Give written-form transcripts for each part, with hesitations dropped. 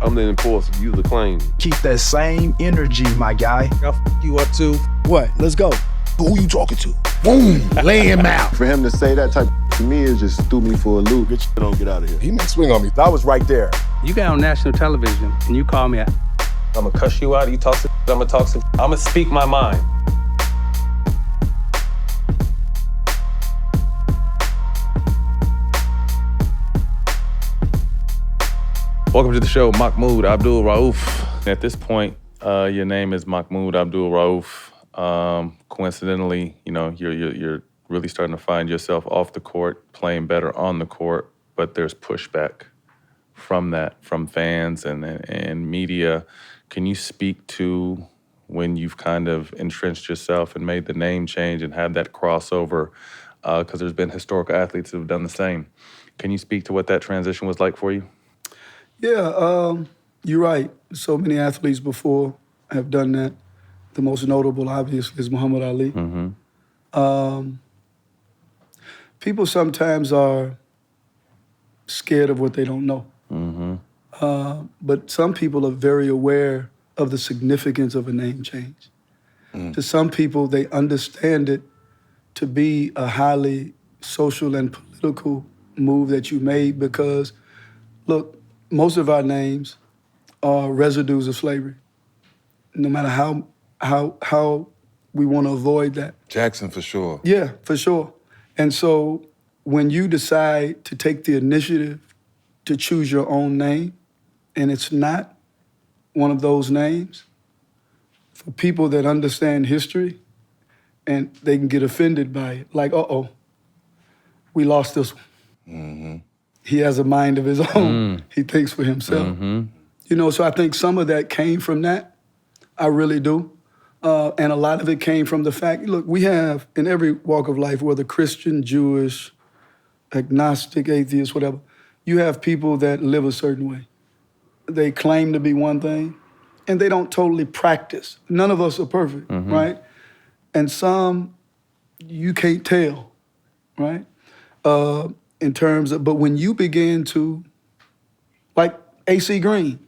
I'm the enforcer, you the claim. Keep that same energy, my guy. I'll you up too. What? Let's go. Who you talking to? Boom, lay him out. For him to say that type to me is just threw me for a loop. Get your get out of here. He may swing on me. I was right there. You got on national television and you call me out. I'm gonna cuss you out, you talk some, I'm gonna talk some, I'm gonna speak my mind. Welcome to the show, Mahmoud Abdul-Rauf. At this point, your name is Mahmoud Abdul-Rauf. Coincidentally, you know, you're really starting to find yourself off the court, playing better on the court, but there's pushback from that, from fans and media. Can you speak to when you've kind of entrenched yourself and made the name change and had that crossover? Because there's been historical athletes who have done the same. Can you speak to what that transition was like for you? Yeah, you're right. So many athletes before have done that. The most notable, obviously, is Muhammad Ali. Mm-hmm. People sometimes are scared of what they don't know. Mm-hmm. But some people are very aware of the significance of a name change. To some people, they understand it to be a highly social and political move that you made because, look, most of our names are residues of slavery, no matter how we want to avoid that. Jackson for sure. Yeah, for sure. And so when you decide to take the initiative to choose your own name, and it's not one of those names, for people that understand history, and they can get offended by it, like, we lost this one. Mm-hmm. He has a mind of his own. He thinks for himself. Mm-hmm. You know, so I think some of that came from that. I really do. And a lot of it came from the fact, look, we have in every walk of life, whether Christian, Jewish, agnostic, atheist, whatever, you have people that live a certain way. They claim to be one thing, and they don't totally practice. None of us are perfect, right? And some, you can't tell, right? In terms of, but when you begin to, like AC Green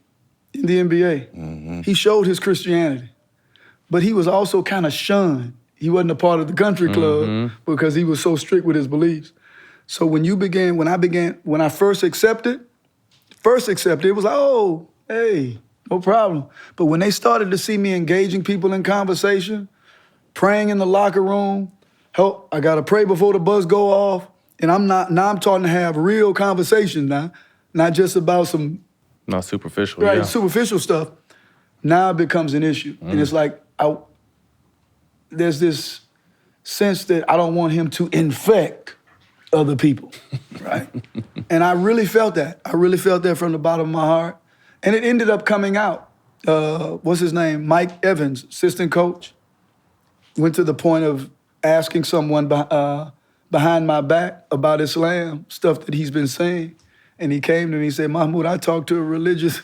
in the NBA, he showed his Christianity, but he was also kind of shunned. He wasn't a part of the country club because he was so strict with his beliefs. So when I first accepted, it was like, oh, hey, no problem. But when they started to see me engaging people in conversation, praying in the locker room, help, I gotta pray before the bus go off, and I'm starting to have real conversations now, not just about some... Not superficial, right, yeah. superficial stuff. Now it becomes an issue. And it's like, there's this sense that I don't want him to infect other people, right? And I really felt that. I really felt that from the bottom of my heart. And it ended up coming out. What's his name? Mike Evans, assistant coach, went to the point of asking someone behind my back about Islam, stuff that he's been saying. And he came to me and said, Mahmoud, I talked to a religious.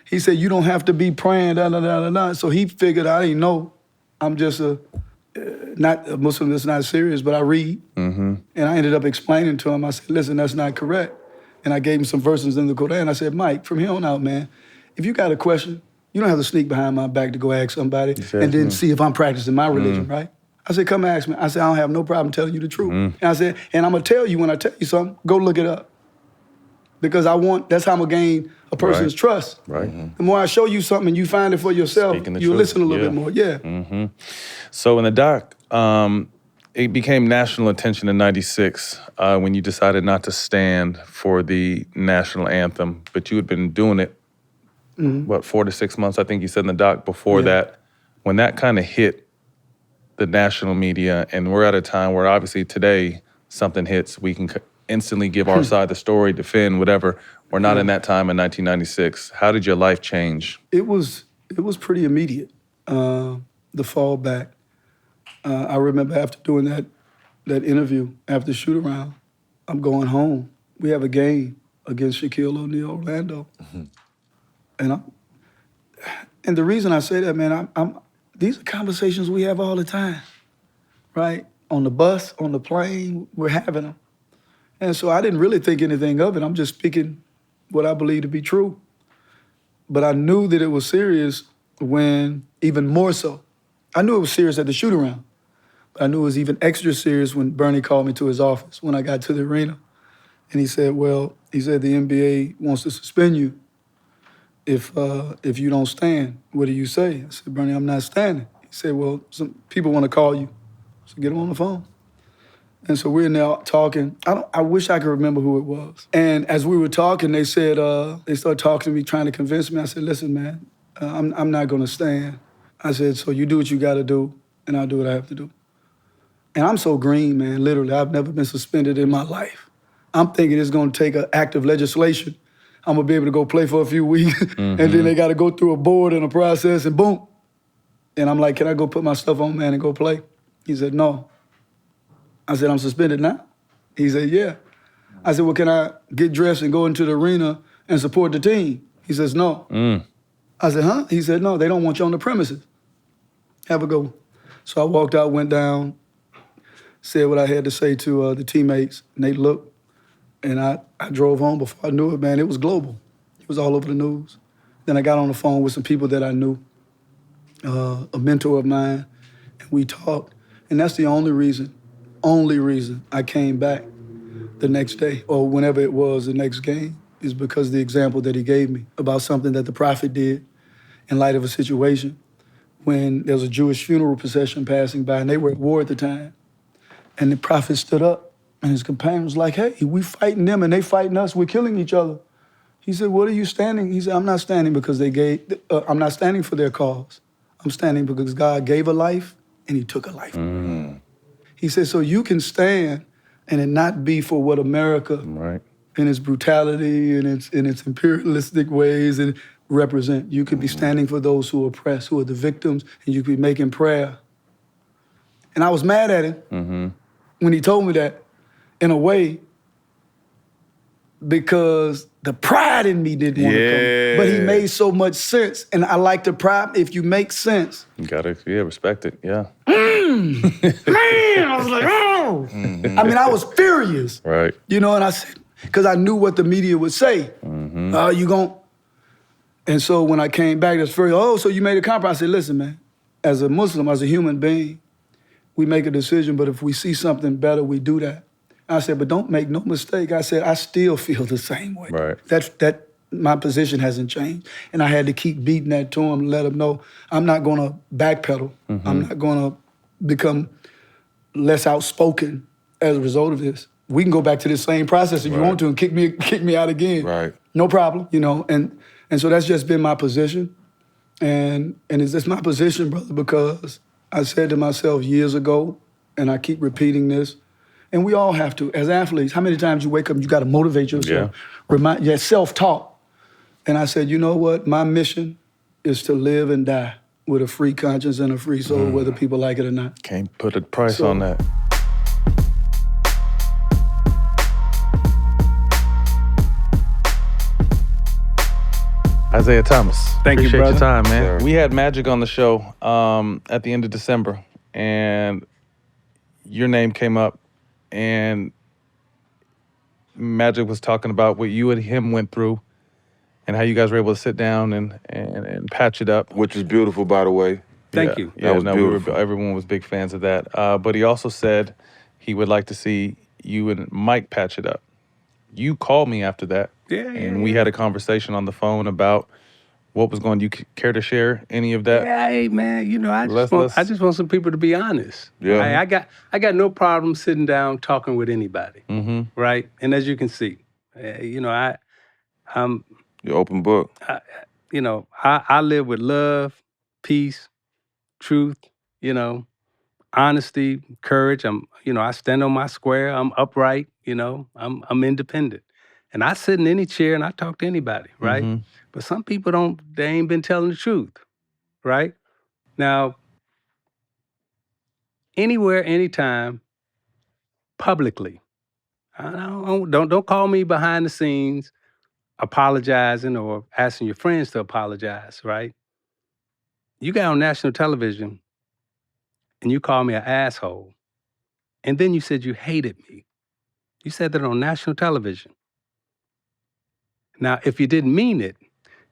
He said, you don't have to be praying, da-da-da-da-da. So he figured I didn't know. I'm just not a Muslim that's not serious, but I read. And I ended up explaining to him, I said, listen, that's not correct. And I gave him some verses in the Quran. I said, Mike, from here on out, man, if you got a question, you don't have to sneak behind my back to go ask somebody and then see if I'm practicing my religion, right? I said, come ask me. I said, I don't have no problem telling you the truth. And I said, and I'm gonna tell you when I tell you something, go look it up. Because that's how I'm gonna gain a person's trust. Right. The more I show you something and you find it for yourself, you listen a little bit more, So in the doc, it became national attention in '96 when you decided not to stand for the national anthem, but you had been doing it, 4 to 6 months, I think you said in the doc before that. When that kind of hit the national media, and we're at a time where obviously today something hits, we can instantly give our side of the story, defend, whatever. We're not in that time in 1996. How did your life change? It was pretty immediate, the fall back. I remember after doing that interview, after the shoot-around, I'm going home. We have a game against Shaquille O'Neal, Orlando. And the reason I say that, man, these are conversations we have all the time, right? On the bus, on the plane, we're having them. And so I didn't really think anything of it. I'm just speaking what I believe to be true. But I knew that it was serious when, even more so, I knew it was serious at the shoot-around. But I knew it was even extra serious when Bernie called me to his office when I got to the arena. And he said, the NBA wants to suspend you if you don't stand. What do you say? I said, Bernie, I'm not standing. He said, well, some people want to call you. So get them on the phone. And so we're now talking. I wish I could remember who it was. And as we were talking, they said, they started talking to me, trying to convince me. I said, listen, man, I'm not going to stand. I said, so you do what you got to do, and I'll do what I have to do. And I'm so green, man, literally. I've never been suspended in my life. I'm thinking it's going to take an act of legislation. I'm going to be able to go play for a few weeks, and then they got to go through a board and a process, and boom. And I'm like, can I go put my stuff on, man, and go play? He said, no. I said, I'm suspended now? He said, yeah. I said, well, can I get dressed and go into the arena and support the team? He says, no. I said, huh? He said, no, they don't want you on the premises. Have a good one. So I walked out, went down, said what I had to say to the teammates, and they looked, and I drove home. Before I knew it, man, it was global. It was all over the news. Then I got on the phone with some people that I knew, a mentor of mine, and we talked. And that's the only reason I came back the next day, or whenever it was the next game, is because of the example that he gave me about something that the prophet did in light of a situation when there was a Jewish funeral procession passing by, and they were at war at the time. And the prophet stood up, and his companion was like, hey, we fighting them, and they fighting us. We're killing each other. He said, what are you standing? He said, I'm not standing because I'm not standing for their cause. I'm standing because God gave a life, and he took a life. He said, so you can stand and it not be for what America in its brutality and its imperialistic ways and represent. You could be standing for those who are oppressed, who are the victims, and you could be making prayer. And I was mad at him when he told me that, in a way, because the pride in me didn't want to come. But he made so much sense, and I like the pride. If you make sense. You gotta, respect it, yeah. Man, I was like, oh. I mean, I was furious. Right. You know, and I said, because I knew what the media would say. You gon'. And so when I came back, that's very, so you made a compromise. I said, listen, man, as a Muslim, as a human being, we make a decision, but if we see something better, we do that. I said, but don't make no mistake. I said, I still feel the same way. Right. That my position hasn't changed. And I had to keep beating that to him, let him know I'm not gonna backpedal. I'm not gonna become less outspoken as a result of this. We can go back to this same process if you want to and kick me out again. Right. No problem, you know. And so that's just been my position. And it's just my position, brother, because I said to myself years ago, and I keep repeating this, and we all have to, as athletes, how many times you wake up and you gotta motivate yourself, remind your self-talk. And I said, you know what? My mission is to live and die with a free conscience and a free soul, whether people like it or not. Can't put a price on that. Isiah Thomas. Thank you, Appreciate brother. your time, man. Sure. We had Magic on the show at the end of December, and your name came up, and Magic was talking about what you and him went through and how you guys were able to sit down and patch it up. Which is beautiful, by the way. Thank you. Yeah, That was beautiful. everyone was big fans of that. But he also said he would like to see you and Mike patch it up. You called me after that. And we had a conversation on the phone about what was going. Do you care to share any of that? Yeah, hey man, you know, I Let's- just want some people to be honest. Yeah. I got no problem sitting down talking with anybody, right? And as you can see, you know, I'm Your open book. I live with love, peace, truth, you know, honesty, courage. I stand on my square. I'm upright, you know, I'm independent. And I sit in any chair and I talk to anybody, right? But some people they ain't been telling the truth, right? Now, anywhere, anytime, publicly, don't call me behind the scenes apologizing or asking your friends to apologize, right? You got on national television and you called me an asshole. And then you said you hated me. You said that on national television. Now, if you didn't mean it,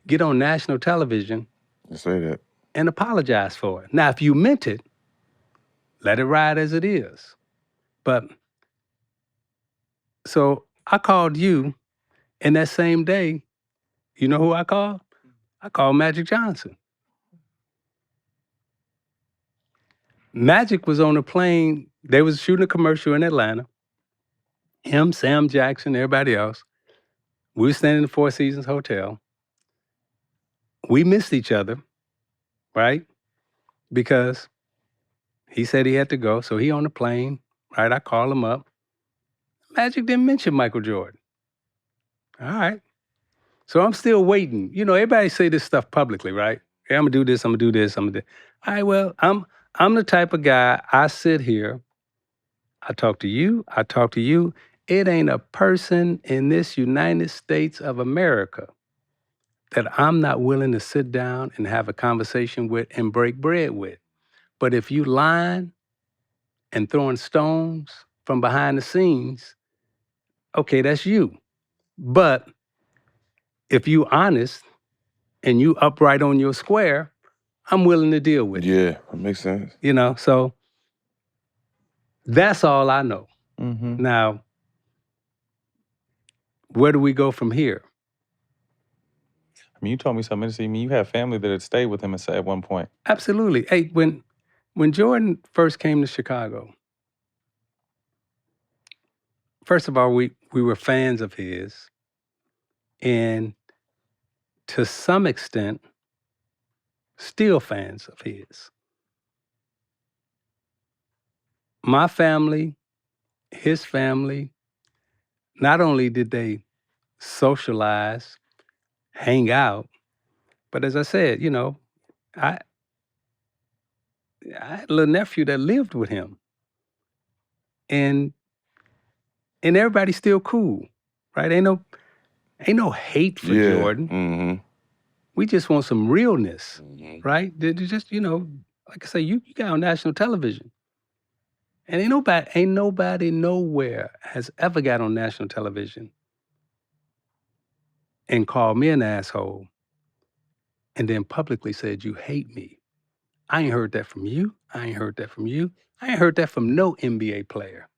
get on national television You say that. and apologize for it. Now, if you meant it, let it ride as it is. But so I called you, and that same day, you know who I called? I called Magic Johnson. Magic was on a plane. They was shooting a commercial in Atlanta. Him, Sam Jackson, everybody else. We were standing in the Four Seasons Hotel. We missed each other, right? Because he said he had to go, so he on the plane, right? I call him up. Magic didn't mention Michael Jordan. All right. So I'm still waiting. You know, everybody say this stuff publicly, right? Hey, I'm gonna do this, I'm gonna do this, I'm gonna do. All right, well, I'm the type of guy, I sit here, I talk to you, I talk to you. It ain't a person in this United States of America that I'm not willing to sit down and have a conversation with and break bread with. But if you lying and throwing stones from behind the scenes, okay, that's you. But if you honest and you upright on your square, I'm willing to deal with it. Yeah, that makes sense. You know, so that's all I know. Mm-hmm. Now, where do we go from here? I mean, you told me something interesting. I mean, you had family that had stayed with him at one point. Absolutely. Hey, when Jordan first came to Chicago, first of all, we were fans of his. And to some extent, still fans of his. My family, his family, not only did they socialize, hang out, but as I said, you know, I had a little nephew that lived with him. And everybody's still cool, right? Ain't no hate for Yeah. Jordan. Mm-hmm. We just want some realness, Mm-hmm. right? They just, you know, like I say, you got on national television. And ain't nobody nowhere has ever got on national television and called me an asshole and then publicly said, you hate me. I ain't heard that from you. I ain't heard that from you. I ain't heard that from no NBA player.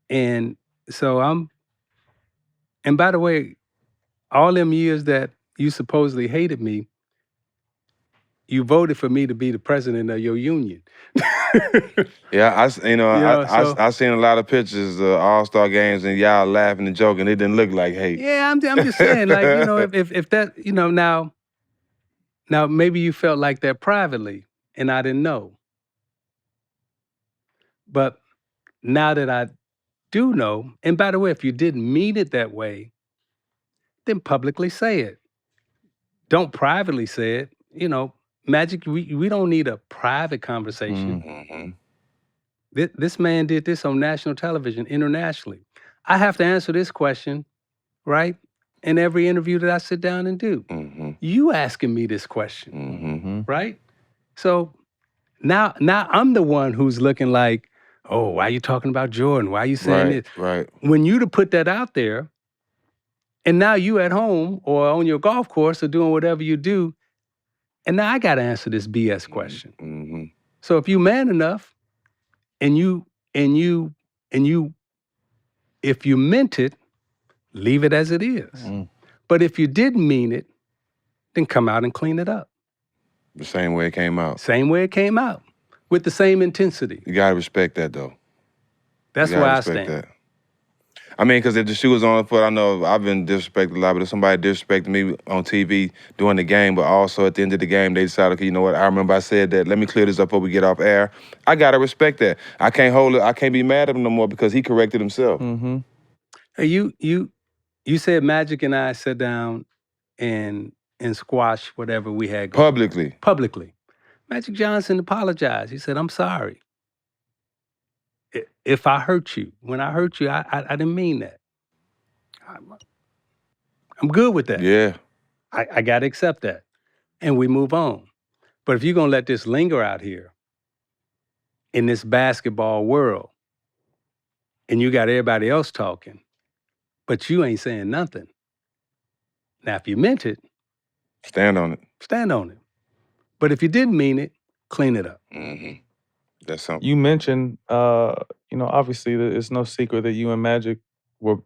And so and by the way, all them years that you supposedly hated me, you voted for me to be the president of your union. Yeah, I so- seen a lot of pictures of All-Star games and y'all laughing and joking. It didn't look like hate. Yeah, I'm just saying, like, you know, if that, you know, now maybe you felt like that privately and I didn't know. But now that I do know, and by the way, if you didn't mean it that way, then publicly say it. Don't privately say it. You know, Magic, we don't need a private conversation. Mm-hmm. This man did this on national television, internationally. I have to answer this question, right? In every interview that I sit down and do. Mm-hmm. You asking me this question, Mm-hmm. right? So now I'm the one who's looking like, oh, why are you talking about Jordan? Why are you saying Right, this? right. When you to put that out there, and now you at home or on your golf course or doing whatever you do, and now I got to answer this BS question. Mm-hmm. So if you man enough, and you, if you meant it, leave it as it is. Mm. But if you didn't mean it, then come out and clean it up. The same way it came out. Same way it came out, with the same intensity. You gotta respect that though. That's You gotta where I respect stand. that. I mean, because if the shoe was on the foot, I know I've been disrespected a lot, but if somebody disrespected me on TV during the game, but also at the end of the game, they decided, okay, you know what, I remember I said that, let me clear this up before we get off air. I gotta respect that. I can't hold it, I can't be mad at him no more because he corrected himself. Mm-hmm. Hey, you said Magic and I sat down and squash whatever we had going. Publicly. Magic Johnson apologized. He said, I'm sorry. If I hurt you, when I hurt you, I didn't mean that. I'm good with that. Yeah. I got to accept that. And we move on. But if you're going to let this linger out here in this basketball world, and you got everybody else talking, but you ain't saying nothing. Now, if you meant it, Stand on it. Stand on it. But if you didn't mean it, clean it up. Mm-hmm. That's something. You mentioned, obviously it's no secret that you and Magic were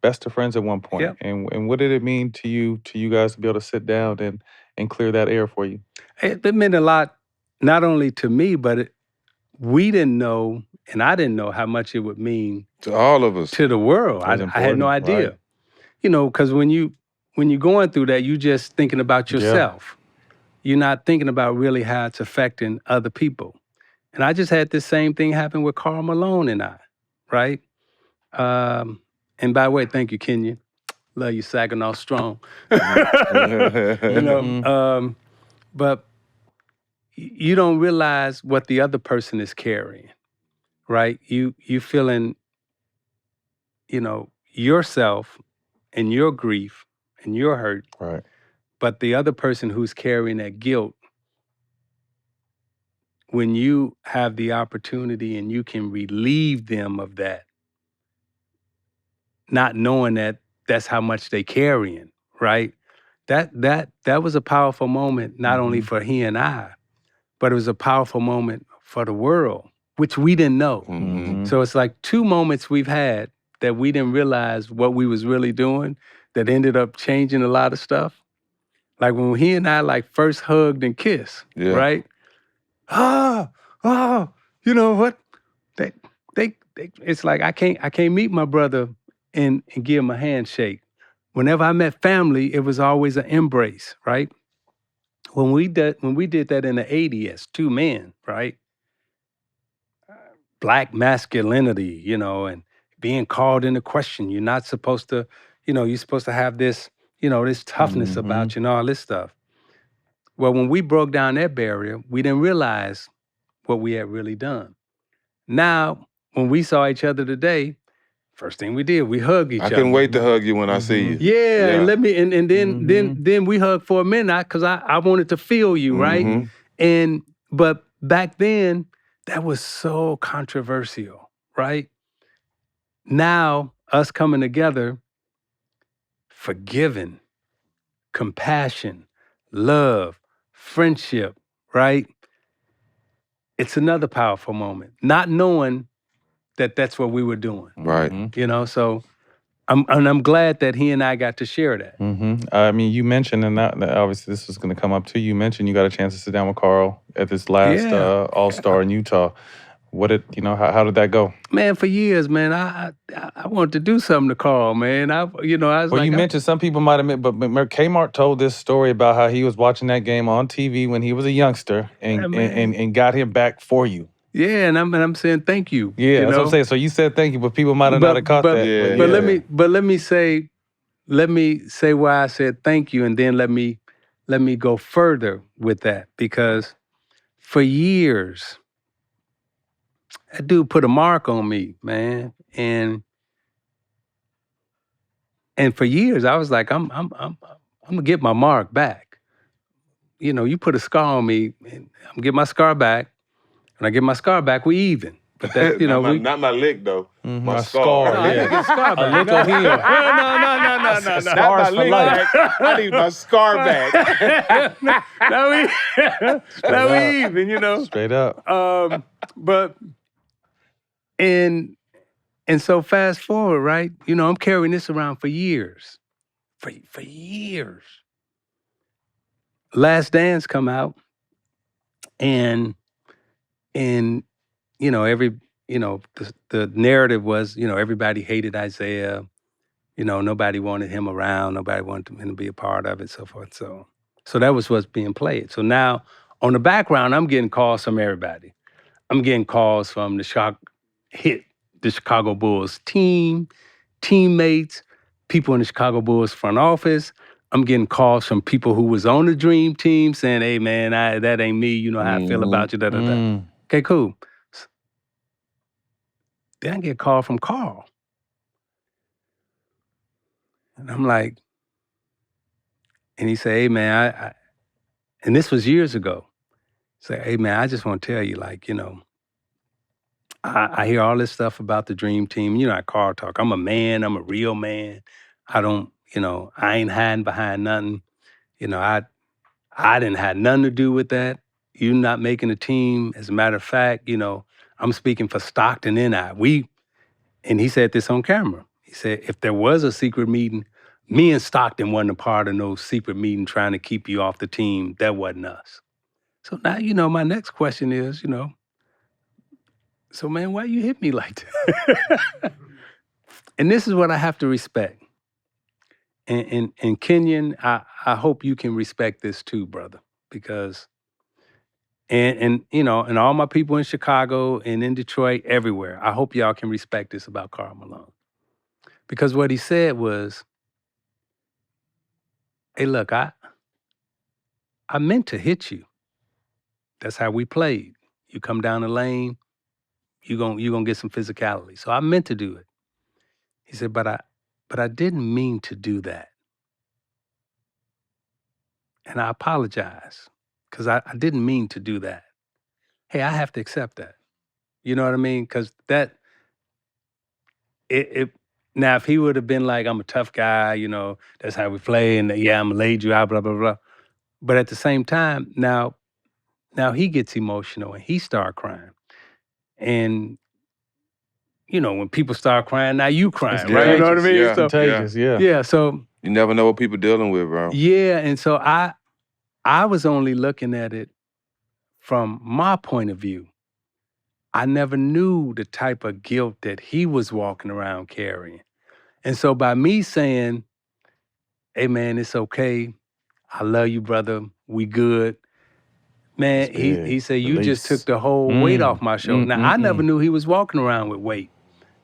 best of friends at one point. Yep. And what did it mean to you guys to be able to sit down and clear that air for you? It meant a lot, not only to me, but we didn't know, and I didn't know how much it would mean To all of us. to the world. I had no important, idea. right. Because when you're going through that, you just thinking about yourself. You're not thinking about really how it's affecting other people. And I just had this same thing happen with Karl Malone and I, right? And by the way, thank you, Kenyon. Love you, Saginaw strong. But you don't realize what the other person is carrying, right? You feeling, yourself and your grief and your hurt, Right. but the other person who's carrying that guilt, when you have the opportunity and you can relieve them of that, not knowing that that's how much they carrying, right? That was a powerful moment, not only for he and I, but it was a powerful moment for the world, which we didn't know. Mm-hmm. So it's like 2 moments we've had that we didn't realize what we was really doing that ended up changing a lot of stuff. Like when he and I first hugged and kissed, right? You know what? They it's like I can't meet my brother and give him a handshake. Whenever I met family, it was always an embrace, right? When we did that in the 80s as 2 men, right? Black masculinity, and being called into question. You're not supposed to, you're supposed to have this, this toughness about you and all this stuff. Well, when we broke down that barrier, we didn't realize what we had really done. Now, when we saw each other today, first thing we did, we hugged each other. I couldn't wait to hug you when I see you. Yeah, and then we hugged for a minute because I wanted to feel you, right? But back then, that was so controversial, right? Now, us coming together, forgiving, compassion, love, friendship, right? It's another powerful moment. Not knowing that that's what we were doing. Right. So I'm glad that he and I got to share that. I mean, you mentioned, and that obviously this was going to come up too, you mentioned you got a chance to sit down with Karl at this last All-Star in Utah. What how did that go? Man, for years, man, I wanted to do something to Karl, man. I was well, you mentioned some people might have, but Kmart told this story about how he was watching that game on TV when he was a youngster and got him back for you. Yeah, and I'm saying thank you. Yeah, that's what I'm saying. So you said thank you, but people might have not have caught that. Let me say why I said thank you, and then let me go further with that, because for years, that dude put a mark on me, man, and for years I was like, I'm gonna get my mark back. You put a scar on me, and I'm gonna get my scar back. When I get my scar back, we even. But that, not my lick though. My scar. No, I didn't get a scar back. A lick on heel. No. Scars for life. I need my scar back. Now we even, Straight up. But and so fast forward, right? I'm carrying this around for years. For years. Last Dance come out, and the narrative was, everybody hated Isiah. Nobody wanted him around. Nobody wanted him to be a part of it, so forth. So that was what's being played. So now, on the background, I'm getting calls from everybody. I'm getting calls from the Chicago Bulls team, teammates, people in the Chicago Bulls front office. I'm getting calls from people who was on the Dream Team saying, hey, man, that ain't me. You know how I feel about you, da-da-da. Okay, cool. Then I get a call from Karl. And I'm like, and he said, hey, man, I and this was years ago. He said, hey, man, I just want to tell you, I hear all this stuff about the Dream Team. You know how Karl talk. I'm a man. I'm a real man. I don't, I ain't hiding behind nothing. I didn't have nothing to do with that. You not making the team. As a matter of fact, I'm speaking for Stockton and I. And he said this on camera. He said, if there was a secret meeting, me and Stockton wasn't a part of no secret meeting trying to keep you off the team. That wasn't us. So now, my next question is, so man, why you hit me like that? And this is what I have to respect. And Kenyon, I hope you can respect this too, brother, because and all my people in Chicago and in Detroit, everywhere, I hope y'all can respect this about Karl Malone. Because what he said was, hey, look, I meant to hit you. That's how we played. You come down the lane, you gonna get some physicality. So I meant to do it. He said, but I didn't mean to do that. And I apologize, because I didn't mean to do that. Hey, I have to accept that. You know what I mean? Because now if he would have been like, I'm a tough guy, that's how we play, and yeah, I'm gonna laid you out, blah, blah, blah. But at the same time, now he gets emotional and he start crying. And, when people start crying, now you crying, right? You know what I mean? Yeah, So, Contagious, yeah. yeah, so You never know what people dealing with, bro. yeah, and so I was only looking at it from my point of view. I never knew the type of guilt that he was walking around carrying. And so by me saying, hey man, it's okay. I love you, brother. We good. Man, he said, you just took the whole weight off my shoulder. Now, I never knew he was walking around with weight.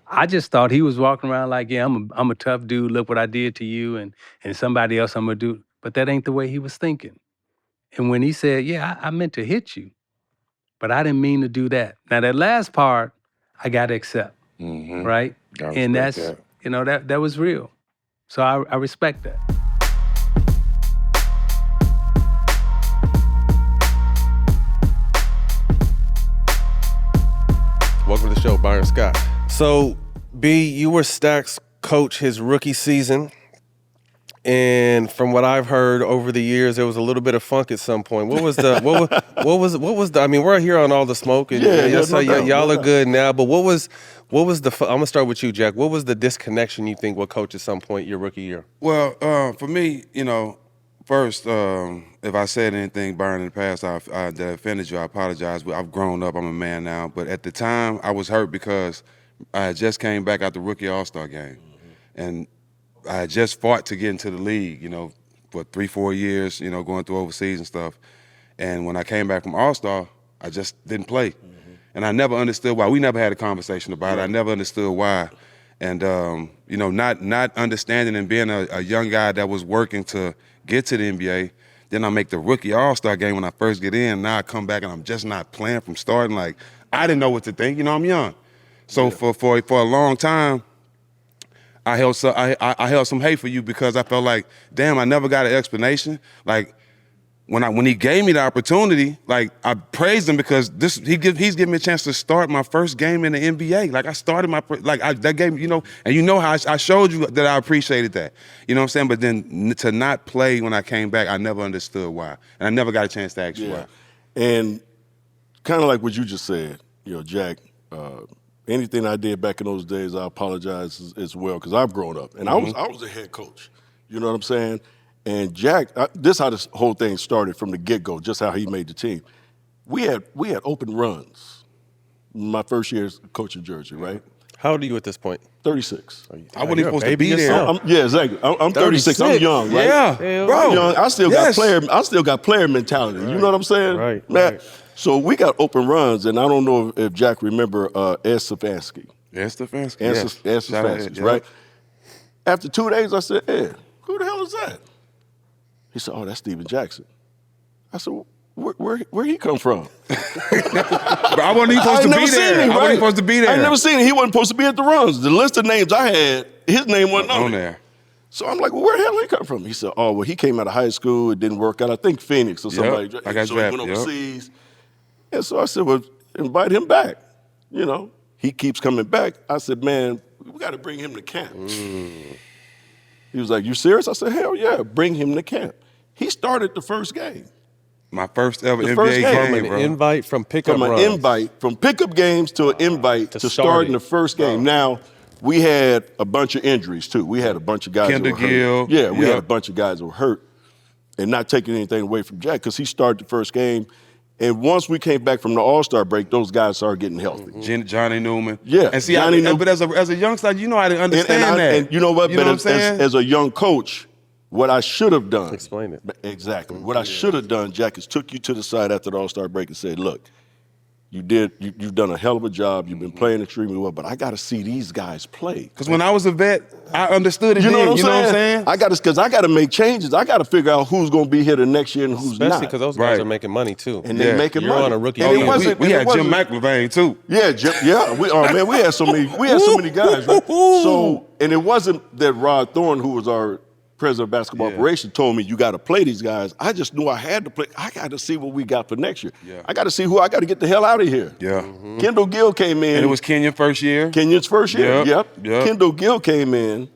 I just thought he was walking around like, yeah, I'm a tough dude. Look what I did to you and somebody else I'm going to do. But that ain't the way he was thinking. And when he said, yeah, I meant to hit you, but I didn't mean to do that. Now, that last part, I got to accept, right? And that's, that was real. So I respect that. Welcome to the show, Byron Scott. So, B, you were Stak's coach his rookie season. And from what I've heard over the years, there was a little bit of funk at some point. What was the what was the? I mean, we're here on all the smoke, and y'all are good now. But what was the? I'm gonna start with you, Jack. What was the disconnection you think with coach at some point your rookie year? Well, for me, first, if I said anything, Byron, in the past that offended you, I apologize. But I've grown up. I'm a man now. But at the time, I was hurt because I just came back out the rookie All-Star game, and I had just fought to get into the league, for 3-4 years, going through overseas and stuff. And when I came back from All-Star, I just didn't play. And I never understood why. We never had a conversation about it. I never understood why. And, not understanding and being a young guy that was working to get to the NBA, then I make the rookie All-Star game when I first get in. Now I come back and I'm just not playing from starting. Like, I didn't know what to think. I'm young. So for a long time, I held some hate for you because I felt like, damn, I never got an explanation. Like, when he gave me the opportunity, like, I praised him because he's giving me a chance to start my first game in the NBA. Like, I started that game, and how I showed you that I appreciated that. You know what I'm saying? But then to not play when I came back, I never understood why. And I never got a chance to ask you why. And kind of like what you just said, Jack, anything I did back in those days, I apologize as well because I've grown up. And I was a head coach. You know what I'm saying? And Jack, this is how this whole thing started from the get-go, just how he made the team. We had open runs my first year coaching Jersey, right? How old are you at this point? 36. I wasn't supposed to be there. Yeah, exactly. I'm 36. I'm young, right? Yeah, bro. I'm young. I still got player mentality. Right. You know what I'm saying? Right. Man, so we got open runs, and I don't know if Jack remember Ed Stefanski. Ed Stefanski. Ed Stefanski, right? After 2 days, I said, Ed, who the hell is that? He said, oh, that's Steven Jackson. I said, where he come from? But I wasn't even supposed to be there. I wasn't supposed to be there. I never seen him. He wasn't supposed to be at the runs. The list of names I had, his name wasn't on there. So I'm like, well, where the hell did he come from? He said, oh, well, he came out of high school. It didn't work out. I think Phoenix or somebody. I got so drafted. He went overseas. And so I said, well, invite him back. He keeps coming back. I said, man, we got to bring him to camp. He was like, you serious? I said, hell yeah, bring him to camp. He started the first game. My first ever The NBA first game. game, From an bro. invite from pickup From an runs. invite, from pickup games to an invite to starting the first game. Now, we had a bunch of injuries, too. We had a bunch of guys Kendall that were hurt. Gill. Yeah, we had Yep. a bunch of guys that were hurt. And not taking anything away from Jack, because he started the first game. And once we came back from the All-Star break, those guys started getting healthy. Johnny Newman. Yeah, And see, Johnny Newman. but as a youngster, you know I didn't understand that. And you know what? You know But what I'm saying? as a young coach, what I should have done. Explain it. Exactly. What I should have done, Jack, is took you to the side after the All-Star break and said, look, you've done a hell of a job. You've been playing extremely well, but I got to see these guys play. Because when I was a vet, I understood it. You know then, what I'm saying? I Because I got to make changes. I got to figure out who's going to be here the next year and who's Especially not. because those guys Right. are making money too. And they making You're money. on a rookie And deal. it wasn't, we and it had Jim wasn't- McAfee too. Yeah, we had so many guys, right? So, and it wasn't that Rod Thorne, who was our president of basketball operations, told me you got to play these guys. I just knew I had to play. I got to see what we got for next year. Yeah. I got to see who I got to get the hell out of here. Yeah. Kendall Gill came in. And it was Kenyon first year. Kenyon's first year. Yep. Kendall Gill came in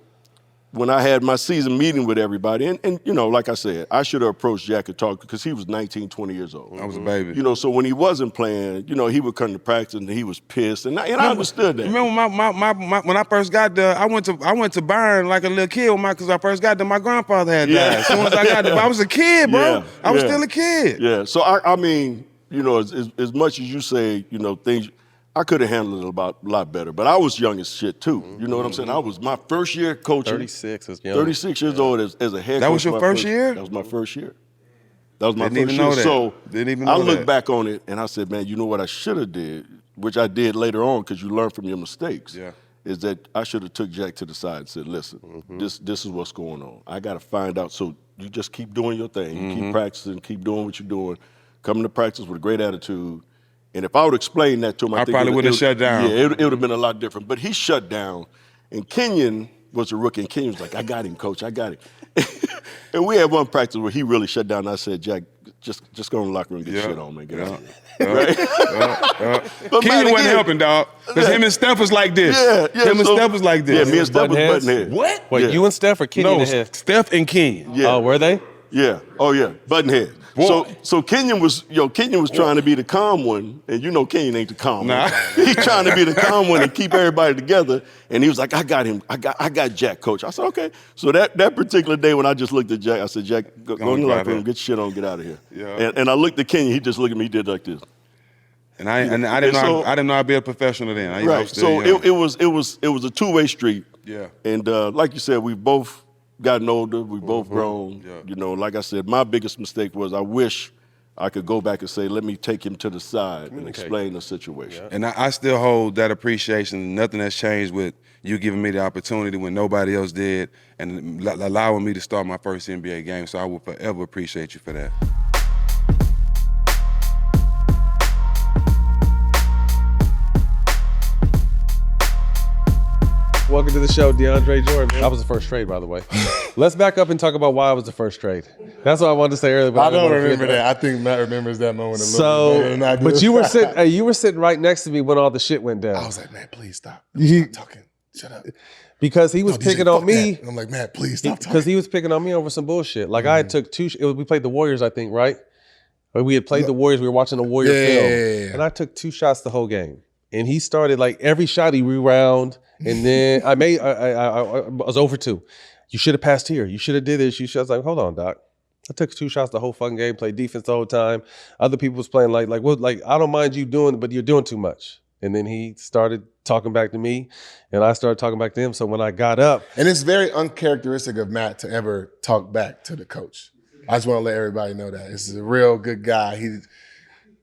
when I had my season meeting with everybody. And you know, like I said, I should have approached Jack and talked because he was 19, 20 years old. I was a baby. You know, so when he wasn't playing, you know, he would come to practice and he was pissed. And I understood that. Remember when I first got there, I went to Byron like a little kid because I first got there, my grandfather had died. As soon as I got there, I was a kid, bro. Yeah, I was yeah. still a kid. Yeah. So I mean, you know, as much as you say, you know, things, I could have handled it a lot better. But I was young as shit too. You know what I'm saying? I was my first year coaching. 36 is young. 36 years old as a head coach. That was your my first year? That was my first year. That was my Didn't first even know year. that. So Didn't even I know look that. back on it and I said, man, you know what I should have did, which I did later on because you learn from your mistakes. Yeah. Is that I should have took Jack to the side and said, listen, this is what's going on. I got to find out. So you just keep doing your thing. You keep practicing, keep doing what you're doing. Coming to practice with a great attitude. And if I would explain that to him, I think probably it would have shut down. Yeah, it would have been a lot different. But he shut down. And Kenyon was a rookie. And Kenyon was like, I got him, coach. I got him. And we had one practice where he really shut down. And I said, Jack, just go in the locker room and get shit on, man. Get out. Right? But man, Kenyon wasn't again, helping, dog. Because him and Steph was like this. Yeah. Him and so- Steph was like this. Yeah, me and Steph was Button heads? button head. What? Wait, Yeah. you and Steph or Kenyon No, and Head? Steph and Kenyon. Yeah. Oh, were they? Yeah. Oh yeah. Button head. So Kenyon was trying to be the calm one, and you know Kenyon ain't the calm one. He's trying to be the calm one and keep everybody together. And he was like, I got him. I got Jack, coach. I said, okay. So that particular day when I just looked at Jack, I said, Jack, go in the locker room, get your shit on, get out of here. Yeah. And I looked at Kenyon, he just looked at me, he did like this. And I didn't know I'd be a professional then. I Right. was still So young. it was a two-way street. Yeah. And like you said, we both gotten older, we both grown. Yeah. You know, like I said, my biggest mistake was I wish I could go back and say, let me take him to the side and explain the situation. And I still hold that appreciation. Nothing has changed with you giving me the opportunity when nobody else did and allowing me to start my first NBA game. So I will forever appreciate you for that. Welcome to the show, DeAndre Jordan. That was the first trade, by the way. Let's back up and talk about why it was the first trade. That's what I wanted to say earlier. But I don't wanna remember forget that. I think Matt remembers that moment a little bit better than I do. But you were sitting right next to me when all the shit went down. I was like, man, please stop. Stop talking. Shut up. Because he was No, DJ, picking on fuck me. that. And I'm like, man, please stop talking. Because he was picking on me over some bullshit. Like I took we played the Warriors, I think, right? Or we had played the Warriors. We were watching the Warrior film. Yeah. And I took 2 shots the whole game. And he started like every shot he rewound. And then I was over 2. You should have passed here. You should have did this. I was like, hold on, Doc. I took 2 shots the whole fucking game, played defense the whole time. Other people was playing like I don't mind you doing, but you're doing too much. And then he started talking back to me, and I started talking back to him. So when I got up, And it's very uncharacteristic of Matt to ever talk back to the coach. I just want to let everybody know that. This is a real good guy. He's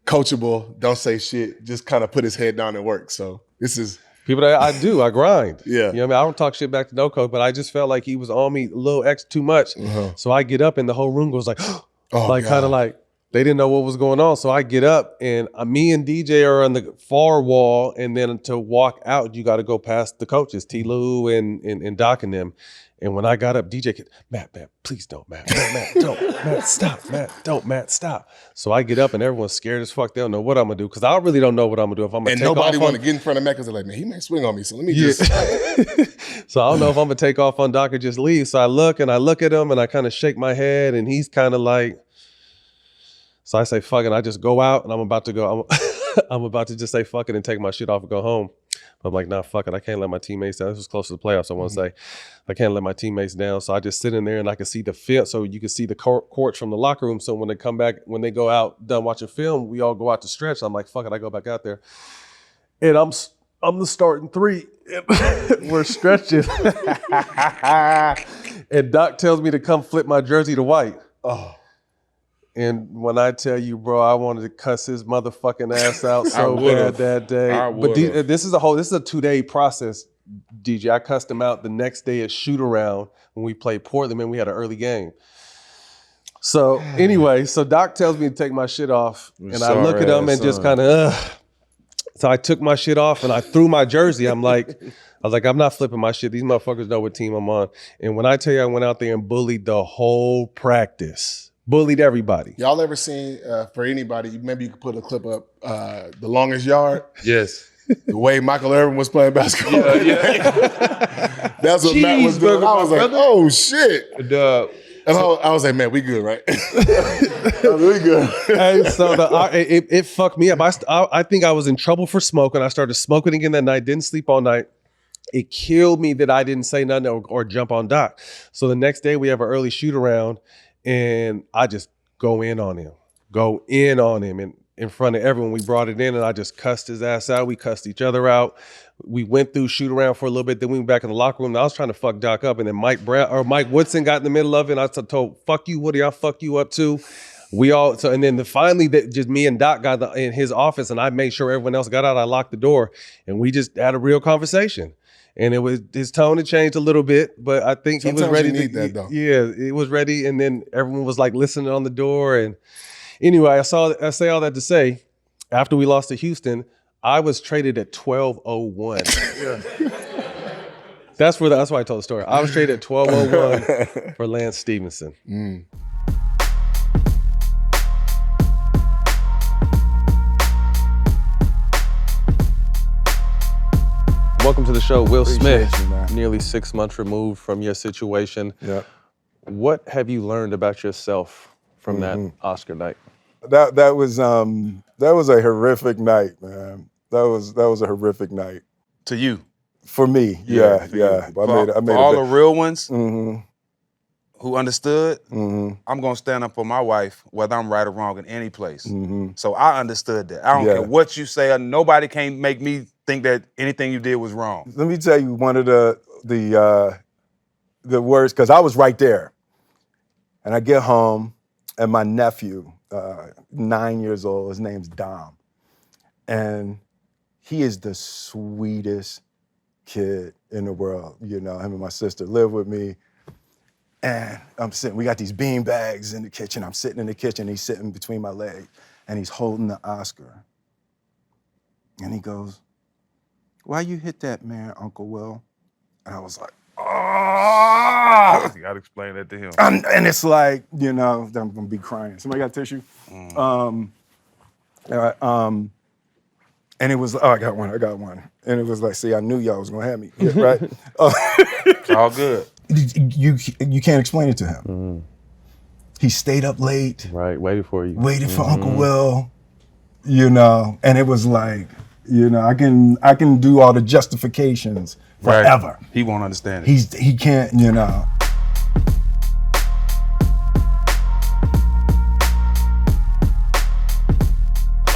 coachable, don't say shit, just kind of put his head down and work. So this is... people that I do, I grind. Yeah. You know what I mean? I don't talk shit back to no coach, but I just felt like he was on me a little too much. So I get up and the whole room goes like, Oh, like God. kind of like, they didn't know what was going on. So I get up and me and DJ are on the far wall. And then to walk out, you got to go past the coaches, T. Lou and Doc and them. And when I got up, DJ, Matt, please don't, Matt, don't, Matt, stop, Matt, don't, Matt, stop. So I get up and everyone's scared as fuck. They don't know what I'm gonna do because I really don't know what I'm gonna do. If I'm gonna and take nobody off want to get in front of Matt because they're like, man, he may swing on me. So let me just. So I don't know if I'm gonna take off on Doc or just leave. So I look at him and I kind of shake my head and he's kind of like. So I say fuck it. I just go out and I'm about to go. I'm about to just say fuck it and take my shit off and go home. I'm like, nah, fuck it. I can't let my teammates down. This was close to the playoffs, I want to say. I can't let my teammates down. So I just sit in there and I can see the film. So you can see the courts from the locker room. So when they come back, when they go out, done watching film, we all go out to stretch. I'm like, fuck it. I go back out there. And I'm the starting three. We're stretching. And Doc tells me to come flip my jersey to white. Oh. And when I tell you, bro, I wanted to cuss his motherfucking ass out so bad that day. But this is a 2-day process, DJ. I cussed him out the next day at shoot around when we played Portland and we had an early game. So anyway, so Doc tells me to take my shit off, and I look at him and just kind of, So I took my shit off and I threw my jersey. I was like, I'm not flipping my shit. These motherfuckers know what team I'm on. And when I tell you I went out there and bullied the whole practice. Bullied everybody. Y'all ever seen, for anybody, maybe you could put a clip up, The Longest Yard? Yes. The way Michael Irvin was playing basketball. That's what Matt was doing. I was like, oh, shit. And I was like, man, we good, right? We good. And so it fucked me up. I think I was in trouble for smoking. I started smoking again that night, didn't sleep all night. It killed me that I didn't say nothing or jump on Doc. So the next day we have an early shoot around. And I just go in on him and in front of everyone. We brought it in and I just cussed his ass out. We cussed each other out. We went through shoot around for a little bit. Then we went back in the locker room. And I was trying to fuck Doc up. And then Mike Woodson got in the middle of it. And I told, fuck you, Woody, I'll fuck you up too. And then finally just me and Doc got in his office and I made sure everyone else got out. I locked the door and we just had a real conversation. And his tone had changed a little bit, but I think sometimes he was ready you need that, though. Yeah, it was ready. And then everyone was like listening on the door. And anyway, I say all that to say, after we lost to Houston, I was traded at 12:01. That's why I told the story. I was traded at 12:01 for Lance Stevenson. Welcome to the show, Will Smith. Nearly 6 months removed from your situation. Yeah. What have you learned about yourself from that Oscar night? That was a horrific night, man. That was a horrific night. To you? For me, yeah. I made all the real ones Mm-hmm. who understood, Mm-hmm. I'm gonna stand up for my wife, whether I'm right or wrong in any place. Mm-hmm. So I understood that. I don't care what you say. Nobody can make me think that anything you did was wrong. Let me tell you one of the words, because I was right there. And I get home, and my nephew, 9 years old, his name's Dom. And he is the sweetest kid in the world. You know, him and my sister live with me. And I'm sitting, we got these bean bags in the kitchen. I'm sitting in the kitchen, he's sitting between my legs, and he's holding the Oscar. And he goes, "Why you hit that man, Uncle Will?" And I was like, "Oh!" You gotta explain that to him. And it's like, you know, I'm gonna be crying. Somebody got tissue? And it was, I got one. And it was like, see, I knew y'all was gonna have me, yeah, right? It's all good. You can't explain it to him. He stayed up late. Right, waited for you. Waited for Uncle Will, you know, and it was like, you know, I can do all the justifications forever. Right. He won't understand it. He can't, you know.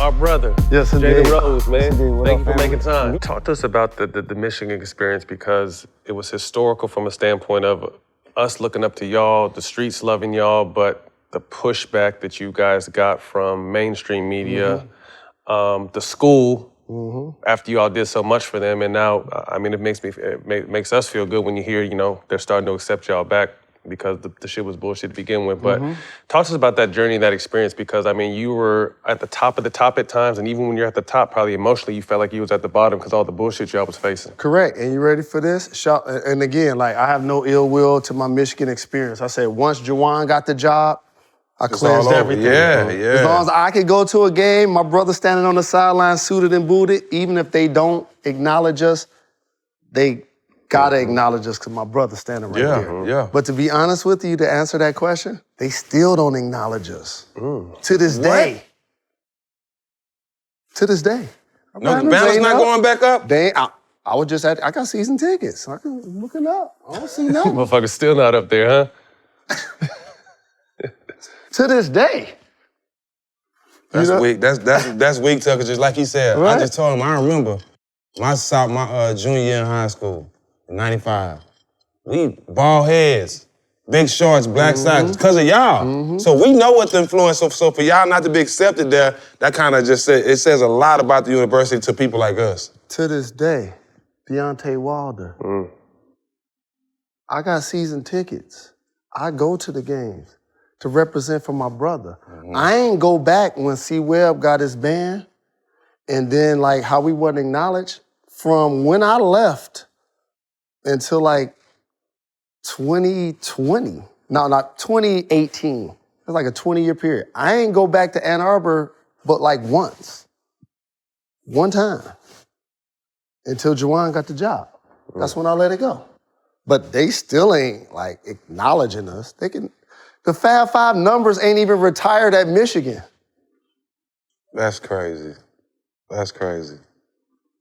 Our brother, Yes, Jalen Rose, man. Indeed. Thank you for making time. Talk to us about the Michigan experience, because it was historical from a standpoint of us looking up to y'all, the streets loving y'all, but the pushback that you guys got from mainstream media, the school, after you all did so much for them, and now, I mean, it makes us feel good when you hear, you know, they're starting to accept y'all back because the shit was bullshit to begin with. But talk to us about that journey, that experience, because, I mean, you were at the top of the top at times, and even when you're at the top, probably emotionally, you felt like you was at the bottom because all the bullshit y'all was facing. Correct. And you ready for this? And again, like, I have no ill will to my Michigan experience. I said, once Juwan got the job, I cleansed everything. Yeah. As long as I could go to a game, my brother standing on the sideline, suited and booted, even if they don't acknowledge us, they gotta acknowledge us because my brother's standing right there. Yeah. But to be honest with you, to answer that question, they still don't acknowledge us. To this day. To this day. No, the balance not going back up? I was just I got season tickets. I'm looking up. I don't see nothing. Motherfucker's still not up there, huh? To this day. That's weak. That's weak, Tucker. Just like he said. Right. I just told him, I remember my junior year in high school, in 95. We bald heads, big shorts, black socks, because of y'all. So we know what the influence, so for y'all not to be accepted there, that kind of just says a lot about the university to people like us. To this day, Deontay Wilder. I got season tickets. I go to the games to represent for my brother. I ain't go back when C-Webb got his ban, and then like how we wasn't acknowledged. From when I left until like 2020, no, not 2018. It was like a 20-year period. I ain't go back to Ann Arbor but like once. One time. Until Juwan got the job. That's when I let it go. But they still ain't like acknowledging us. The Fab Five numbers ain't even retired at Michigan. That's crazy. That's crazy.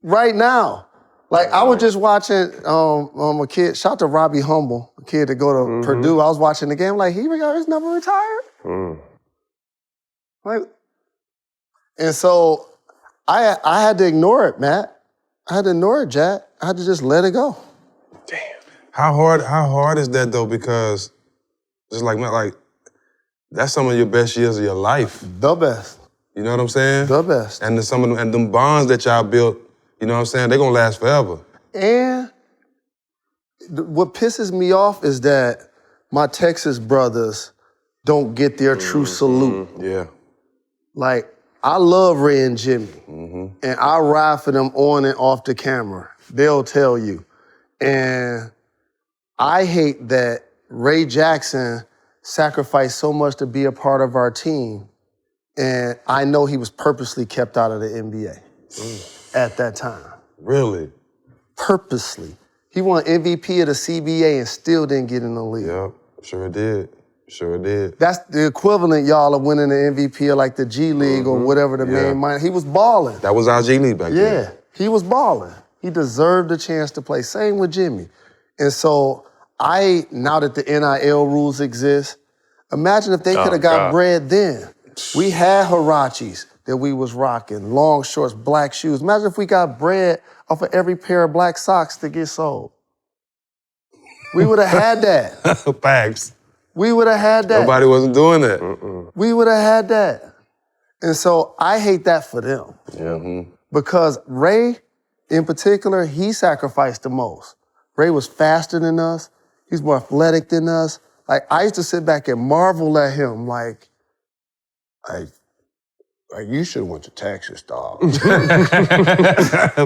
Right now. Like, I was just watching a kid, shout out to Robbie Humble, a kid that go to Purdue. I was watching the game, like, he got his number retired? Like, and so I had to ignore it, Matt. I had to ignore it, Jack. I had to just let it go. Damn. How hard is that though? Because just like that's some of your best years of your life. The best. You know what I'm saying? The best. And them bonds that y'all built, you know what I'm saying? They're gonna last forever. And what pisses me off is that my Texas brothers don't get their true salute. Yeah. Like, I love Ray and Jimmy, and I ride for them on and off the camera. They'll tell you. And I hate that Ray Jackson sacrificed so much to be a part of our team, and I know he was purposely kept out of the NBA at that time. Really? Purposely. He won MVP of the CBA and still didn't get in the league. Yep, sure did. Sure did. That's the equivalent, y'all, of winning the MVP of like the G League or whatever the main minor. He was balling. That was our G League back then. Yeah, he was balling. He deserved the chance to play. Same with Jimmy. And so now that the NIL rules exist, imagine if they could have got bread then. We had Hirachis that we was rocking, long shorts, black shoes. Imagine if we got bread off of every pair of black socks that get sold. We would have had that. Facts. We would have had that. Nobody wasn't doing that. We would have had that. And so I hate that for them. Yeah. Because Ray, in particular, he sacrificed the most. Ray was faster than us. He's more athletic than us. Like, I used to sit back and marvel at him, like you should have went to Texas, dog.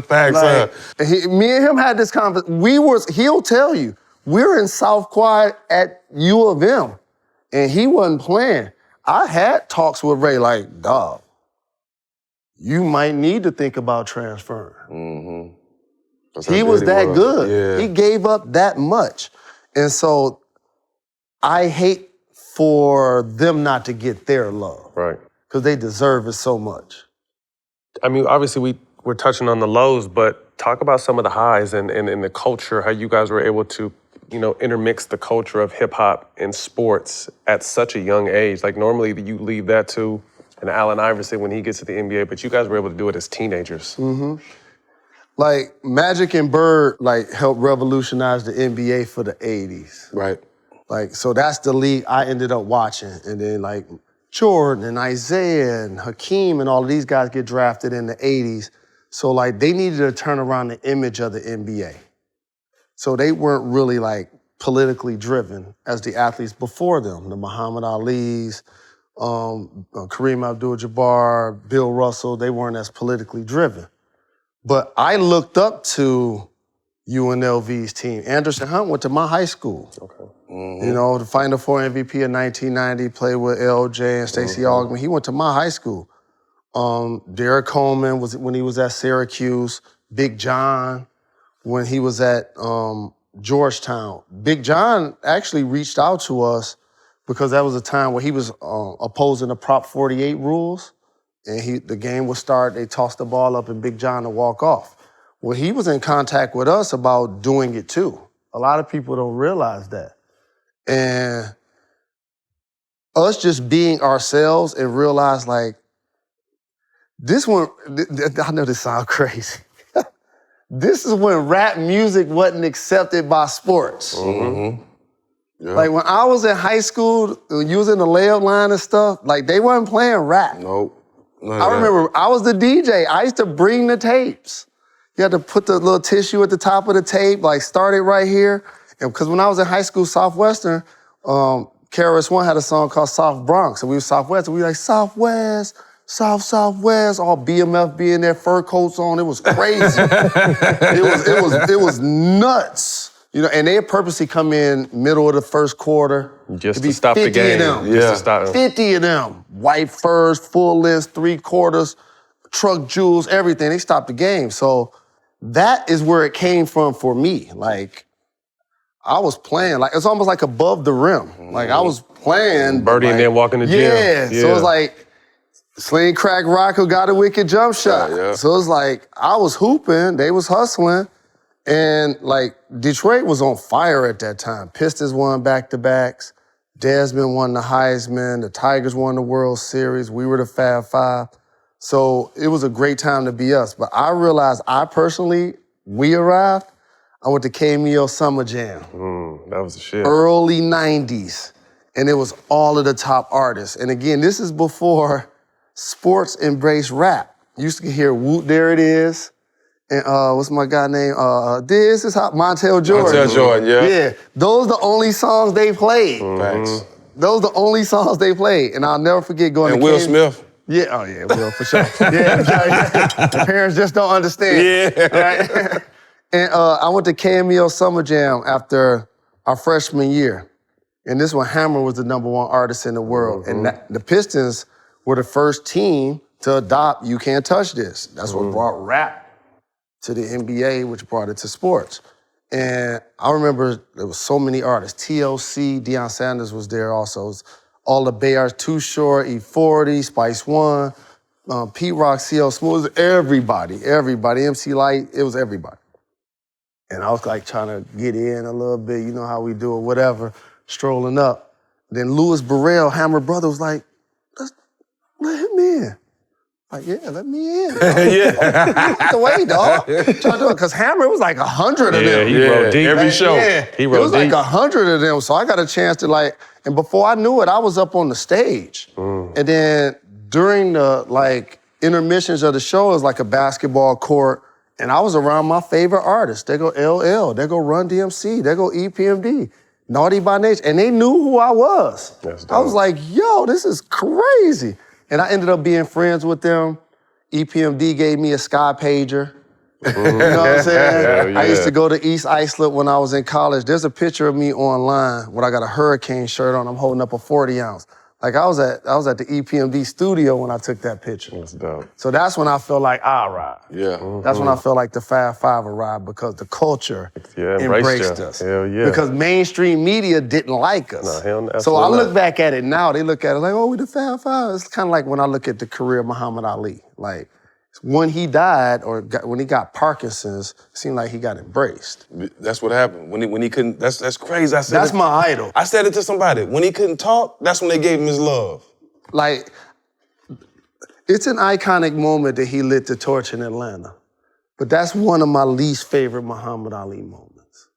Facts, me and him had this conversation. He'll tell you, we're in South Quad at U of M, and he wasn't playing. I had talks with Ray like, dog, you might need to think about transferring. He was that good. Yeah. He gave up that much. And so I hate for them not to get their love. Right. Because they deserve it so much. I mean, obviously we're touching on the lows, but talk about some of the highs and the culture, how you guys were able to, intermix the culture of hip hop and sports at such a young age. Like, normally you leave that to an Allen Iverson when he gets to the NBA, but you guys were able to do it as teenagers. Like, Magic and Bird, helped revolutionize the NBA for the 80s. Right. So that's the league I ended up watching. And then, Jordan and Isaiah and Hakeem and all of these guys get drafted in the 80s. So, they needed to turn around the image of the NBA. So they weren't really, politically driven as the athletes before them, the Muhammad Ali's, Kareem Abdul-Jabbar, Bill Russell, they weren't as politically driven. But I looked up to UNLV's team. Anderson Hunt went to my high school. Okay. You know, the Final Four MVP in 1990, played with LJ and Stacey Augmon. He went to my high school. Derek Coleman was when he was at Syracuse. Big John when he was at Georgetown. Big John actually reached out to us because that was a time where he was opposing the Prop 48 rules. And the game would start, they tossed the ball up and Big John to walk off. Well, he was in contact with us about doing it too. A lot of people don't realize that. And us just being ourselves and realize like, this one, I know this sounds crazy. This is when rap music wasn't accepted by sports. Mm-hmm. Yeah. Like when I was in high school, using the layup line and stuff, like they wasn't playing rap. Nope. I remember I was the DJ. I used to bring the tapes. You had to put the little tissue at the top of the tape, like start it right here. And because when I was in high school, Southwestern, KRS-One had a song called South Bronx. And we were Southwest, and we were like, Southwest, Southwest, all BMF being there, fur coats on. It was crazy. it was nuts. You know, and they purposely come in middle of the first quarter. Just to stop the game. Of them. Just to stop them. 50 of them. White furs, full lengths, 3/4, truck jewels, everything. They stopped the game. So that is where it came from for me. Like, I was playing, like, it's almost like above the rim. Like, I was playing. Birdie and then walking the gym. Yeah. So it's like, Sling Crack Rock who got a wicked jump shot. Yeah. So it's like, I was hooping, they was hustling. And like, Detroit was on fire at that time. Pistons won back-to-backs. Desmond won the Heisman. The Tigers won the World Series. We were the Fab Five. So it was a great time to be us. But I realized we arrived, I went to KMEO Summer Jam. That was the shit. Early 90s. And it was all of the top artists. And again, this is before sports embraced rap. You used to hear Whoop, There It Is. And what's my guy name? This is how Montel Jordan. Montel Jordan, yeah. Yeah, those the only songs they played. Facts. Those the only songs they played. And I'll never forget going And to Will Ken- Smith. Yeah, oh yeah, Will, for sure. Yeah. The parents just don't understand. Yeah. Right? And I went to KMEO Summer Jam after our freshman year. And this one, Hammer was the #1 artist in the world. And the Pistons were the first team to adopt You Can't Touch This. That's what brought rap to the NBA, which brought it to sports. And I remember there was so many artists. TLC, Deion Sanders was there also. It was all the Bay Arts, Too Short, E40, Spice One, Pete Rock, CL Smooth, everybody, MC Light, it was everybody. And I was like trying to get in a little bit, you know how we do it, whatever, strolling up. Then Louis Burrell, Hammer brother, was like, let him in. Like, yeah, let me in. Get the way, dog. Because Hammer was like 100 of them. Yeah, he wrote deep. Every show. He wrote It was deep. like 100 of them. So I got a chance to like, and before I knew it, I was up on the stage. And then during the like intermissions of the show, it was like a basketball court. And I was around my favorite artists. They go LL, they go Run DMC, they go EPMD, Naughty by Nature. And they knew who I was. I was like, yo, this is crazy. And I ended up being friends with them. EPMD gave me a Sky pager. You know what I'm saying? Yeah. I used to go to East Islip when I was in college. There's a picture of me online where I got a Hurricane shirt on. I'm holding up a 40 ounce. Like I was at the EPMD studio when I took that picture. That's dope. So that's when I felt like I arrived. Yeah. That's when I felt like the Fab Five arrived because the culture embraced us. Hell yeah. Because mainstream media didn't like us. No, hell, so I absolutely look not. back at it now, they look at it like, oh, we the Fab Five. It's kind of like when I look at the career of Muhammad Ali. Like, when he died when he got Parkinson's, it seemed like he got embraced. That's what happened. When he couldn't, that's crazy. I said That's my idol. I said it to somebody. When he couldn't talk, that's when they gave him his love. Like, it's an iconic moment that he lit the torch in Atlanta. But that's one of my least favorite Muhammad Ali moments.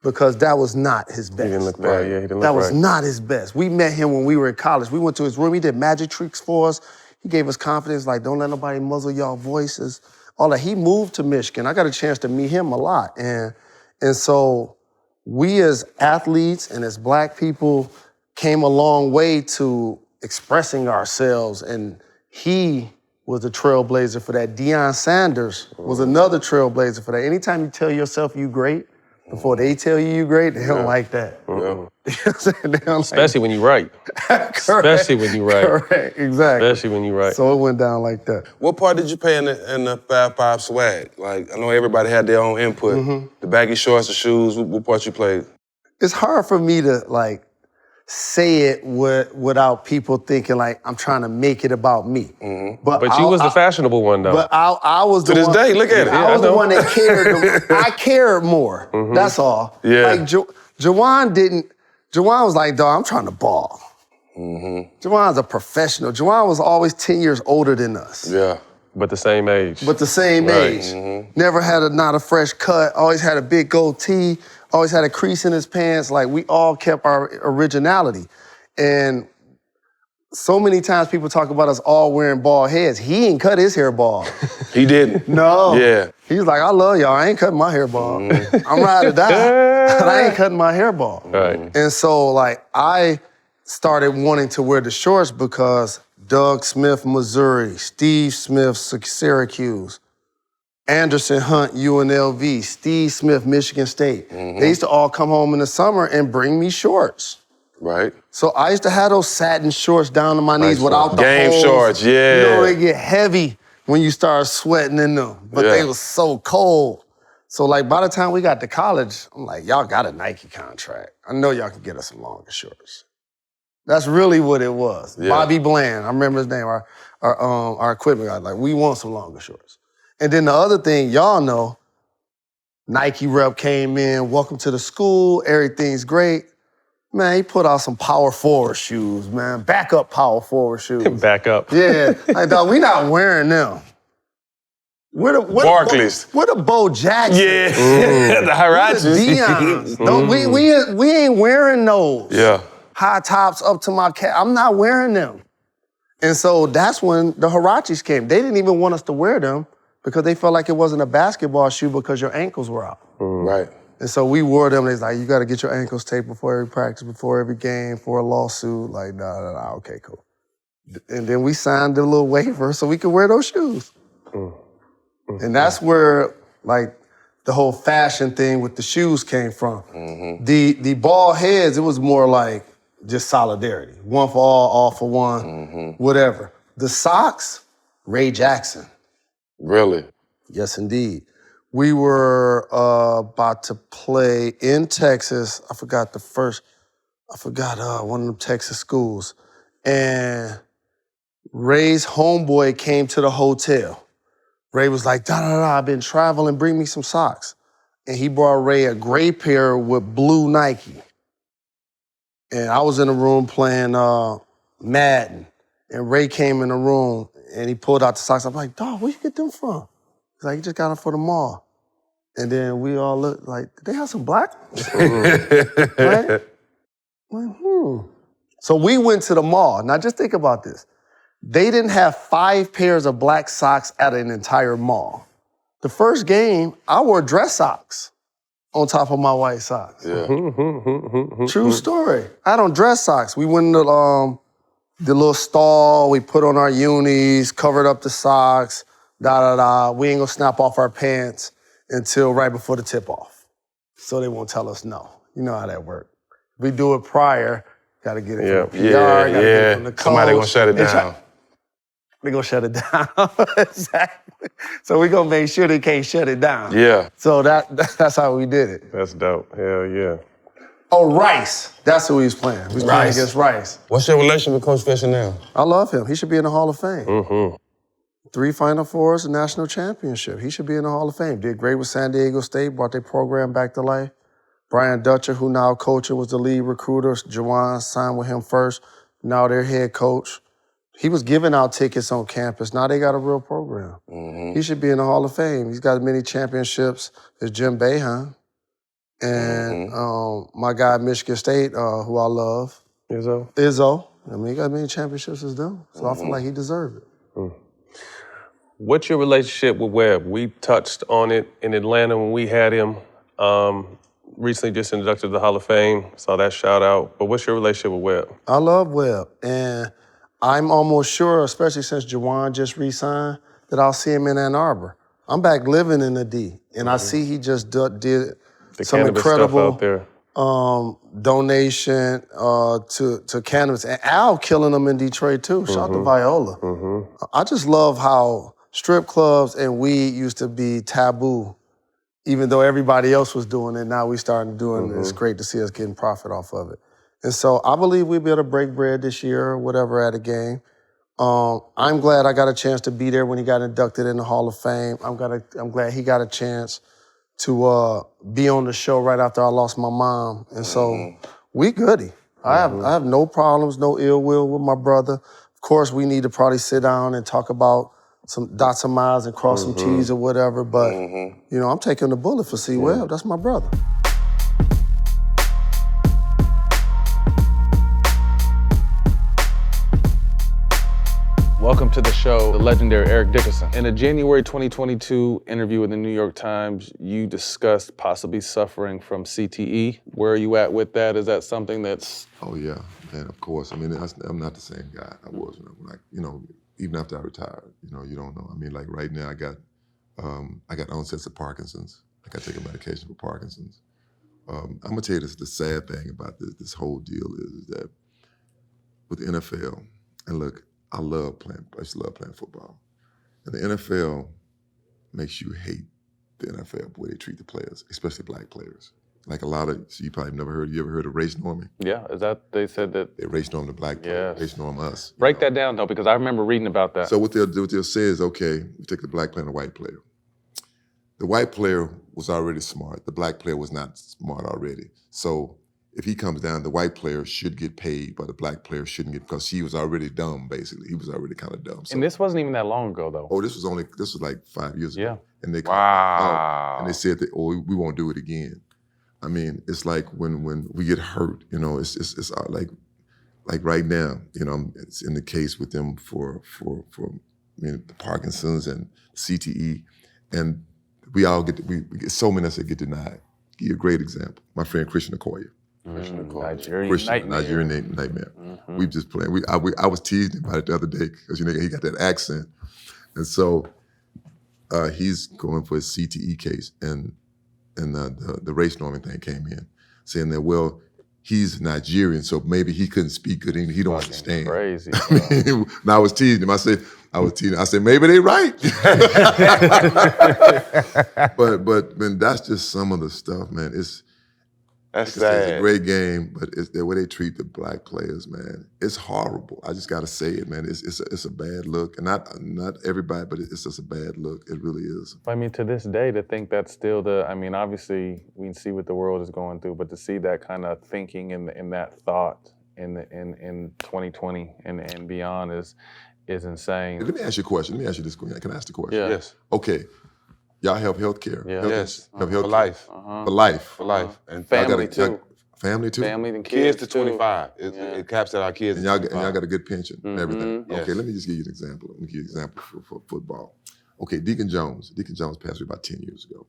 Because that was not his best. He didn't look bad, yeah, he didn't look That was right. not his best. We met him when we were in college. We went to his room, he did magic tricks for us. He gave us confidence, like, don't let nobody muzzle y'all voices. All that. He moved to Michigan. I got a chance to meet him a lot. And so we as athletes and as black people came a long way to expressing ourselves, and he was a trailblazer for that. Deion Sanders was another trailblazer for that. Anytime you tell yourself you great, before they tell you great, they don't like that. Yeah. You know what I'm saying? They don't Especially when you right. Especially when you right. Correct, exactly. Especially when you right. So it went down like that. What part did you play in the 5-5 swag? Like, I know everybody had their own input. The baggy shorts, the shoes, what part you played? It's hard for me to, like, say it without people thinking like I'm trying to make it about me. But you was the fashionable one though. But I was the To this one, day, look at it. I was the one that cared. I cared more. That's all. Yeah. Like Jawan didn't. Jawan was like, dog, I'm trying to ball. Jawan's a professional. Jawan was always 10 years older than us. Yeah. But the same age. But the same age. Never had not a fresh cut. Always had a big goatee. Always had a crease in his pants. Like, we all kept our originality. And so many times people talk about us all wearing bald heads. He ain't cut his hair bald. He didn't? No. Yeah. He's like, I love y'all. I ain't cutting my hair bald. I'm ride or die. But I ain't cutting my hair bald. Right. And so, like, I started wanting to wear the shorts because Doug Smith, Missouri, Steve Smith, Syracuse, Anderson Hunt, UNLV, Steve Smith, Michigan State. They used to all come home in the summer and bring me shorts. Right. So I used to have those satin shorts down to my knees without the game holes. shorts, yeah. You know, they get heavy when you start sweating in them, but they was so cold. So, like, by the time we got to college, I'm like, y'all got a Nike contract. I know y'all can get us some longer shorts. That's really what it was. Yeah. Bobby Bland, I remember his name, our equipment guy, like, we want some longer shorts. And then the other thing, y'all know, Nike rep came in, welcome to the school, everything's great. Man, he put out some power forward shoes, man. Backup power forward shoes. Back up. Yeah, like, dog, we not wearing them. Barclays. Where the Bo Jackson? Yeah. The Huaraches. The Deions. We ain't wearing those. Yeah. High tops up to my calf. I'm not wearing them. And so that's when the Huaraches came. They didn't even want us to wear them because they felt like it wasn't a basketball shoe because your ankles were out. Right. And so we wore them. They's like, you got to get your ankles taped before every practice, before every game, for a lawsuit. Like, nah, okay, cool. And then we signed a little waiver so we could wear those shoes. And that's where, like, the whole fashion thing with the shoes came from. The bald heads, it was more like just solidarity. One for all for one, whatever. The socks, Ray Jackson. Really? Yes, indeed. We were about to play in Texas. I forgot one of them Texas schools. And Ray's homeboy came to the hotel. Ray was like, I've been traveling, bring me some socks. And he brought Ray a gray pair with blue Nike. And I was in the room playing Madden. And Ray came in the room and he pulled out the socks. I'm like, dog, where you get them from? He's like, he just got them for the mall. And then we all looked like, did they have some black ones? Right? Like, So we went to the mall. Now just think about this. They didn't have 5 pairs of black socks at an entire mall. The first game, I wore dress socks on top of my white socks. Yeah. True story. I had on dress socks. We went into the little stall, we put on our unis, covered up the socks, We ain't gonna snap off our pants until right before the tip-off. So they won't tell us no. You know how that works. We do it prior, gotta get it from the PR, gotta get it from the coach. Somebody gonna shut it down. They gonna shut it down. Exactly. So we gonna make sure they can't shut it down. Yeah. So that's how we did it. That's dope. Hell yeah. Oh, Rice. That's who he was playing. He was playing against Rice. What's your relationship with Coach Fisher now? I love him. He should be in the Hall of Fame. 3 Final Fours, a national championship. He should be in the Hall of Fame. Did great with San Diego State, brought their program back to life. Brian Dutcher, who now coaching, was the lead recruiter. Jawan signed with him first. Now their head coach. He was giving out tickets on campus. Now they got a real program. He should be in the Hall of Fame. He's got as many championships as Jim Boeheim. And my guy at Michigan State, who I love. Izzo. I mean, he got as many championships as them. So I feel like he deserved it. What's your relationship with Webb? We touched on it in Atlanta when we had him. recently just inducted to the Hall of Fame. Saw that shout out. But what's your relationship with Webb? I love Webb, and I'm almost sure, especially since Juwan just re-signed, that I'll see him in Ann Arbor. I'm back living in the D, and I see he just did The some cannabis incredible stuff out there. donation to cannabis. And Al killing them in Detroit too. Shout out to Viola. I just love how strip clubs and weed used to be taboo. Even though everybody else was doing it, now we starting doing it. It's great to see us getting profit off of it. And so I believe we'll be able to break bread this year or whatever at a game. I'm glad I got a chance to be there when he got inducted in the Hall of Fame. I'm glad he got a chance to be on the show right after I lost my mom. And so we goody. I have no problems, no ill will with my brother. Of course, we need to probably sit down and talk about some dots some I's and cross some T's or whatever. But, you know, I'm taking the bullet for C. Webb. That's my brother. Welcome to the show, the legendary Eric Dickerson. In a January 2022 interview with the New York Times, you discussed possibly suffering from CTE. Where are you at with that? Is that something that's... Oh yeah, man, of course. I mean, I'm not the same guy I was when even after I retired, you don't know. I mean, like right now I got onsets of Parkinson's. I got to take a medication for Parkinson's. I'm gonna tell you this, the sad thing about this whole deal is that with the NFL, and look, I used to love playing football. And the NFL makes you hate the NFL, the way they treat the players, especially black players. Like so you probably you ever heard of race norming? Yeah, they said that... They race norm the black players, race norm us. Break that down though, because I remember reading about that. So what they'll say is, okay, we take the black player and the white player. The white player was already smart. The black player was not smart already. So if he comes down, the white player should get paid, but the black player shouldn't get, because he was already dumb, basically. He was already kind of dumb. So, and this wasn't even that long ago, though. Oh, this was like 5 years ago. Yeah. And they out, and they said that, we won't do it again. I mean, it's like when we get hurt, it's like right now, it's in the case with them for the Parkinson's and CTE, and we get so many that get denied. Give you a great example. My friend Christian Okoye. Nigerian nightmare. We just playing. I was teasing him about it the other day because he got that accent, and so he's going for his CTE case, and the race norming thing came in, saying that he's Nigerian, so maybe he couldn't speak good English. He don't understand. Crazy. And I was teasing him. I said maybe they right. but man, that's just some of the stuff, man. That's sad. It's a great game, but it's the way they treat the black players, man. It's horrible. I just gotta say it, man. It's a bad look, and not everybody, but it's just a bad look. It really is. I mean, to this day, to think that's still obviously we see what the world is going through, but to see that kind of thinking and that thought in 2020 and beyond is insane. Let me ask you a question. Let me ask you this question. Can I ask the question? Yeah. Yes. Okay. Y'all have health care. Yeah. Yes. Have health For life. For life. For life. And family too. Family too? Family and kids kids to 25. It caps at our kids. And y'all got a good pension and everything. Yes. Okay, let me just give you an example. Let me give you an example for football. Okay, Deacon Jones passed away about 10 years ago.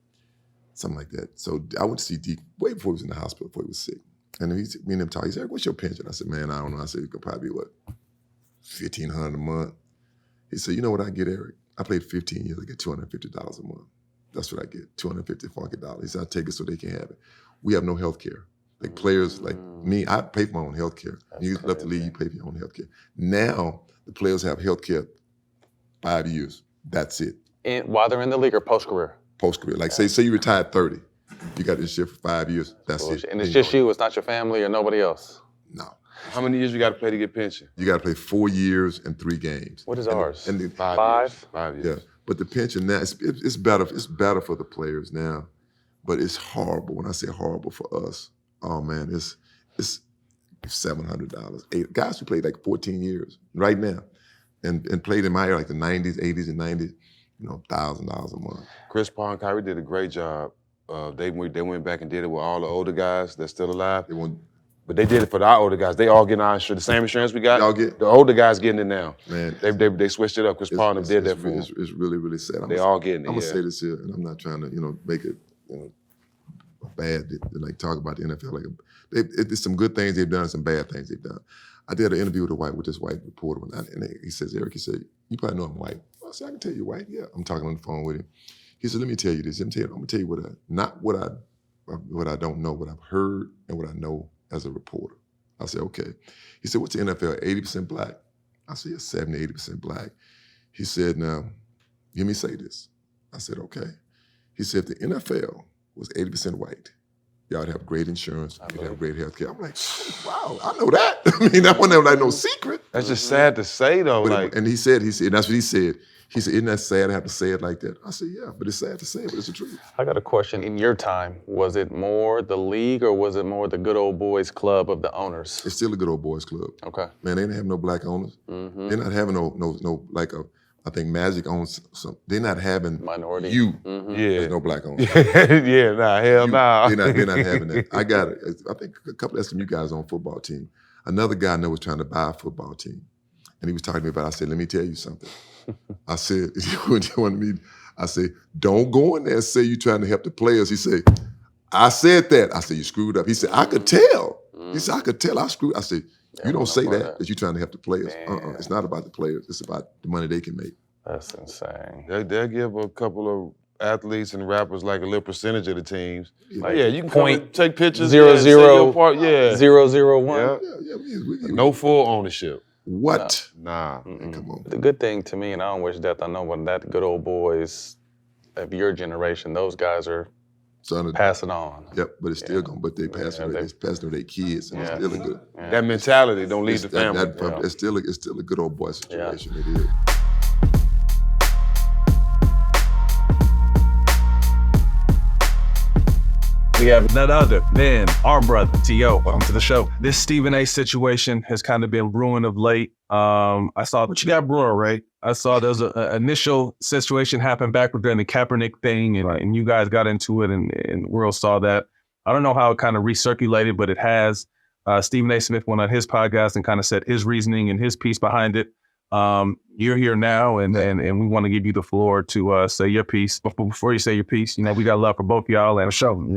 Something like that. So I went to see Deacon way before he was in the hospital, before he was sick. And me and him talked. He said, Eric, what's your pension? I said, man, I don't know. I said, it could probably be $1,500 a month. He said, you know what I get, Eric? I played 15 years. I get $250 a month. That's what I get, $250 funky dollars. He said, I'll take it so they can have it. We have no health care. Like players like me, I pay for my own health care. You left the league, you pay for your own health care. Now, the players have health care 5 years. That's it. And while they're in the league or post-career? Post-career. Like say you retired 30. You got this shit for 5 years. That's it. And it's just you. It's not your family or nobody else? No. How many years you got to play to get pension? You got to play 4 years and 3 games. What is ours? And 5 years. 5 years. Yeah. But the pension now, it's better. It's better for the players now, but it's horrible. When I say horrible for us, oh man, it's $700. Guys who played like 14 years right now, and played in my era like the 90s, 80s, and 90s, $1,000 a month. Chris Paul and Kyrie did a great job. They went back and did it with all the older guys that's still alive. But they did it for our older guys. They all getting our insurance, the same insurance we got. The older guys getting it now. Man, they switched it up. Chris Paul and them did that for them. It's really, really sad. They all getting it. I'm gonna say this here, and I'm not trying to, make it, bad. They like talk about the NFL like it's some good things they've done, some bad things they've done. I did an interview with this white reporter, he says, Eric, he said, you probably know I'm white. I said, I can tell you white. Yeah, I'm talking on the phone with him. He said, let me tell you this. I'm gonna tell you what I don't know, what I've heard and what I know as a reporter. I said, okay. He said, what's the NFL, 80% black? I said, yeah, 70, 80% black. He said, now, hear me say this. I said, okay. He said, if the NFL was 80% white, y'all would have great insurance, you'd have great health care. I'm like, wow, I know that. I mean, that wasn't like no secret. That's just sad to say though. And he said, that's what he said. He said, isn't that sad to have to say it like that? I said, yeah, but it's sad to say it, but it's the truth. I got a question. In your time, was it more the league or was it more the good old boys club of the owners? It's still a good old boys club. Okay. Man, they didn't have no black owners. Mm-hmm. They're not having no like I think Magic owns some. They're not having minority. Yeah, there's no black owners. Yeah, nah, hell nah. They're not having that. I think a couple of SMU guys on football team. Another guy I know was trying to buy a football team, and he was talking to me about. I said, let me tell you something. I said, I said, don't go in there and say you're trying to help the players. He said, I said that. I said, you screwed up. He said, I could tell. He said, I could tell I screwed. I said, you don't say that you're trying to help the players. It's not about the players. It's about the money they can make. That's insane. They'll give a couple of athletes and rappers like a little percentage of the teams. Like you can come and take pictures. 0, 0, 001. Yeah, no full ownership. What? Nah. Come on. The good thing to me, and I don't wish death, I know when that good old boys of your generation, those guys are passing on. Yep, but it's still going. But they passing to their kids, and it's still a good. That mentality don't leave the family. It's still a good old boy situation. It is. We have none other than our brother, T.O. Welcome to the show. This Stephen A. situation has kind of been brewing of late. I saw what you got brewing, Ray. I saw there's an initial situation happen back during the Kaepernick thing, and you guys got into it, and the world saw that. I don't know how it kind of recirculated, but it has. Stephen A. Smith went on his podcast and kind of said his reasoning and his piece behind it. You're here now, and we want to give you the floor to say your piece. But before you say your piece, we got love for both y'all. And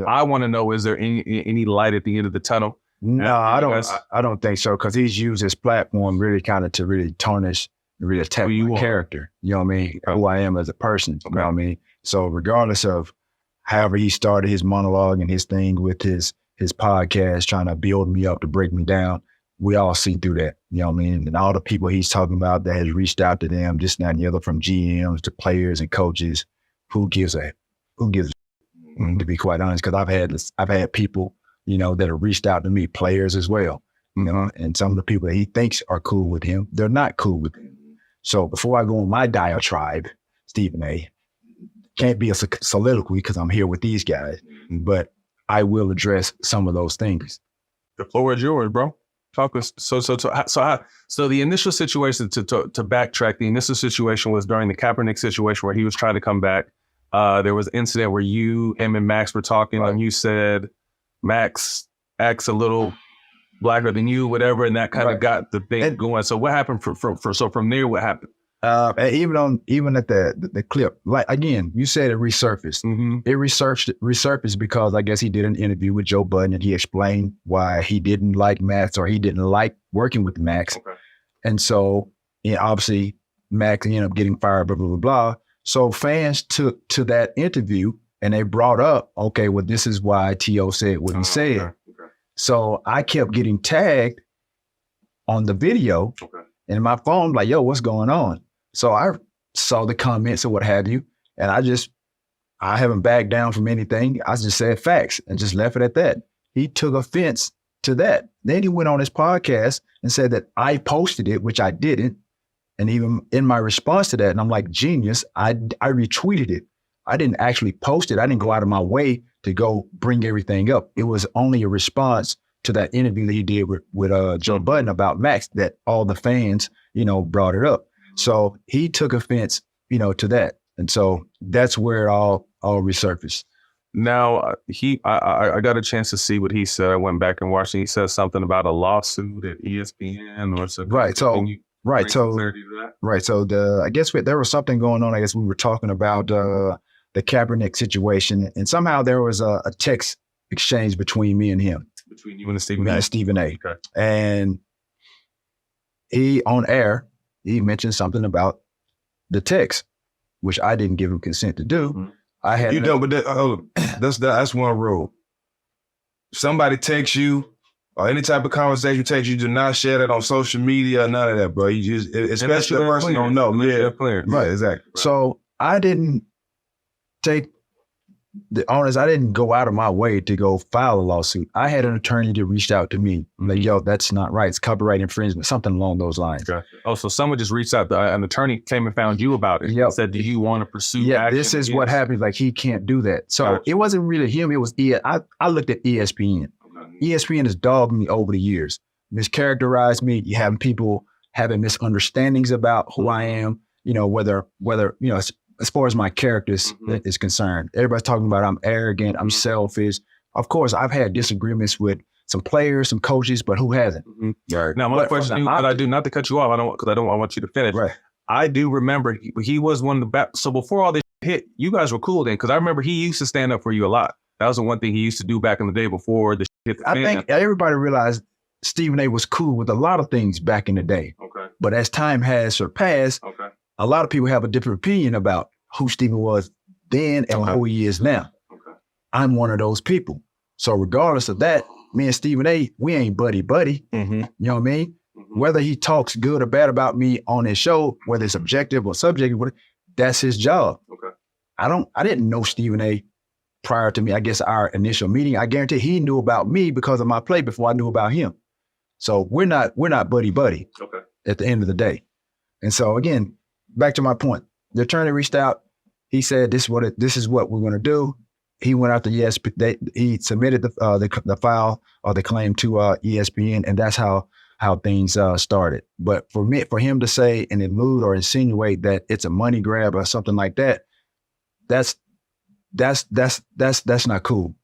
I want to know, is there any light at the end of the tunnel? No, I don't think so, because he's used his platform really kind of to really tarnish, really attack my character. You know what I mean? Who I am as a person. You know what I mean? So regardless of however he started his monologue and his thing with his podcast, trying to build me up to break me down, we all see through that, you know what I mean? And all the people he's talking about that has reached out to them, this, that, and the other, from GMs to players and coaches, who gives a to be quite honest, because I've had people, that have reached out to me, players as well, and some of the people that he thinks are cool with him, they're not cool with him. So before I go on my diatribe, Stephen A., can't be a soliloquy because I'm here with these guys, but I will address some of those things. The floor is yours, bro. Talk us. So the initial situation, to backtrack, the initial situation was during the Kaepernick situation where he was trying to come back. There was an incident where him and Max were talking, and you said Max acts a little blacker than you, whatever, and that kind of got the thing going. So what happened from there? What happened? Even at the clip, like again, you said it resurfaced. Mm-hmm. It resurfaced because I guess he did an interview with Joe Budden and he explained why he didn't like Max, or he didn't like working with Max. Okay. And so obviously Max ended up getting fired, blah, blah, blah, blah. So fans took to that interview and they brought up, okay, well, this is why T.O. said what he said. Okay. So I kept getting tagged on the video and my phone, like, yo, what's going on? So I saw the comments or what have you, and I haven't backed down from anything. I just said facts and just left it at that. He took offense to that. Then he went on his podcast and said that I posted it, which I didn't. And even in my response to that, and I'm like, genius, I retweeted it. I didn't actually post it. I didn't go out of my way to go bring everything up. It was only a response to that interview that he did with Joe Budden about Max that all the fans, brought it up. So he took offense, to that. And so that's where it all resurfaced. Now, I got a chance to see what he said. I went back and watched it. He said something about a lawsuit at ESPN or something. Right. So, I guess there was something going on. I guess we were talking about the Kaepernick situation, and somehow there was a text exchange between me and him. Between you and Stephen A. Stephen A. Okay. And he, on air, he mentioned something about the text, which I didn't give him consent to do. Mm-hmm. I had You don't, but that's one rule. If somebody texts you or any type of conversation takes you, do not share that on social media or none of that, bro. You just, especially the person don't know. Yeah, right, exactly. Right. So I didn't take the honest. I didn't go out of my way to go file a lawsuit. I had an attorney that reached out to me, like, "Yo, that's not right. It's copyright infringement, something along those lines." Okay. Oh, so someone just reached out. An attorney came and found you about it. Yep. Said, "Do you want to pursue?" Yeah, action this is against-" what happens. Like, he can't do that. So Gotcha. it wasn't really him. It was I looked at ESPN. ESPN has dogged me over the years, mischaracterized me. You having people having misunderstandings about who I am. You know, whether you know, as far as my character is concerned, everybody's talking about I'm arrogant, I'm selfish. Of course, I've had disagreements with some players, some coaches, but who hasn't? Right. Now, my question, but I do not to cut you off. I want you to finish. Right. I do remember he was one of the best. So before all this hit, you guys were cool then, because I remember he used to stand up for you a lot. That was the one thing he used to do back in the day before the shit hit the fan. I think everybody realized Stephen A. was cool with a lot of things back in the day. Okay. But as time has surpassed, a lot of people have a different opinion about who Stephen was then and who he is now. I'm one of those people. So regardless of that, me and Stephen A., we ain't buddy-buddy. You know what I mean? Whether he talks good or bad about me on his show, whether it's objective or subjective, that's his job. Okay. I didn't know Stephen A. prior to me, I guess our initial meeting. I guarantee he knew about me because of my play before I knew about him. So we're not buddy-buddy at the end of the day. And so again, back to my point, the attorney reached out. He said, this is what we're going to do. He went out to ESPN. He submitted the file or the claim to ESPN, and that's how things started. But for him to say and allude or insinuate that it's a money grab or something like that, that's not cool.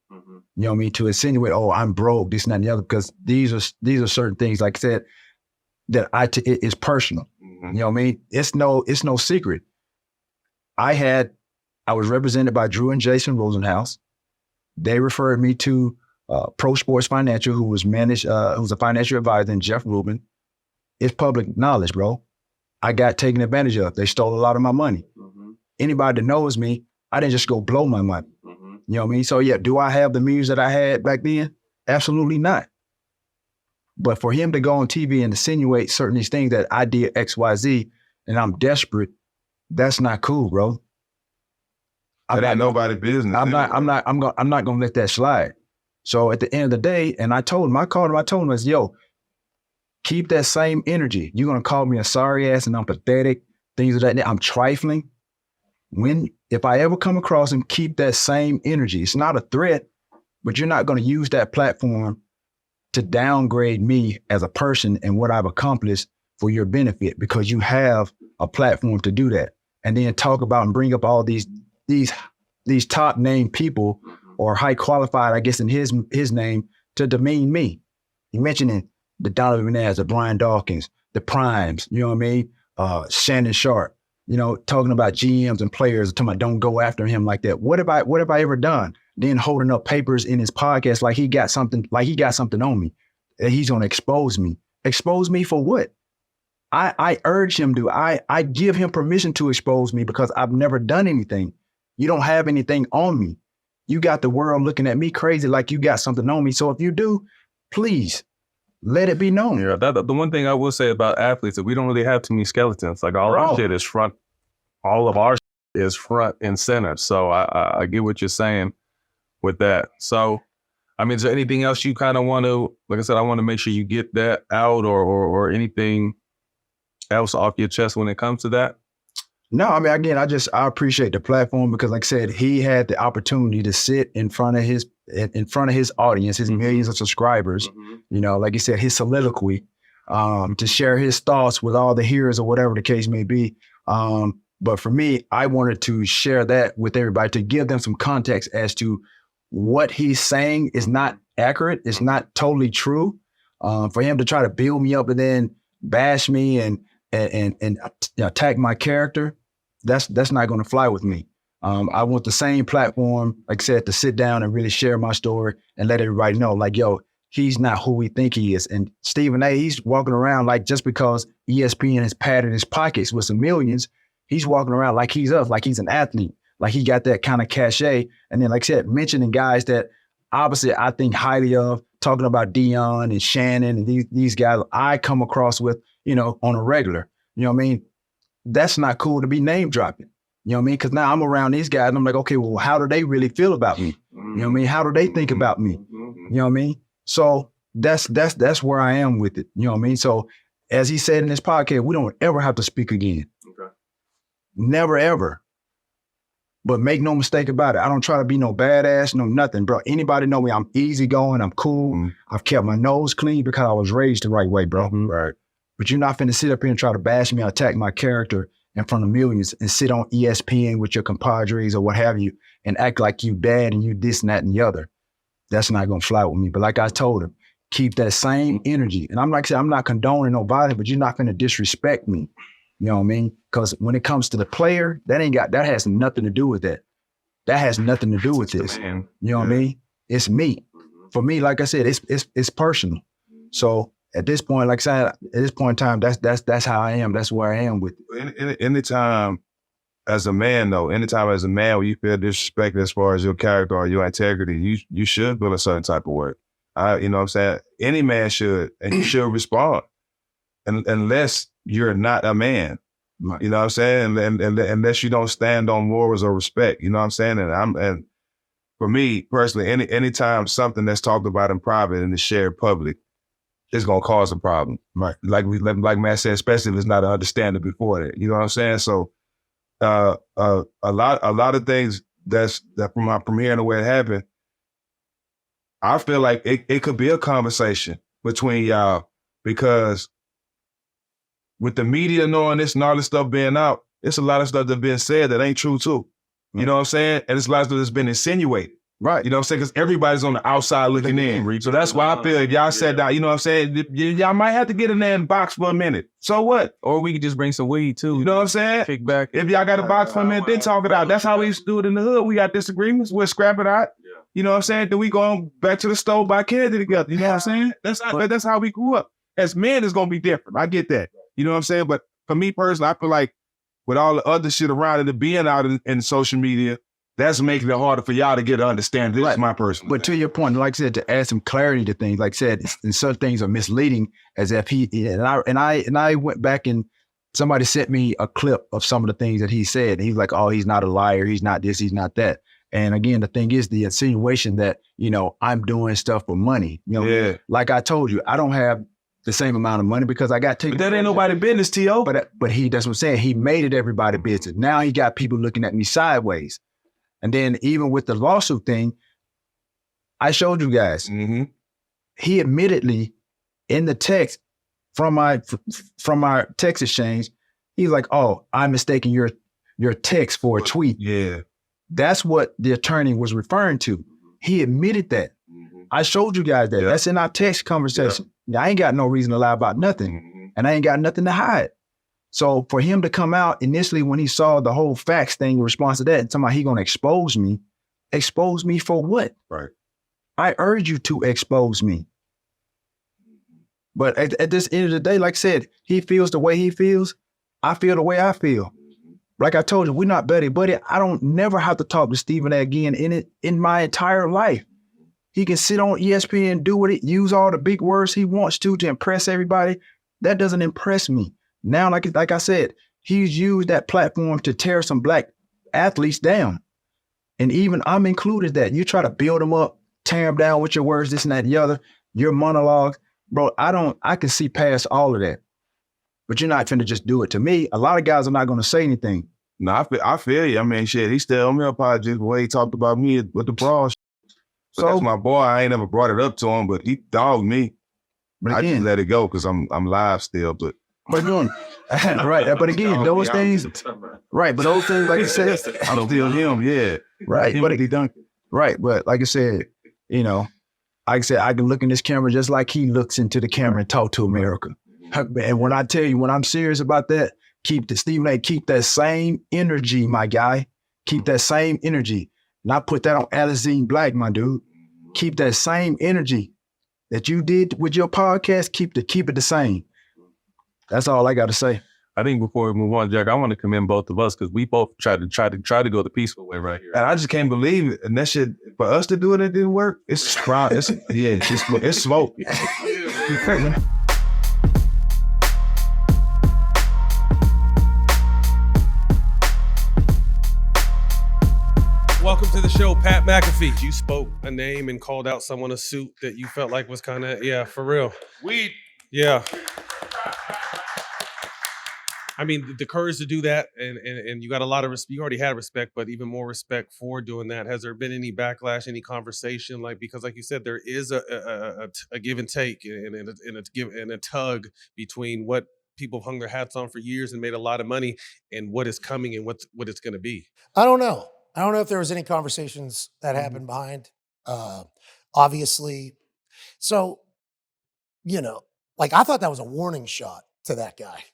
You know what I mean? To insinuate, oh, I'm broke, this and that and the other, because these are certain things, like I said, that it is personal. You know what I mean? It's no secret. I was represented by Drew and Jason Rosenhaus. They referred me to Pro Sports Financial, who was a financial advisor, and Jeff Rubin. It's public knowledge, bro. I got taken advantage of. They stole a lot of my money. Anybody that knows me, I didn't just go blow my money. You know what I mean? So yeah, do I have the means that I had back then? Absolutely not. But for him to go on TV and insinuate certain these things that I did X, Y, Z, and I'm desperate, that's not cool, bro. That ain't nobody's business. I'm not gonna let that slide. So at the end of the day, and I told him, I told him, I said, yo, keep that same energy. You're gonna call me a sorry ass and I'm pathetic, things of that. I'm trifling. If I ever come across him, keep that same energy. It's not a threat, but you're not gonna use that platform to downgrade me as a person and what I've accomplished for your benefit, because you have a platform to do that. And then talk about and bring up all these top name people or high qualified, I guess in his name, to demean me. He mentioning the Donovan McNabb, the Brian Dawkins, the Primes, you know what I mean? Shannon Sharp, you know, talking about GMs and players, talking about don't go after him like that. What have I ever done? Then holding up papers in his podcast like he got something on me. That he's gonna expose me. Expose me for what? I urge him to. I give him permission to expose me because I've never done anything. You don't have anything on me. You got the world looking at me crazy like you got something on me. So if you do, please let it be known. Yeah, the one thing I will say about athletes is that we don't really have too many skeletons. Like all our shit is front. All of our shit is front and center. So I get what you're saying with that. So, I mean, is there anything else you kind of want to, like I said, I want to make sure you get that out or anything else off your chest when it comes to that? No, I mean, again, I appreciate the platform because, like I said, he had the opportunity to sit in front of his audience, his millions of subscribers, you know, like you said, his soliloquy, to share his thoughts with all the hearers or whatever the case may be. But for me, I wanted to share that with everybody to give them some context as to what he's saying is not accurate. It's not totally true. For him to try to build me up and then bash me and attack my character, that's not going to fly with me. I want the same platform, like I said, to sit down and really share my story and let everybody know, like, yo, he's not who we think he is. And Stephen A., he's walking around like just because ESPN has padded his pockets with some millions, he's walking around like he's us, like he's an athlete, like he got that kind of cachet. And then, like I said, mentioning guys that obviously I think highly of, talking about Dion and Shannon and these guys I come across with, on a regular. You know what I mean? That's not cool to be name dropping. You know what I mean? Because now I'm around these guys and I'm like, okay, well, how do they really feel about me? You know what I mean? How do they think about me? You know what I mean? So that's where I am with it. You know what I mean? So as he said in this podcast, we don't ever have to speak again. Okay. Never, ever. But make no mistake about it. I don't try to be no badass, no nothing, bro. Anybody know me? I'm easygoing. I'm cool. I've kept my nose clean because I was raised the right way, bro. Right. But you're not finna sit up here and try to bash me or attack my character in front of millions and sit on ESPN with your compadres or what have you and act like you bad and you this and that and the other. That's not gonna fly with me. But like I told him, keep that same energy. And I'm like I said, I'm not condoning no violence, but you're not gonna disrespect me. You know what I mean? Because when it comes to the player, that has nothing to do with that. That has nothing to do with this. You know what I mean? It's me. For me, like I said, it's personal. So at this point, like I said, at this point in time, that's how I am. That's where I am with it. Anytime as a man, where you feel disrespected as far as your character or your integrity, you should feel a certain type of way. You know what I'm saying? Any man should, and you should respond. Unless you're not a man. Right. You know what I'm saying? And unless you don't stand on morals or respect. You know what I'm saying? And for me personally, anytime something that's talked about in private and is shared public, it's gonna cause a problem. Right. Like Matt said, especially if it's not an understanding before that. You know what I'm saying? So a lot of things that from hearing the way it happened, I feel like it could be a conversation between y'all, because with the media knowing this and all this stuff being out, it's a lot of stuff that's been said that ain't true too. You know what I'm saying? And it's a lot of stuff that's been insinuated. Right. You know what I'm saying? Because everybody's on the outside looking in. So that's why I feel if y'all sat down, you know what I'm saying? Y'all might have to get in there and box for a minute. So what? Or we could just bring some weed too. You know what I'm saying? Kick back. If y'all got to box for a minute, then talk it out. That's how we used to do it in the hood. We got disagreements. We'll scrap it out. Yeah. You know what I'm saying? Then we go back to the stove, buy candy together. You know what I'm saying? That's how we grew up. As men, it's going to be different. I get that. You know what I'm saying? But for me personally, I feel like with all the other shit around it, being out in social media, that's making it harder for y'all to get to understand. This is my personal. But to your point, like I said, to add some clarity to things, like I said, and some things are misleading, as if and I went back and somebody sent me a clip of some of the things that he said. And he's like, oh, he's not a liar. He's not this, he's not that. And again, the thing is the insinuation that, I'm doing stuff for money. Like I told you, I don't have the same amount of money because I got taken. But that ain't nobody business, T.O. But that's what I'm saying. He made it everybody business. Now he got people looking at me sideways. And then even with the lawsuit thing, I showed you guys. Mm-hmm. He admittedly, in the text from our text exchange, he's like, "Oh, I'm mistaking your text for a tweet." Yeah, that's what the attorney was referring to. He admitted that. Mm-hmm. I showed you guys that. Yeah. That's in our text conversation. Yeah. I ain't got no reason to lie about nothing, and I ain't got nothing to hide. So for him to come out initially when he saw the whole facts thing in response to that and talking about he gonna expose me for what? Right. I urge you to expose me. But at this end of the day, like I said, he feels the way he feels. I feel the way I feel. Like I told you, we're not buddy. I don't never have to talk to Stephen A. again in my entire life. He can sit on ESPN, use all the big words he wants to impress everybody. That doesn't impress me. Now, like I said, he's used that platform to tear some black athletes down. And even I'm included that. You try to build them up, tear them down with your words, this and that and the other, your monologue. Bro, I can see past all of that. But you're not finna just do it to me. A lot of guys are not gonna say anything. No, I feel you. I mean, shit, he still on me apologies the way he talked about me with the brawl. So that's my boy. I ain't never brought it up to him, but he dogged me. But again, I just let it go because I'm live still, but right. But again, those things, right. But those things, like I said, I'm still him. Yeah. Right. Right. But like I said, like I said, I can look in this camera just like he looks into the camera and talk to America. And when I tell you, when I'm serious about that, keep that same energy, my guy. Keep that same energy. Not put that on Alizine Black, my dude. Keep that same energy that you did with your podcast. Keep it the same. That's all I got to say. I think before we move on, Jack, I want to commend both of us because we both tried to go the peaceful way right here. And I just can't believe it. And that shit, for us to do it didn't work. It's smoke. Welcome to the show, Pat McAfee. You spoke a name and called out someone a suit that you felt like was kind of, for real. Weed. Yeah. I mean, the courage to do that, and you got a lot of respect. You already had respect, but even more respect for doing that. Has there been any backlash, any conversation? Because like you said, there is a give and take and a tug between what people have hung their hats on for years and made a lot of money and what is coming and what it's going to be. I don't know if there was any conversations that happened behind. Obviously. So, I thought that was a warning shot to that guy.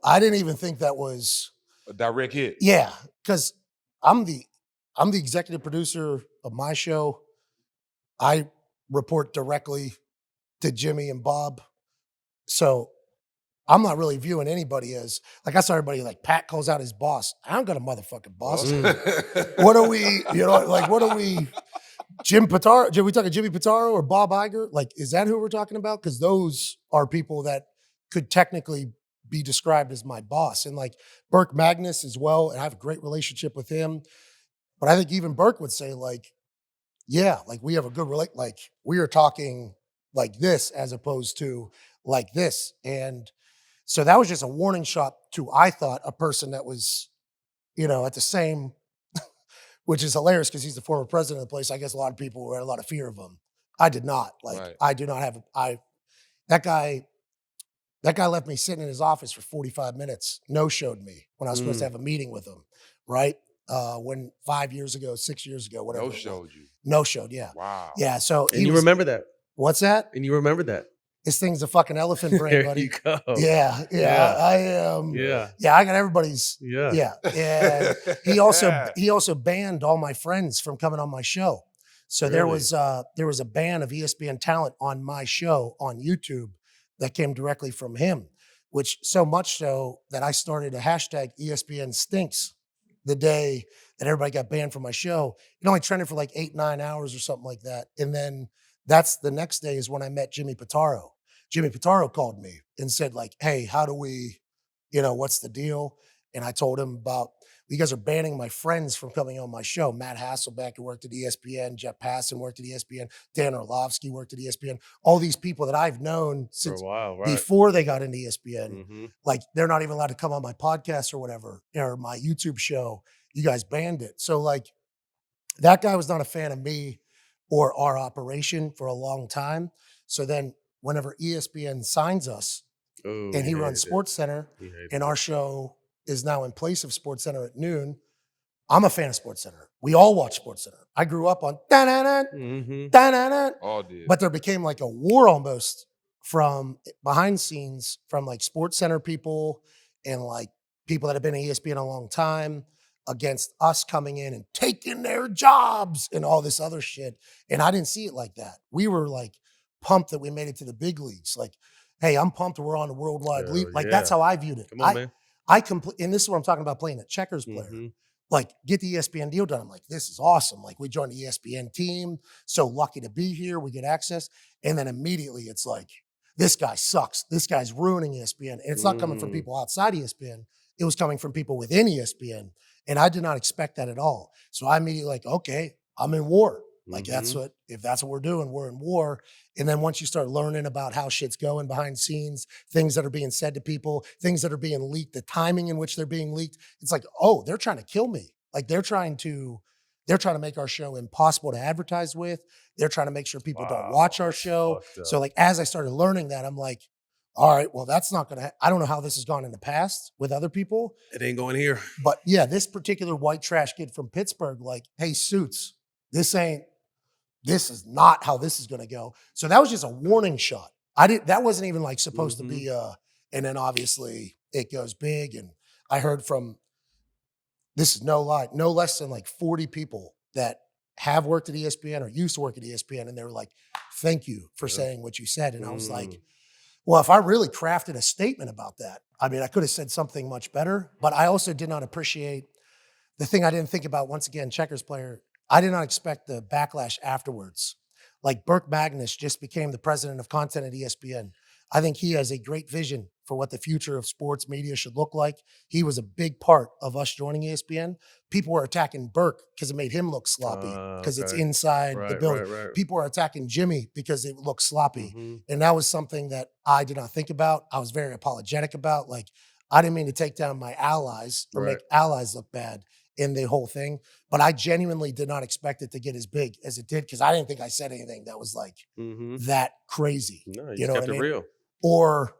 I didn't even think that was a direct hit. Yeah, because I'm the executive producer of my show. I report directly to Jimmy and Bob. So I'm not really viewing anybody as, I saw everybody Pat calls out his boss. I don't got a motherfucking boss. What are we, what are we, Jim Pitaro? Are we talking Jimmy Pitaro or Bob Iger? Is that who we're talking about? Because those are people that could technically be described as my boss. And Burke Magnus as well, and I have a great relationship with him. But I think even Burke would say we have a good we are talking like this as opposed to like this. And so that was just a warning shot to, I thought, a person that was, at the same, which is hilarious because he's the former president of the place. I guess a lot of people had a lot of fear of him. I did not. Right. I do not have, that guy left me sitting in his office for 45 minutes, no-showed me when I was supposed to have a meeting with him, right? When 6 years ago, whatever. No-showed you? No-showed, yeah. Wow. Yeah, so And you remember that? What's that? And you remember that? This thing's a fucking elephant brain, There buddy. you go. Yeah. I am. Yeah, I got everybody's. Yeah. And he also banned all my friends from coming on my show. So there was a ban of ESPN talent on my show on YouTube that came directly from him, which so much so that I started a hashtag ESPN stinks the day that everybody got banned from my show. It only trended for 8-9 hours or something like that. And then that's the next day is when I met Jimmy Pitaro. Jimmy Pitaro called me and said hey, how do we, what's the deal? And I told him about, you guys are banning my friends from coming on my show. Matt Hasselbeck, who worked at ESPN, Jeff Passan worked at ESPN, Dan Orlovsky worked at ESPN. All these people that I've known since for a while, right? Before they got into ESPN. They're not even allowed to come on my podcast or whatever, or my YouTube show. You guys banned it. So that guy was not a fan of me or our operation for a long time. So then whenever ESPN signs us and he runs SportsCenter and our show is now in place of SportsCenter at noon, I'm a fan of SportsCenter. We all watch SportsCenter. I grew up on da-na-na. All did. But there became a war almost from behind scenes from SportsCenter people and people that have been at ESPN a long time against us coming in and taking their jobs and all this other shit. And I didn't see it like that. We were pumped that we made it to the big leagues. Hey, I'm pumped that we're on the worldwide league. That's how I viewed it. Come on, man. And this is what I'm talking about playing a checkers player. Get the ESPN deal done. I'm this is awesome. We joined the ESPN team. So lucky to be here. We get access. And then immediately it's this guy sucks. This guy's ruining ESPN. And it's not coming from people outside ESPN. It was coming from people within ESPN. And I did not expect that at all. So I immediately okay, I'm in war. If that's what we're doing, we're in war. And then once you start learning about how shit's going behind scenes, things that are being said to people, things that are being leaked, the timing in which they're being leaked, it's oh, they're trying to kill me. They're trying to make our show impossible to advertise with. They're trying to make sure people don't watch our show. So as I started learning that, I'm all right, well, that's not going to, I don't know how this has gone in the past with other people. It ain't going here. But yeah, this particular white trash kid from Pittsburgh, hey, Suits, this is not how this is going to go. So that was just a warning shot. That wasn't even supposed to be and then obviously it goes big. And I heard from this is no lie, no less than like 40 people that have worked at ESPN or used to work at ESPN, and they were like, thank you for saying what you said. And I was like, well, if I really crafted a statement about that, I mean, I could have said something much better, but I also did not appreciate the thing I didn't think about, once again, Checkers player, I did not expect the backlash afterwards. Like Burke Magnus just became the president of content at ESPN. I think he has a great vision for what the future of sports media should look like. He was a big part of us joining ESPN. People were attacking Burke because it made him look sloppy, because it's inside the building. People were attacking Jimmy because it looked sloppy. And that was something that I did not think about. I was very apologetic about. Like, I didn't mean to take down my allies or make allies look bad in the whole thing. But I genuinely did not expect it to get as big as it did, because I didn't think I said anything that was like that crazy. No, you know kept what I it mean? real. Or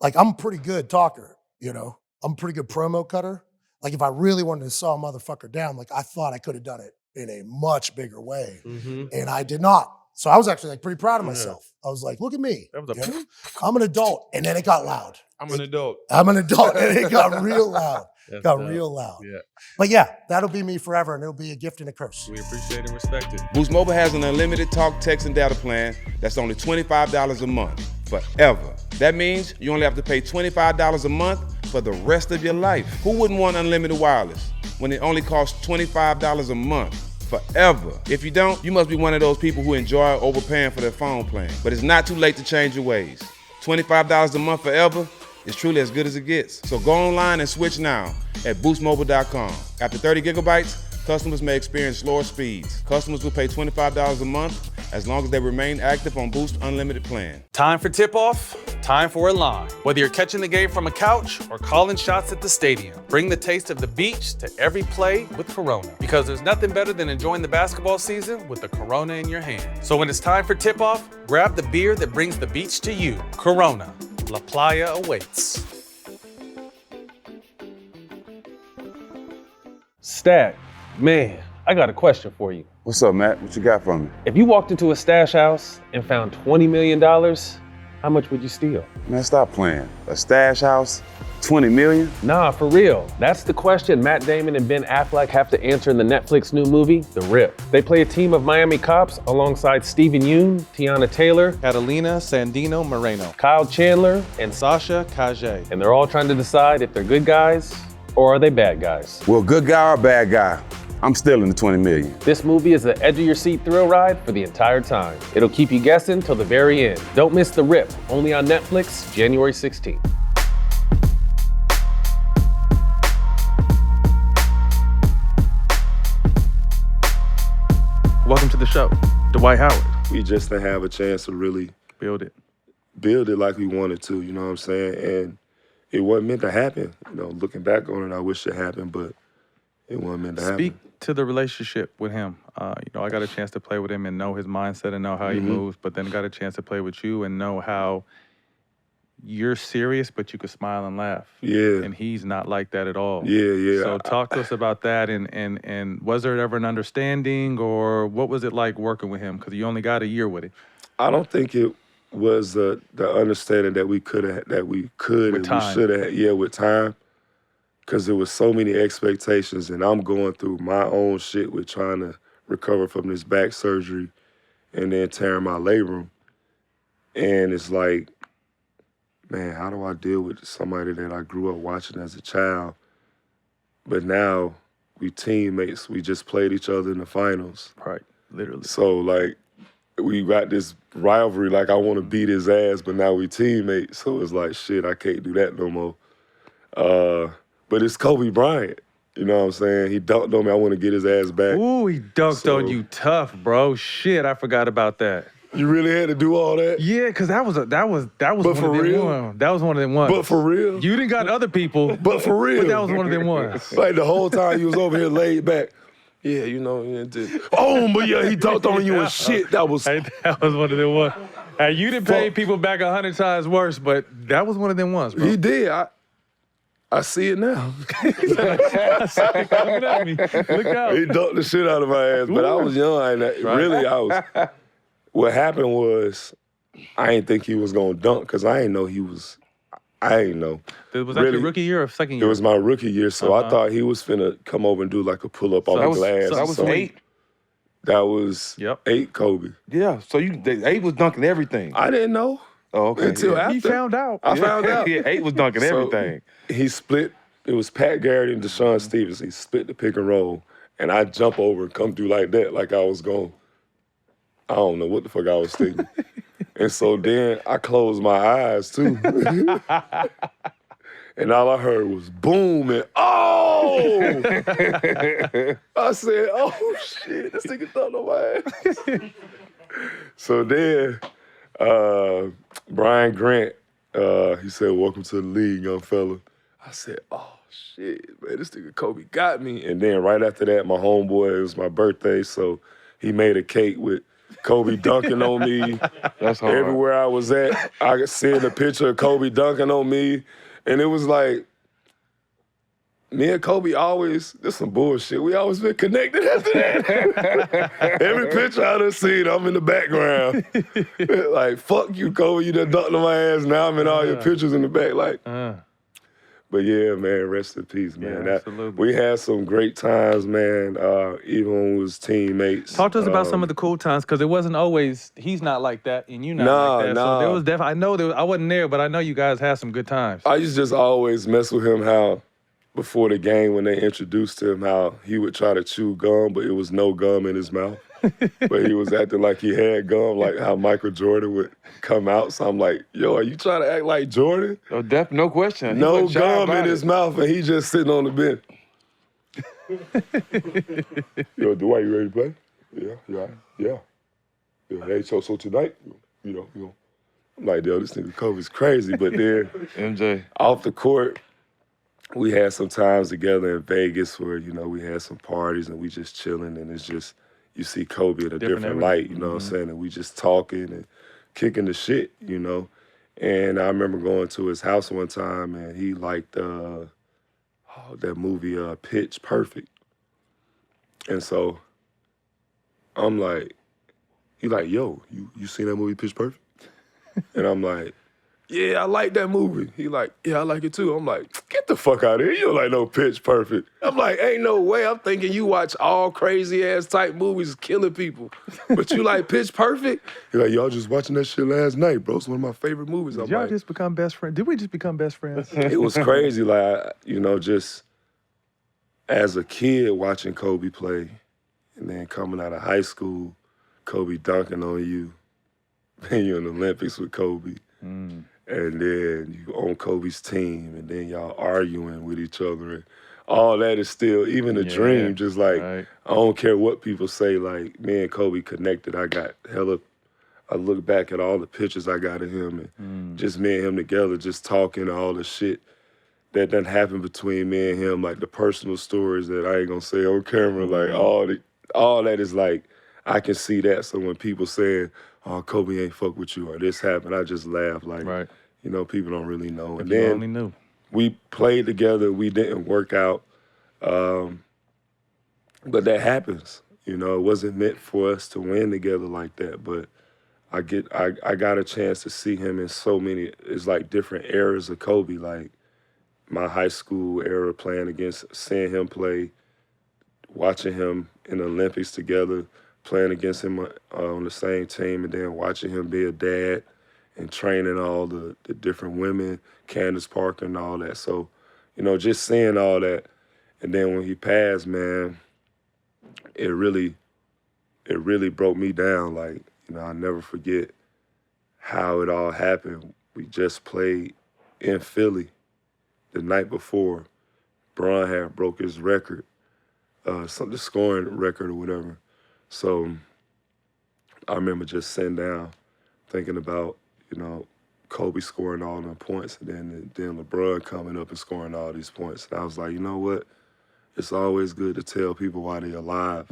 like, I'm a pretty good talker, you know? I'm a pretty good promo cutter. Like, if I really wanted to saw a motherfucker down, like, I thought I could have done it in a much bigger way. And I did not. So I was actually like pretty proud of myself. I was like, look at me. That was a I'm an adult. And then it got loud. I'm an adult. I'm an adult. And it got real loud. That's got dope. real loud. Yeah. But yeah, that'll be me forever, and it'll be a gift and a curse. We appreciate and respect it. Boost Mobile has an unlimited talk, text, and data plan that's only $25 a month, forever. That means you only have to pay $25 a month for the rest of your life. Who wouldn't want unlimited wireless when it only costs $25 a month? Forever. If you don't, you must be one of those people who enjoy overpaying for their phone plan. But it's not too late to change your ways. $25 a month forever is truly as good as it gets. So go online and switch now at boostmobile.com. After 30 gigabytes, customers may experience slower speeds. Customers will pay $25 a month as long as they remain active on Boost Unlimited plan. Time for tip-off, time for a line. Whether you're catching the game from a couch or calling shots at the stadium, bring the taste of the beach to every play with Corona. Because there's nothing better than enjoying the basketball season with the Corona in your hand. So when it's time for tip-off, grab the beer that brings the beach to you. Corona. La Playa awaits. Stak, man, I got a question for you. What's up, Matt? What you got for me? If you walked into a stash house and found $20 million, how much would you steal? Man, stop playing. A stash house? 20 million? Nah, for real. That's the question Matt Damon and Ben Affleck have to answer in the Netflix new movie, The Rip. They play a team of Miami cops alongside Steven Yeun, Tiana Taylor, Catalina Sandino Moreno, Kyle Chandler, and Sasha Kajay. and they're all trying to decide if they're good guys or are they bad guys. Well, good guy or bad guy? I'm still in the 20 million. This movie is the edge of your seat thrill ride for the entire time. It'll keep you guessing till the very end. Don't miss The Rip, only on Netflix, January 16th. Welcome to the show, Dwight Howard. We just didn't have a chance to really Build it. build it like we wanted to, you know what I'm saying? And it wasn't meant to happen. You know, looking back on it, I wish it happened, but it wasn't meant to Speak happen. to the relationship with him. I got a chance to play with him and know his mindset and know how he moves, but then got a chance to play with you and know how you're serious, but you could smile and laugh. Yeah. And he's not like that at all. Yeah. So talk to us about that, and was there ever an understanding, or what was it like working with him? Because you only got a year with it. I don't think it was the understanding that we could With and we should have, with time. Because there was so many expectations, and I'm going through my own shit with trying to recover from this back surgery and then tearing my labrum. And it's like, man, how do I deal with somebody that I grew up watching as a child, but now we teammates, we just played each other in the finals. Right, literally. So, like, we got this rivalry, like I want to beat his ass, but now we teammates. So it's like, shit, I can't do that no more. But it's Kobe Bryant. You know what I'm saying? He dunked on me. I want to get his ass back. Ooh, he dunked on you tough, bro. Shit, I forgot about that. You really had to do all that? Yeah, because that was But one for of them real? ones. That was one of them ones. But for real? You didn't got other people. But for real? But that was one of them ones. Like the whole time you was over here laid back. Yeah, you know, but yeah, he dunked on you and shit. That was one of them ones. Hey, you didn't pay people back 100 times worse, but that was one of them ones, bro. He did. I see it now. Look at me. Look out. He dunked the shit out of my ass, but I was young. What happened was, I didn't think he was gonna dunk because I didn't know he was I ain't know. Was that your rookie year or second year? It was my rookie year, so I thought he was finna come over and do like a pull-up on the glass. That was 8. That was 8 Kobe. Yeah, so 8 was dunking everything. I didn't know. Oh, okay. Until after. He found out. I found out. Yeah, 8 was dunking everything. He split. It was Pat Garrett and Deshaun Stevens. He split the pick and roll, and I jump over and come through like that, like I was going. I don't know what the fuck I was thinking. And so then I closed my eyes too. And all I heard was boom and oh! I said, oh shit, this nigga thought on my ass. So then Brian Grant, he said, welcome to the league, young fella. I said, oh shit, man, this nigga Kobe got me. And then right after that, my homeboy, it was my birthday, so he made a cake with Kobe dunking on me. That's hard. Everywhere I was at, I could see a picture of Kobe dunking on me. And it was like, me and Kobe always, this some bullshit. We always been connected after that. Every picture I done seen, I'm in the background. Like, fuck you, Kobe. You done dunked on my ass. Now I'm in all your pictures in the back. Like, but yeah, man, rest in peace, man. Yeah, absolutely. We had some great times, man, even when we was teammates. Talk to us about some of the cool times, because it wasn't always, he's not like that and you not like that. Nah. So there was definitely, I know I wasn't there, but I know you guys had some good times. I used to just always mess with him how, before the game when they introduced him, how he would try to chew gum, but it was no gum in his mouth. But he was acting like he had gum, like how Michael Jordan would come out. So I'm like, yo, are you trying to act like Jordan? Oh, no question. No gum in his mouth, and he just sitting on the bench. Yo, Dwight, you ready to play? Yeah. Hey, so tonight, you know. I'm like, yo, this nigga Kobe's crazy. But then MJ, off the court, we had some times together in Vegas where, we had some parties and we just chilling, and it's just, you see Kobe in a different light, you know what I'm saying? And we just talking and kicking the shit, And I remember going to his house one time, and he liked that movie Pitch Perfect. And so I'm like, he like, yo, you seen that movie Pitch Perfect? And I'm like, yeah, I like that movie. He like, yeah, I like it too. I'm like, get the fuck out of here. You don't like no Pitch Perfect. I'm like, ain't no way. I'm thinking you watch all crazy ass type movies killing people. But you like Pitch Perfect? He like, y'all just watching that shit last night, bro. It's one of my favorite movies. Did y'all just become best friends? Did we just become best friends? It was crazy. Like, just as a kid watching Kobe play, and then coming out of high school, Kobe dunking on you, then you're in the Olympics with Kobe. And then you on Kobe's team, and then y'all arguing with each other. And all that is still, even a dream, just like, I don't care what people say, like, me and Kobe connected. I look back at all the pictures I got of him, and just me and him together, just talking all the shit that done happened between me and him, like the personal stories that I ain't gonna say on camera, like all that is like, I can see that. So when people saying, oh, Kobe ain't fuck with you, or this happened, I just laugh like, people don't really know. And then only knew. We played together, we didn't work out, but that happens. It wasn't meant for us to win together like that, but I got a chance to see him in so many, it's like different eras of Kobe, like my high school era seeing him play, watching him in the Olympics together, playing against him on the same team, and then watching him be a dad and training all the different women, Candace Parker and all that. So, just seeing all that. And then when he passed, man, it really broke me down. Like, I'll never forget how it all happened. We just played in Philly the night before. Bron had broke his record, the scoring record or whatever. So I remember just sitting down thinking about, Kobe scoring all them points, and then LeBron coming up and scoring all these points. And I was like, you know what? It's always good to tell people why they're alive,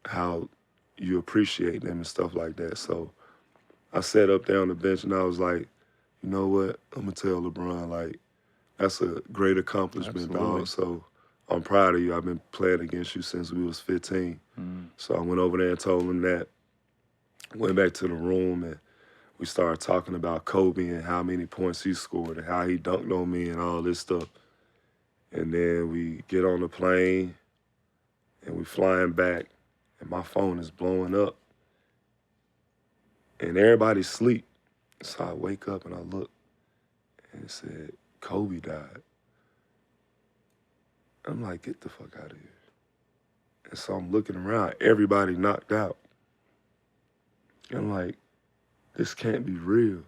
how you appreciate them and stuff like that. So I sat up there on the bench and I was like, you know what? I'm going to tell LeBron, like, that's a great accomplishment, dog. So I'm proud of you. I've been playing against you since we was 15. So I went over there and told him that. Went back to the room, and we started talking about Kobe and how many points he scored and how he dunked on me and all this stuff. And then we get on the plane and we flying back and my phone is blowing up. And everybody's asleep. So I wake up and I look and it said, Kobe died. I'm like, get the fuck out of here. And so I'm looking around, everybody knocked out. I'm like, this can't be real.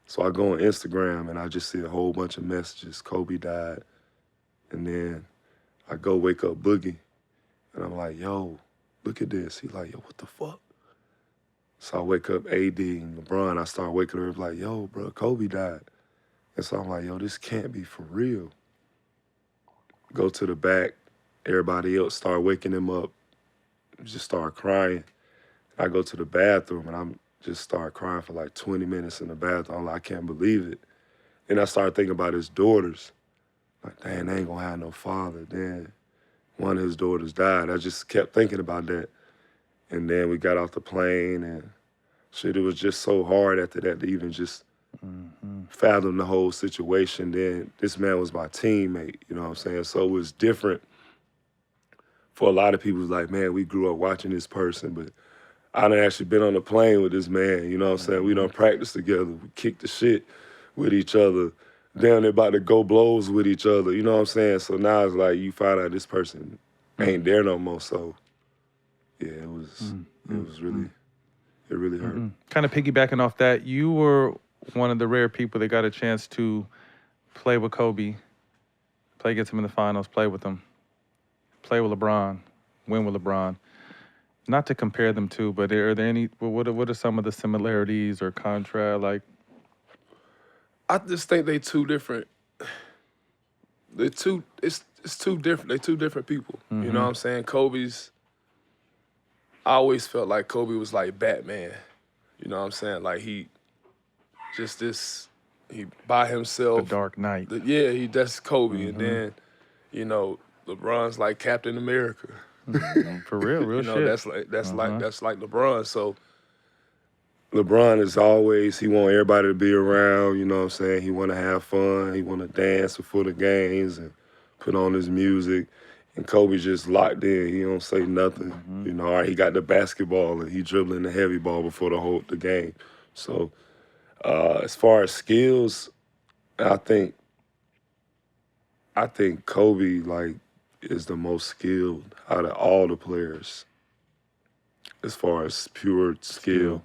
So I go on Instagram and I just see a whole bunch of messages, Kobe died. And then I go wake up Boogie and I'm like, yo, look at this. He's like, yo, what the fuck? So I wake up AD and LeBron, I start waking up like, yo, bro, Kobe died. And so I'm like, yo, this can't be for real. Go to the back, everybody else start waking him up, just start crying. I go to the bathroom and I'm just start crying for like 20 minutes in the bathroom. I'm like, I can't believe it. Then I started thinking about his daughters. Like, dang, they ain't gonna have no father. Then one of his daughters died. I just kept thinking about that. And then we got off the plane and shit, it was just so hard after that to even just fathom the whole situation. Then this man was my teammate, you know what I'm saying? So it was different for a lot of people. It was like, man, we grew up watching this person, but I done actually been on a plane with this man, you know what I'm saying? We done practiced together, we kicked the shit with each other, down there about to go blows with each other, you know what I'm saying? So now it's like you find out this person ain't there no more, so yeah, it was really, it really hurt. Kind of piggybacking off that, you were one of the rare people that got a chance to play with Kobe, play against him in the finals, play with him, play with LeBron, win with LeBron. Not to compare them to, but are there any, what are some of the similarities or contrast, like? I just think they two different, it's two different, they two different people. You know what I'm saying? I always felt like Kobe was like Batman. You know what I'm saying? Like he by himself. The Dark Knight. That's Kobe. And then, you know, LeBron's like Captain America. For real, you know, shit. That's like LeBron. So LeBron is always, he want everybody to be around, you know what I'm saying? He want to have fun. He want to dance before the games and put on his music. And Kobe just locked in. He don't say nothing. You know, all right, he got the basketball and he dribbling the heavy ball before the game. So as far as skills, I think Kobe, like, is the most skilled out of all the players as far as pure skill,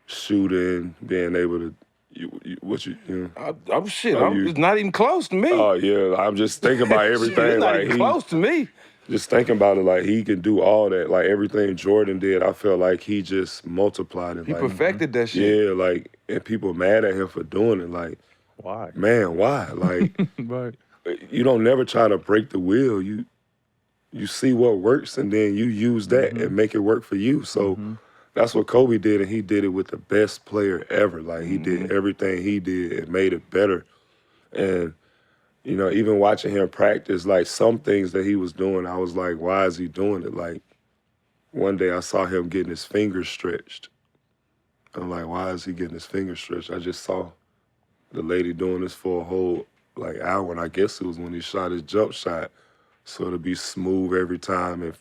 shooting, being able to, it's not even close to me. Oh, yeah, I'm just thinking about everything. It's not like even close to me. Just thinking about it, like, he can do all that. Like, everything Jordan did, I felt like he just multiplied it. He like, perfected that shit. Yeah, like, and people mad at him for doing it. Like, why? Man, why? Like, right. You don't never try to break the wheel. You see what works, and then you use that and make it work for you. So that's what Kobe did, and he did it with the best player ever. Like, he did everything he did and made it better. And, you know, even watching him practice, like, some things that he was doing, I was like, why is he doing it? Like, one day I saw him getting his fingers stretched. I'm like, why is he getting his fingers stretched? I just saw the lady doing this for a whole, like, hour, and I guess it was when he shot his jump shot. So it'll be smooth every time.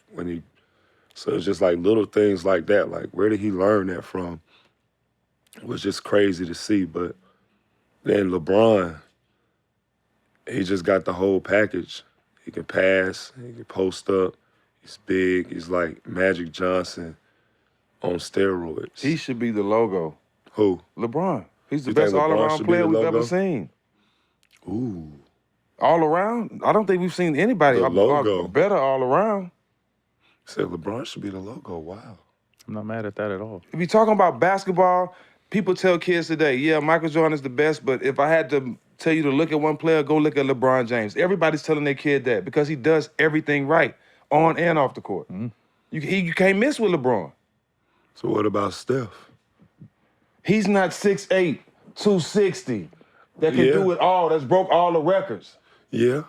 So it's just like little things like that. Like, where did he learn that from? It was just crazy to see. But then LeBron, he just got the whole package. He can pass, he can post up, he's big, he's like Magic Johnson on steroids. He should be the logo. Who? LeBron. He's the You think best LeBron all-around should be player the we've logo? ever seen. Ooh. All around? I don't think we've seen anybody The logo. better all around. Said LeBron should be the logo. Wow. I'm not mad at that at all. If you're talking about basketball, people tell kids today, yeah, Michael Jordan is the best, but if I had to tell you to look at one player, go look at LeBron James. Everybody's telling their kid that because he does everything right, on and off the court. You can't miss with LeBron. So what about Steph? He's not 6'8", 260, that can do it all, that's broke all the records. Yeah.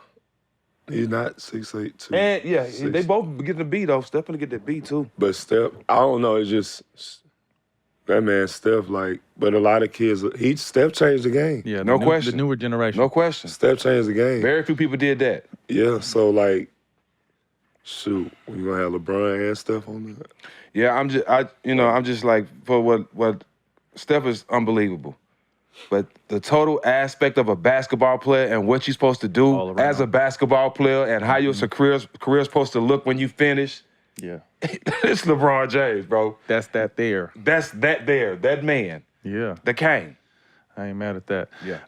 He's not 6'8", 2. And yeah, they both getting the B though. Steph gonna get that B too. But Steph, I don't know, it's just That man Steph, but a lot of kids, Steph changed the game. Yeah, No question. The newer generation. No question. Steph changed the game. Very few people did that. Yeah, so shoot, we gonna have LeBron and Steph on that? Yeah, I'm just like, for what Steph is unbelievable. But the total aspect of a basketball player and what you're supposed to do as a basketball player and how your career's supposed to look when you finish, yeah, it's LeBron James, bro. That's that there. That's that there, that man. Yeah. The king. I ain't mad at that. Yeah.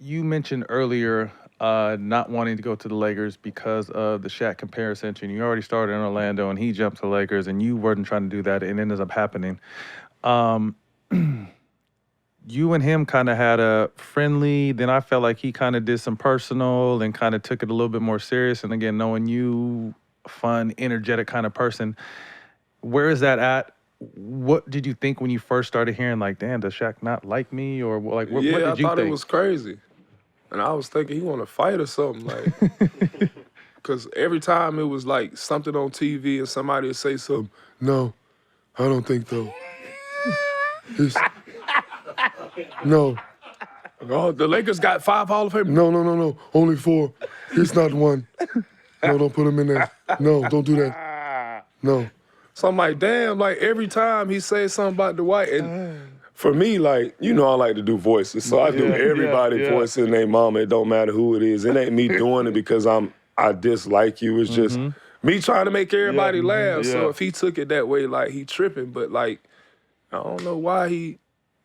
You mentioned earlier not wanting to go to the Lakers because of the Shaq comparison. And you already started in Orlando, and he jumped to the Lakers, and you weren't trying to do that, and it ended up happening. You and him kind of had a friendly, then I felt like he kind of did some personal and kind of took it a little bit more serious. And again, knowing you, fun, energetic kind of person, where is that at? What did you think when you first started hearing, like, damn, does Shaq not like me? Or like, what did you think? I thought it was crazy. And I was thinking he want to fight or something, like, because every time it was like something on TV and somebody would say something, no, I don't think so. No. Oh, the Lakers got 5 Hall of Famers. No. Only 4. He's not one. No, don't put him in there. No, don't do that. No. So I'm like, damn, like every time he says something about Dwight, and for me, I like to do voices. So I do everybody voicing their mama. It don't matter who it is. It ain't me doing it because I dislike you. It's just me trying to make everybody laugh. So if he took it that way, like, he tripping. But, like, I don't know why he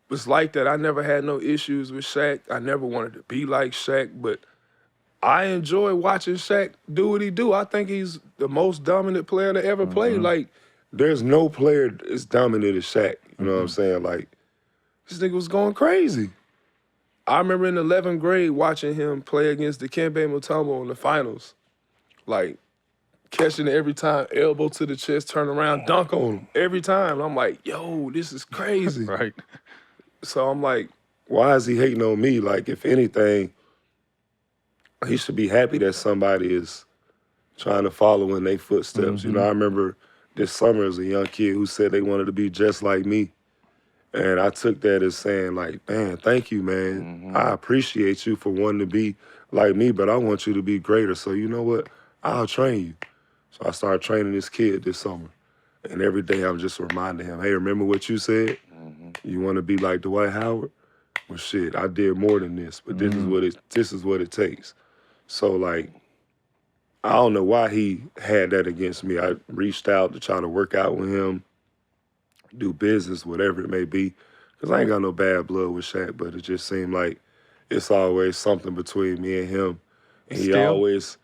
was like that. I never had no issues with Shaq. I never wanted to be like Shaq, but I enjoy watching Shaq do what he do. I think he's the most dominant player to ever play. Like, there's no player as dominant as Shaq. You know what I'm saying? Like, this nigga was going crazy. I remember in 11th grade watching him play against Dikembe Mutombo in the finals. Like, catching it every time, elbow to the chest, turn around, dunk on him every time. I'm like, yo, this is crazy. Right. So I'm like, why is he hating on me? Like, if anything, he should be happy that somebody is trying to follow in their footsteps. You know, I remember this summer as a young kid who said they wanted to be just like me. And I took that as saying, like, man, thank you, man. I appreciate you for wanting to be like me, but I want you to be greater. So you know what? I'll train you. So I started training this kid this summer. And every day I'm just reminding him, hey, remember what you said? You want to be like Dwight Howard? Well, shit, I did more than this, but this is what it takes. So, like, I don't know why he had that against me. I reached out to try to work out with him, do business, whatever it may be, because I ain't got no bad blood with Shaq, but it just seemed like it's always something between me and him. And he always,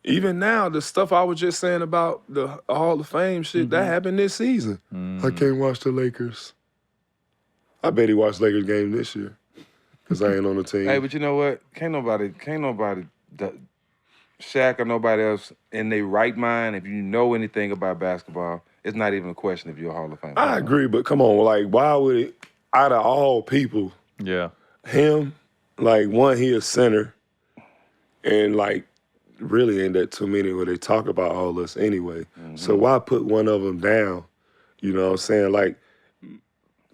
even now, the stuff I was just saying about the Hall of Fame shit, that happened this season. I can't watch the Lakers. I bet he watched Lakers game this year because I ain't on the team. Hey, but you know what? Can't nobody, Shaq or nobody else in their right mind, if you know anything about basketball, it's not even a question if you're a Hall of Fame. I agree, but come on, like, why would it, out of all people, him, like, one, he a center, and, like, really ain't that too many where they talk about all this anyway. So why put one of them down? You know what I'm saying? Like,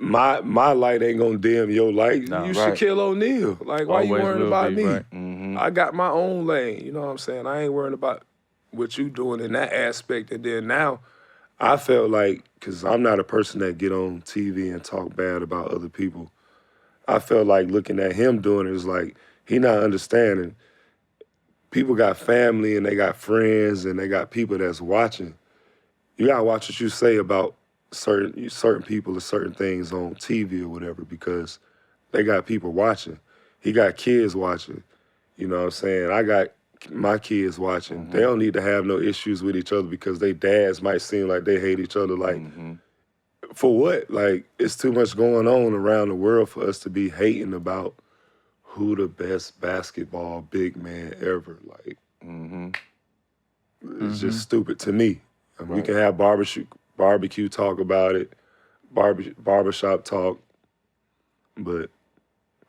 my light ain't gonna dim your light. You Shaquille O'Neal. Like, why you worrying about me? I got my own lane. You know what I'm saying? I ain't worrying about what you doing in that aspect. And then now, I felt like, because I'm not a person that get on TV and talk bad about other people, I felt like looking at him doing it is like, he not understanding. People got family and they got friends and they got people that's watching. You gotta watch what you say about certain people or certain things on TV or whatever, because they got people watching. He got kids watching. You know what I'm saying? I got my kids watching. They don't need to have no issues with each other because they dads might seem like they hate each other. Like, for what? Like, it's too much going on around the world for us to be hating about who the best basketball big man ever. Like, it's just stupid to me. I mean, we can have barbecue talk about it, barbershop talk, but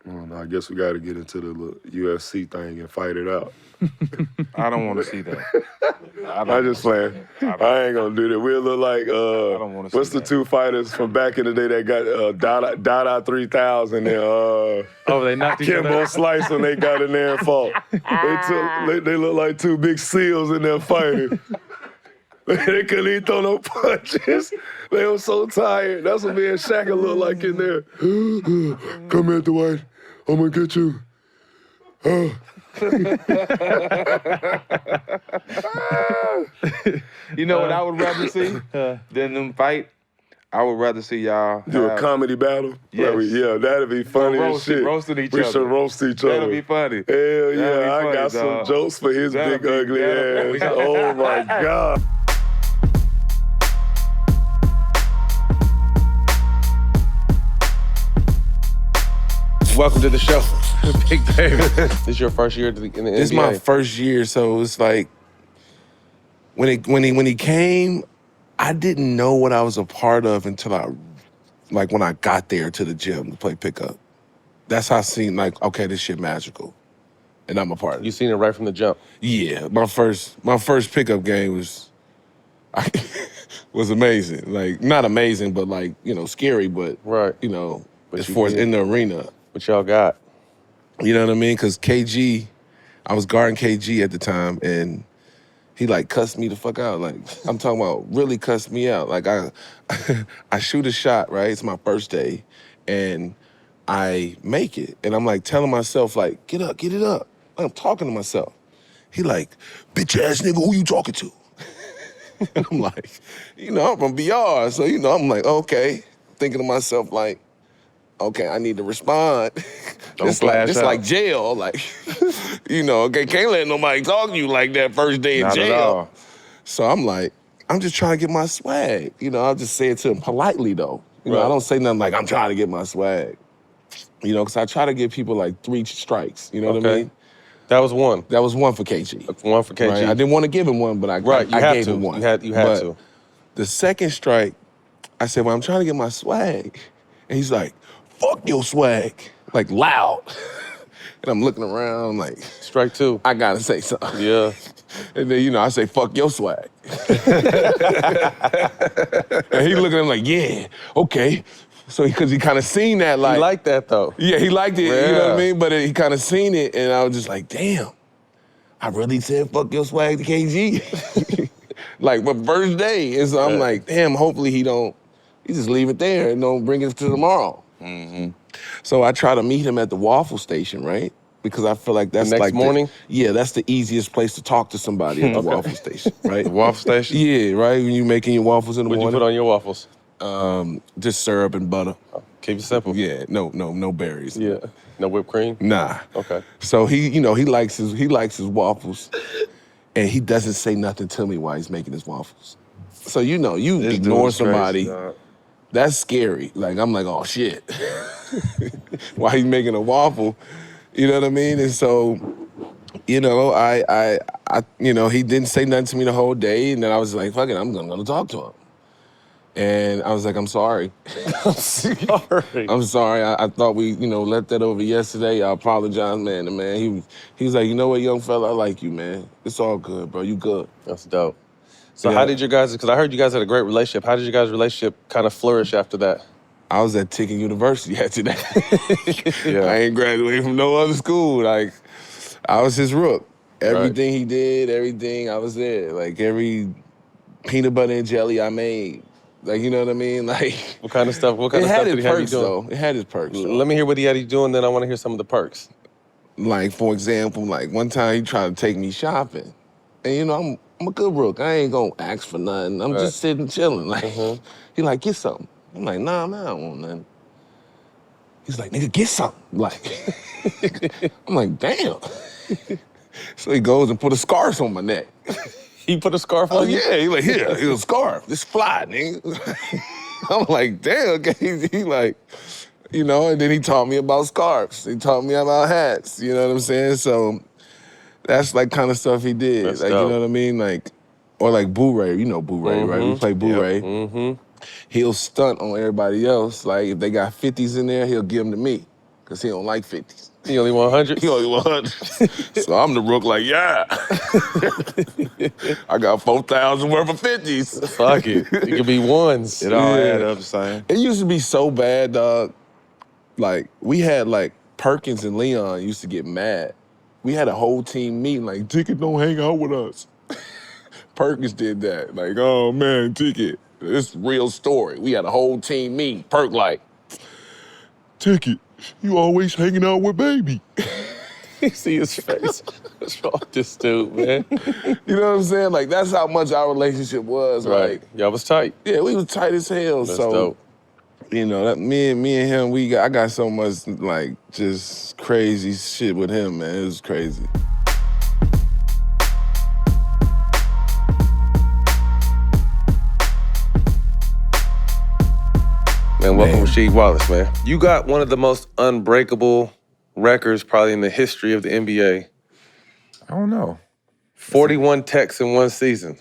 I don't know. I guess we got to get into the little UFC thing and fight it out. I don't want to see that. I'm just playing. I ain't gonna do that. We'll look like what's the two fighters from back in the day that got Dada 3000 and they knocked each other Kimbo out. Slice when they got in there and fought. They look like two big seals in there fighting. They couldn't even throw no punches. They were so tired. That's what me and Shaq look like in there. Come here, Dwight. I'm gonna get you. You know what I would rather see than them fight? I would rather see y'all do a comedy battle. Yes. Yeah, that'd be funny as shit. Roasting each we other. should roast each other. That'll be funny. Hell yeah, That'll be I funny, got some dog. jokes for his big ugly ass. Oh my God. Welcome to the show, Big Baby. This is your first year in the NBA. This is my first year, so it's like when he came, I didn't know what I was a part of until when I got there to the gym to play pickup. That's how I seen okay, this shit magical, and I'm a part of it. You seen it right from the jump. Yeah, my first pickup game was was amazing. Like not amazing, but scary, but right. But as far as in the arena. What y'all got? You know what I mean? Because KG, I was guarding KG at the time, and he cussed me the fuck out. I'm talking about really cussed me out. I shoot a shot, right? It's my first day, and I make it. And I'm telling myself, get up, get it up. I'm talking to myself. He bitch ass nigga, who you talking to? And I'm I'm from BR, so I'm okay. Thinking to myself, okay, I need to respond. It's like jail, okay, can't let nobody talk to you like that first day in Not at jail. all. So I'm I'm just trying to get my swag. I'll just say it to him politely though. I don't say nothing I'm trying to get my swag. Because I try to give people 3 strikes. You know what I mean? That was one. That was one for KG. One for KG. Right? I didn't want to give him one, but I gave him one. You had But to. The second strike, I said, well, I'm trying to get my swag. And he's fuck your swag, loud. And I'm looking around strike 2. I gotta say something. Yeah. And then, I say, fuck your swag. And he looking at him yeah, okay. So, because he kind of seen that He liked that though. Yeah, he liked it, Yeah. you know what I mean? But he kind of seen it, and I was just damn, I really said fuck your swag to KG. My first day. And so I'm damn, hopefully he just leave it there and don't bring it to tomorrow. Mm-hmm. So I try to meet him at the waffle station, right? Because I feel that's the next morning? That's the easiest place to talk to somebody at the waffle station, right? The waffle station? Yeah, right? When you making your waffles in the morning. What'd you put on your waffles? Just syrup and butter. Keep it simple. Yeah, no berries. Yeah. No whipped cream? Nah. Okay. So he likes his waffles, and he doesn't say nothing to me while he's making his waffles. So you This ignore dude's somebody. crazy, dog. That's scary. I'm oh shit. While he's making a waffle, you know what I mean? And so, I he didn't say nothing to me the whole day, and then I was fuck it, I'm gonna talk to him. And I was I'm sorry. I'm sorry. I'm sorry. I thought we, let that over yesterday. I apologize, man. And man, he was you know what, young fella, I like you, man. It's all good, bro. You good. That's dope. So Yeah. how did you guys, because I heard you guys had a great relationship, how did you guys' relationship kind of flourish after that? I was at Ticket University after that. I ain't graduated from no other school. I was his rook. Everything he did, everything, I was there. Every peanut butter and jelly I made. You know what I mean? What kind of stuff? What kind of stuff did he have you doing? Though. It had its perks, though. Let me hear what he had you doing, then I want to hear some of the perks. For example, one time he tried to take me shopping. And I'm a good rook. I ain't gonna ask for nothing. I'm just sitting chilling. He get something. I'm nah, man, I don't want nothing. He's nigga, get something. I'm damn. So he goes and put a scarf on my neck. He put a scarf on you? Yeah, he here, here's a scarf. This fly, nigga. I'm damn, okay. He and then he taught me about scarves. He taught me about hats, you know what I'm saying? So that's kind of stuff he did. That's you dope. know what I mean? Or Boo Ray, Boo Ray, right? We play Boo Ray. Mm-hmm. He'll stunt on everybody else. If they got 50s in there, he'll give them to me. because he don't like 50s. He only want 100s? He only want 100s. So I'm the rook like, yeah. I got 4,000 worth of 50s. Fuck it. It could be ones. It all add up the same. It used to be so bad, dog. Like, we had, like, Perkins and Leon used to get mad. We had a whole team meeting, like, Ticket don't hang out with us. Perkins did that. Like, oh, man, Ticket. This real story. We had a whole team meeting. Perk like, Ticket, you always hanging out with baby. You see his face. What's wrong with this dude, man? You know what I'm saying? Like, that's how much our relationship was. Right. Like, y'all was tight. Yeah, we was tight as hell. That's so, dope. you know, that me and him, I got so much, like, just crazy shit with him, man. It was crazy. Man, welcome Rasheed Wallace, man. You got one of the most unbreakable records probably in the history of the NBA. I don't know. 41 techs in one season.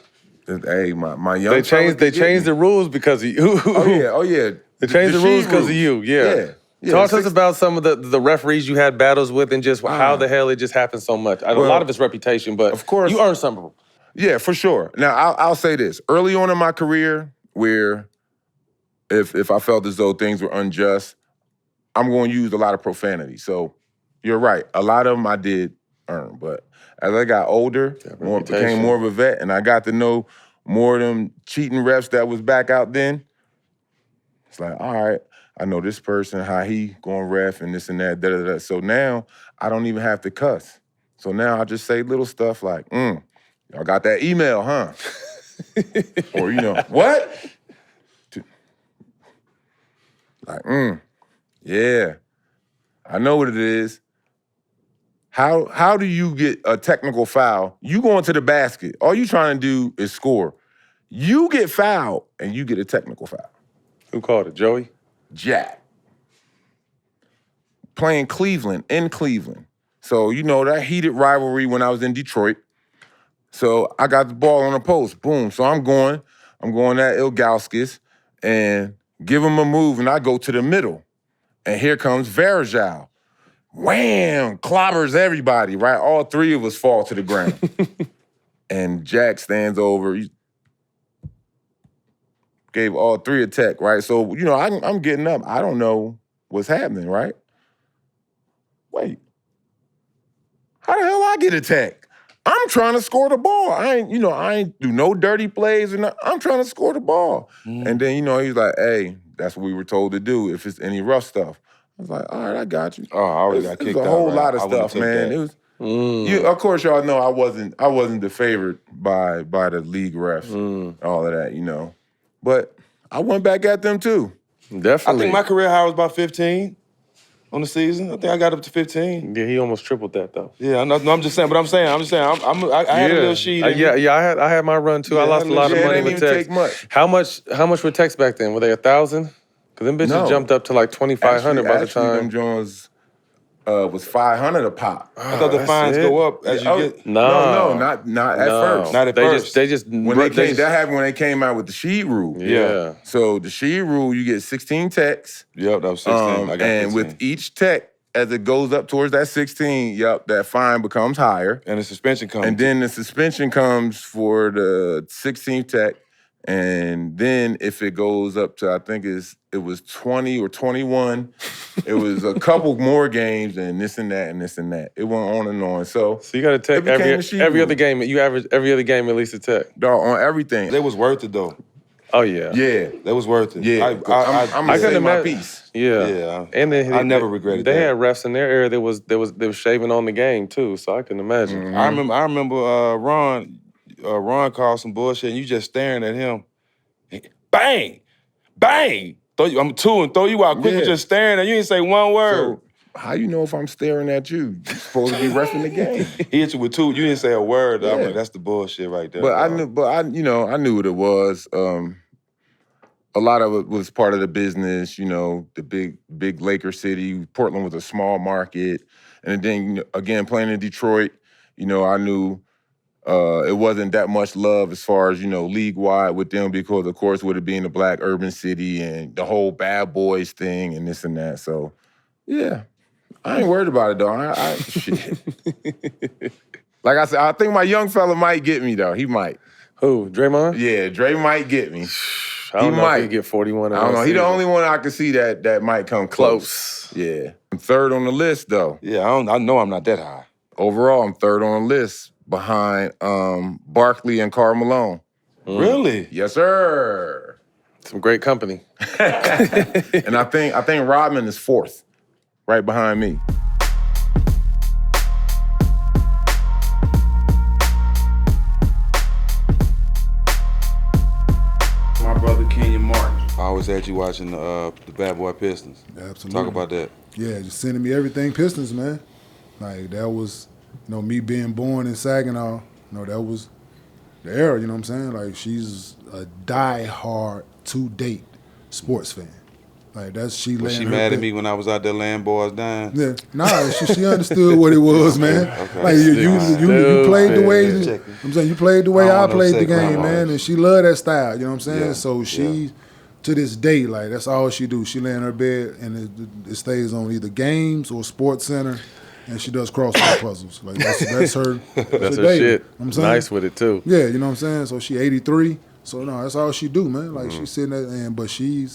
Hey, my young They changed the rules because of you. Oh yeah. They changed the rules because of you, yeah. Talk to us about some of the referees you had battles with and just how the hell it just happened so much. A lot of it's reputation, but of course, you earned something. Yeah, for sure. Now, I'll say this. Early on in my career, where if I felt as though things were unjust, I'm going to use a lot of profanity. So you're right. A lot of them I did earn. But as I got older, became more of a vet, and I got to know more of them cheating refs that was back out then, it's like, all right, I know this person, how he going ref and this and that, da-da-da. So now I don't even have to cuss. So now I just say little stuff like, y'all got that email, huh? Or, you know, what? Like, yeah, I know what it is. How do you get a technical foul? You go into the basket. All you trying to do is score. You get fouled, and you get a technical foul. Who called it, Joey? Jack. Playing Cleveland, in Cleveland. So, you know, that heated rivalry when I was in Detroit. So I got the ball on the post, boom. So I'm going at Ilgauskas and give him a move, and I go to the middle. And here comes Varejao. Wham! Clobbers everybody, right? All three of us fall to the ground. And Jack stands over. He gave all three a tech, right? So, you know, I'm getting up. I don't know what's happening, right? Wait. How the hell I get a tech? I'm trying to score the ball. I ain't do no dirty plays. I'm trying to score the ball. And then, you know, he's like, hey, that's what we were told to do if it's any rough stuff. I was like, all right, I got you. Oh, I already got kicked out. It was a whole right? lot of I wouldn't stuff, man. that. It was. Of course, y'all know I wasn't the favorite by the league refs, all of that, you know. But I went back at them too. Definitely. I think my career high was about 15 on the season. I think I got up to 15. Yeah, he almost tripled that though. Yeah, no, I'm just saying. I had a little sheet. I had my run too. I lost a lot of money with text. Take much. How much were texts back then? Were they 1,000? Because them bitches jumped up to like 2,500 by the time. Them Jones was 500 a pop. I thought the fines go up as you get. No, not at first. Not at first. That happened when they came out with the Sheed rule. Yeah. So the Sheed rule, you get 16 texts. Yep, that was 16. I got 15. And with each tech, as it goes up towards that 16, that fine becomes higher. And the suspension comes. And then the suspension comes for the 16th tech. And then if it goes up to, I think it was 20 or 21, it was a couple more games and this and that and this and that. It went on and on. So you got to take every other game. You average every other game at least a tech. Dog, on everything. They was worth it though. Oh yeah. Yeah. That was worth it. Yeah. I'm gonna say my piece. Yeah. And then I never regretted they that. They had refs in their area that was shaving on the game too, so I can imagine. Mm-hmm. I remember Ron called some bullshit and you just staring at him. Bang! Bang! I'm two and throw you out quick. Just staring at you. Ain't say one word. So, how you know if I'm staring at you? You're supposed to be reffing the game. He hit you with two. You didn't say a word. Yeah. I'm like, that's the bullshit right there. But I knew what it was. A lot of it was part of the business. You know, the big Laker city. Portland was a small market, and then again playing in Detroit. You know, I knew. It wasn't that much love as far as, you know, league-wide with them because, of course, with it being a black urban city and the whole bad boys thing and this and that. So, yeah, I ain't worried about it though. Shit. Like I said, I think my young fella might get me though. He might. Who? Draymond? Yeah, Dre might get me. I don't know if he get 41. I don't know. He the only one I can see that might come close. Yeah. I'm third on the list though. Yeah, I know I'm not that high. Overall, I'm third on the list behind Barkley and Karl Malone. Really? Yes, sir. Some great company. And I think Rodman is fourth, right behind me. My brother Kenyon Martin. I always had you watching the Bad Boy Pistons. Absolutely. Talk about that. Yeah, just sending me everything Pistons, man. Like, that was, me being born in Saginaw, that was the era, you know what I'm saying? Like, she's a die-hard, to-date sports fan. Like, she Was she laying her mad at bed. me when I was out there laying boys down? Yeah, nah, she understood what it was, man. Okay. Like you played the way I'm saying you played the way I want no played the second game, round. man, and she loved that style. You know what I'm saying? Yeah, So she, to this day, like that's all she do. She lay in her bed and it stays on either games or Sports Center, and she does crossword puzzles. Like that's her. That's her baby. shit. You know what I'm saying? Nice with it too. Yeah, you know what I'm saying. So she 83. So no, that's all she do, man. Like she's sitting there, but she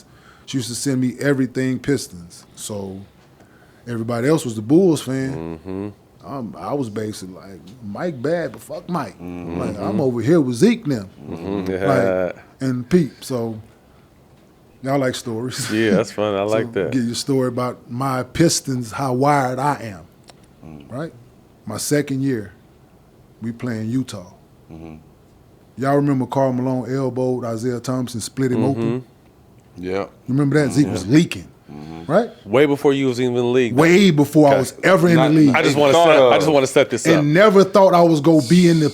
used to send me everything Pistons. So everybody else was the Bulls fan. I was basically like, Mike bad, but fuck Mike. Like I'm over here with Zeke now. Like, and Pete. So y'all like stories. Yeah, that's fun. I like that. Give you a story about my Pistons, how wired I am. Right? My second year, we playing Utah. Y'all remember Karl Malone elbowed Isiah Thomas and split him open? Yeah. You remember that? Zeke was leaking, right? Way before you was even in the league. Way before I was ever in the league. I just want to set this up. And never thought I was gonna be in the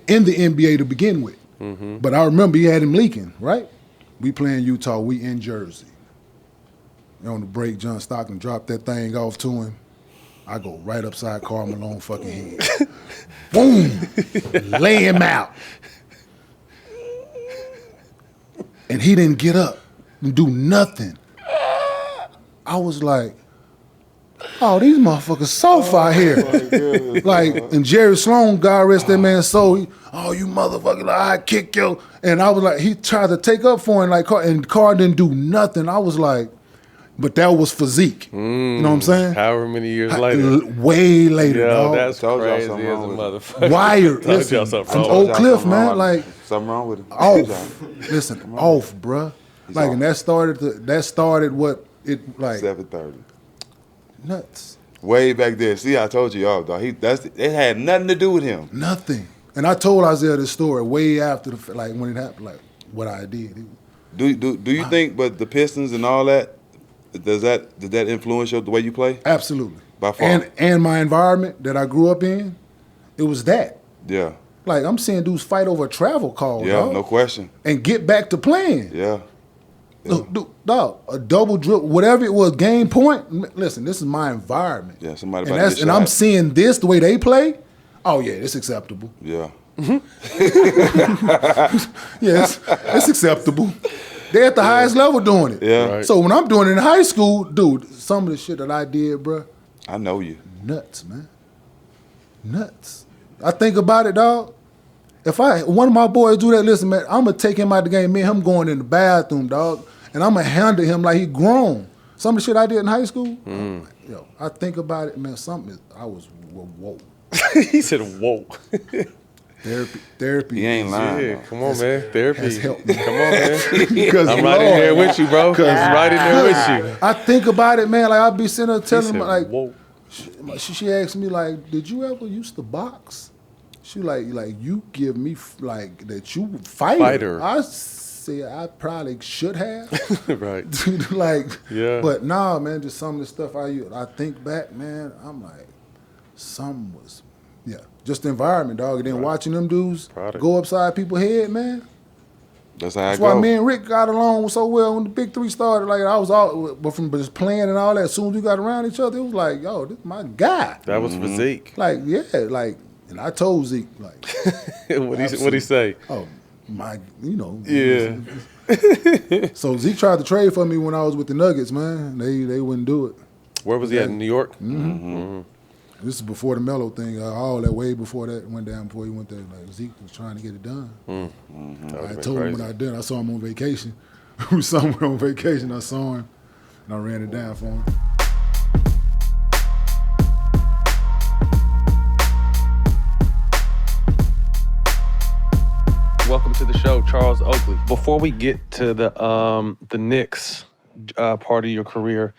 NBA to begin with. But I remember he had him leaking, right? We playing Utah. We in Jersey. On the break, John Stockton dropped that thing off to him. I go right upside Karl Malone fucking head. Boom! Lay him out. And he didn't get up and do nothing. I was like, oh, these motherfuckers soft out here. Like, and Jerry Sloan, God rest that man's soul, you motherfucker, like, I kick you. And I was like, he tried to take up for him, like, and Karl didn't do nothing. I was like, but that was for Zeke. You know what I'm saying? However many years later. Way later, dog. That's crazy as a motherfucker. Wired. Listen, from Oak Cliff, man, like, something wrong with it. Off. Listen, off, bruh. Like, and that started what it, like. 7:30. Nuts. Way back there. See, I told you, dog. It had nothing to do with him. Nothing. And I told Isiah this story way after like when it happened, like what I did. Do you think, but the Pistons and all that, did that influence the way you play? Absolutely. By far. And my environment that I grew up in, it was that. Yeah. Like I'm seeing dudes fight over a travel call, Yeah, dog, no question. and get back to playing. Yeah. Dog, a double dribble, whatever it was, game point. Listen, this is my environment. Yeah, somebody And about to get I'm shot. seeing this the way they play. Oh yeah, it's acceptable. Yeah. Yes, it's acceptable. They're at the highest level doing it. Yeah. Right. So when I'm doing it in high school, dude, some of the shit that I did, bro, I know you. nuts, man. Nuts. I think about it, dog. If one of my boys do that, listen, man, I'm gonna take him out the game. Me and him going in the bathroom, dog, and I'm gonna handle him like he grown. Some of the shit I did in high school, yo, I think about it, man. I was whoa. He said, whoa. Therapy. He ain't lying. Yeah, come on, man. Therapy. Has helped me. Come on, man. Because I'm right in there with you, bro. I'm right in there with you. I think about it, man. Like I'll be sitting there telling him, said, like, whoa. she asked me, like, did you ever used to box? She like you give me like that you fighter. I said I probably should have. Right. Like, yeah. But nah, man, just some of the stuff I think back, man, I'm like, some was, just the environment, dog. And then watching them dudes go upside people's head, man. That's how I That's go. why me and Rick got along so well when the Big Three started. Like I was all, but from just playing and all that. As soon as we got around each other, it was like, yo, this is my guy. That was for Zeke. Like, yeah, like, and I told Zeke, like, what'd he say? Oh, my, you know. Yeah. So Zeke tried to trade for me when I was with the Nuggets, man. They wouldn't do it. Where was he at? In New York? This is before the Melo thing. All that way before that went down. Before he went there, like Zeke was trying to get it done. I told him when I did. I saw him on vacation. We were somewhere on vacation. I saw him, and I ran it down for him. Welcome to the show, Charles Oakley. Before we get to the Knicks part of your career,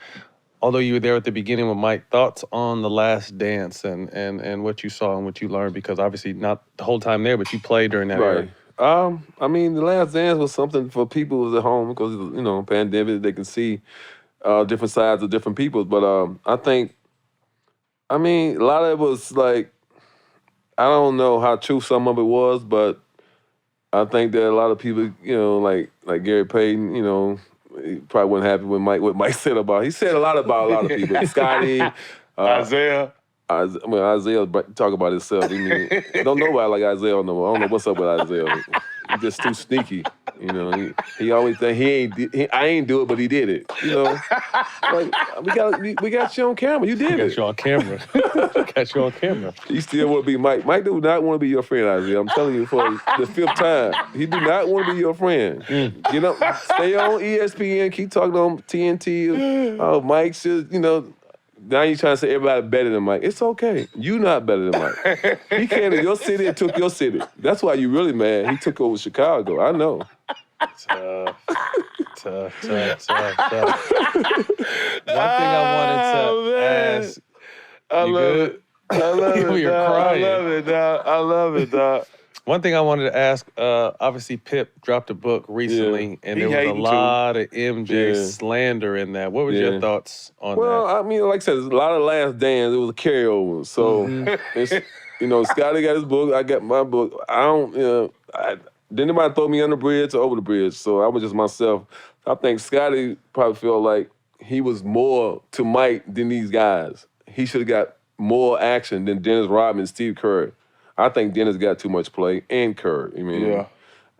although you were there at the beginning with Mike, thoughts on The Last Dance and what you saw and what you learned? Because obviously not the whole time there, but you played during that era. I mean, The Last Dance was something for people who was at home because, you know, pandemic, they can see different sides of different people. But I think, I mean, a lot of it was like, I don't know how true some of it was, but I think that a lot of people, you know, like Gary Payton, you know, he probably wasn't happy with what Mike said about. He said a lot about a lot of people. Scottie, Isaiah. Isaiah talk about himself. I mean, don't nobody like Isaiah no more. I don't know what's up with Isaiah. He's just too sneaky. You know, he always think I ain't do it, but he did it. You know, like we got you on camera. You did it. Got you on camera. Got you on camera. He still want to be Mike. Mike do not want to be your friend, Isaiah. I'm telling you for the 5th time. He do not want to be your friend. You know, stay on ESPN. Keep talking on TNT. Oh, Mike should, you know. Now you trying to say everybody better than Mike. It's okay. You not better than Mike. He came to your city and took your city. That's why you really mad. He took over Chicago. I know. Tough. One thing I wanted to ask. I love it. I love it, You're dog. crying. I love it, dog. I love it, dog. One thing I wanted to ask, obviously Pip dropped a book recently, and He there was a hating too. lot of MJ slander in that. What was your thoughts on Well, that? I mean, like I said, there's a lot of Last Dance. It was a carryover. So, it's, you know, Scottie got his book. I got my book. I don't, you know, didn't anybody throw me under the bridge or over the bridge. So I was just myself. I think Scottie probably felt like he was more to Mike than these guys. He should have got more action than Dennis Rodman and Steve Kerr. I think Dennis got too much play, and Kerr.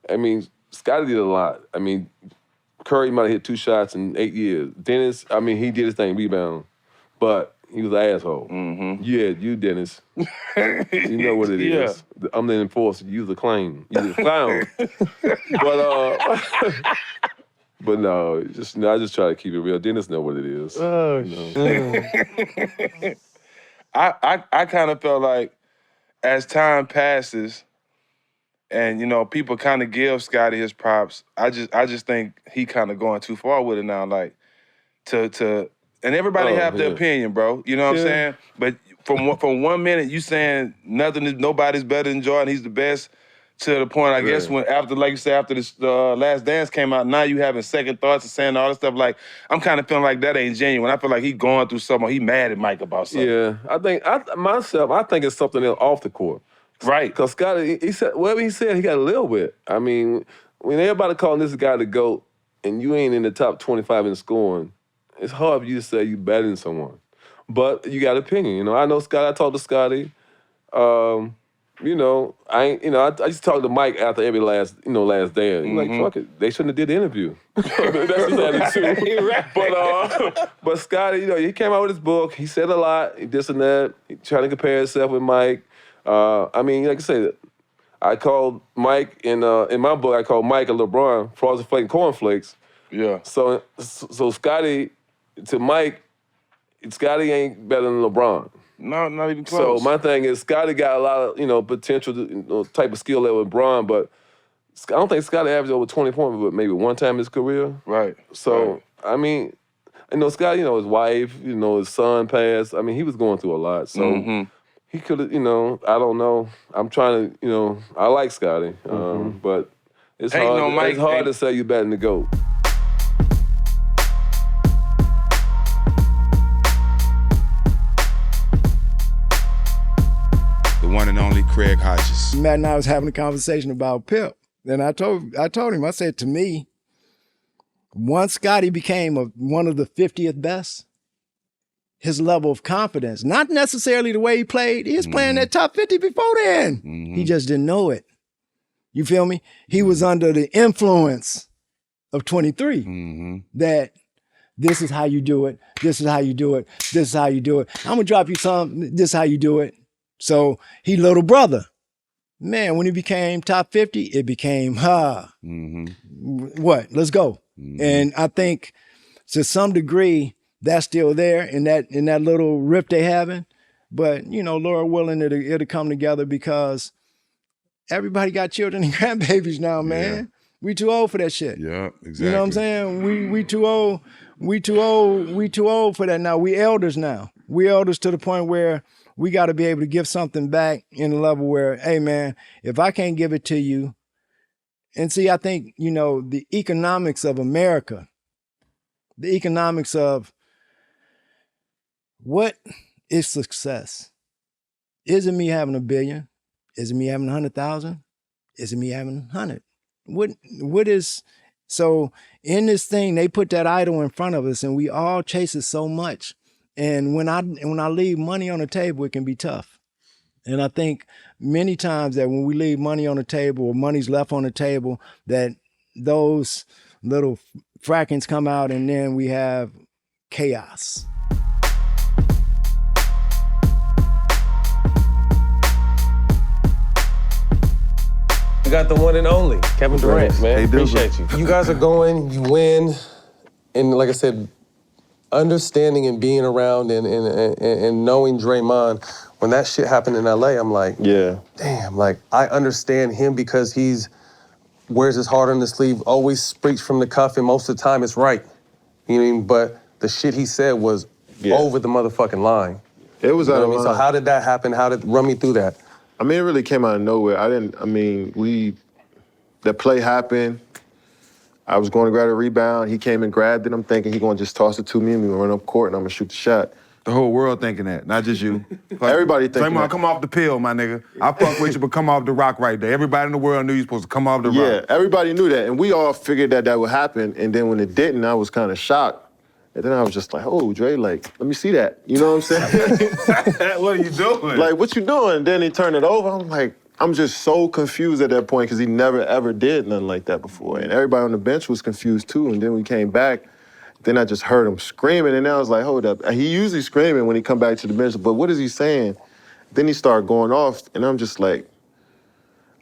I mean, Scottie did a lot. I mean, Curry might have hit 2 shots in 8 years. Dennis, I mean, he did his thing, rebound, but he was an asshole. Yeah, you, Dennis. You know what it is. I'm the enforcer. You the claim. You the clown. But no, I just try to keep it real. Dennis know what it is. Oh, shit. I kind of felt like as time passes and, you know, people kind of give Scottie his props, I just think he kind of going too far with it now. Like, and everybody have their opinion, bro. You know what I'm saying? But from 1 minute, you saying nobody's better than Jordan, he's the best, to the point, I guess, when after, like you said, after this Last Dance came out, now you having second thoughts and saying all this stuff. Like, I'm kind of feeling like that ain't genuine. I feel like he going through something. He mad at Mike about something. Yeah, I think it's something else off the court. Right. Because Scottie, he said, whatever he said, he got a little bit. I mean, when everybody calling this guy the GOAT and you ain't in the top 25 in scoring, it's hard for you to say you better than someone. But you got an opinion. You know, I know Scottie, I talked to Scottie. You know, I used to talk to Mike after every last day. He's like, fuck it, they shouldn't have did the interview. That's his attitude. But Scottie, you know, he came out with his book. He said a lot. He this and that. He trying to compare himself with Mike. I mean, like I said, I called Mike in my book. I called Mike a LeBron, Frosted Flake and Cornflakes. Yeah. So Scottie, to Mike, Scottie ain't better than LeBron. No, not even close. So my thing is, Scottie got a lot of, you know, potential, type of skill level with Bron, but I don't think Scottie averaged over 20 points, but maybe one time in his career. Right. So, I mean, you know, Scottie, you know, his wife, you know, his son passed. I mean, he was going through a lot. So he could have, you know, I don't know. I'm trying to, you know, I like Scottie, but it's hard to say you better than the GOAT. One and only Craig Hodges. Matt and I was having a conversation about Pip. Then I told him, I said, to me, once Scottie became one of the 50th best, his level of confidence, not necessarily the way he played, he was playing that top 50 before then. He just didn't know it. You feel me? He was under the influence of 23. That This is how you do it. This is how you do it. This is how you do it. I'm gonna drop you some. This is how you do it. So he little brother. Man, when he became top 50, it became what? Let's go. And I think to some degree that's still there in that little rift they having. But Lord willing, it'll come together because everybody got children and grandbabies now, man. Yeah. We too old for that shit. Yeah, exactly. You know what I'm saying? We too old. We too old for that now. We elders now. We elders to the point where we got to be able to give something back in a level where, hey man, if I can't give it to you, and see, I think, the economics of America, the economics of what is success? Is it me having $1 billion? Is it me having 100,000? Is it me having 100? What is, so in this thing, they put that idol in front of us and we all chase it so much. And when I leave money on the table, it can be tough. And I think many times that when we leave money on the table or money's left on the table, that those little frackings come out and then we have chaos. You got the one and only, Kevin Durant, man. Appreciate you. You guys are going, you win, and like I said, understanding and being around and knowing Draymond, when that shit happened in LA, I'm like, damn, like I understand him because he's wears his heart on his sleeve, always speaks from the cuff, and most of the time it's right. You know what I mean? But the shit he said was over the motherfucking line. It was out of line. So how did that happen? Run me through that? I mean, it really came out of nowhere. The play happened. I was going to grab a rebound. He came and grabbed it. I'm thinking he's going to just toss it to me and we run up court and I'm going to shoot the shot. The whole world thinking that, not just you. Everybody thinking that. Come off the pill, my nigga. I fuck with you, but come off the rock right there. Everybody in the world knew you supposed to come off the rock. Yeah, everybody knew that. And we all figured that would happen. And then when it didn't, I was kind of shocked. And then I was just like, oh, Dre, like, let me see that. You know what I'm saying? What are you doing? Like, what you doing? And then he turned it over. I'm like, I'm just so confused at that point because he never, ever did nothing like that before. And everybody on the bench was confused too. And then we came back. Then I just heard him screaming. And then I was like, hold up. He usually screaming when he come back to the bench, but what is he saying? Then he started going off. And I'm just like,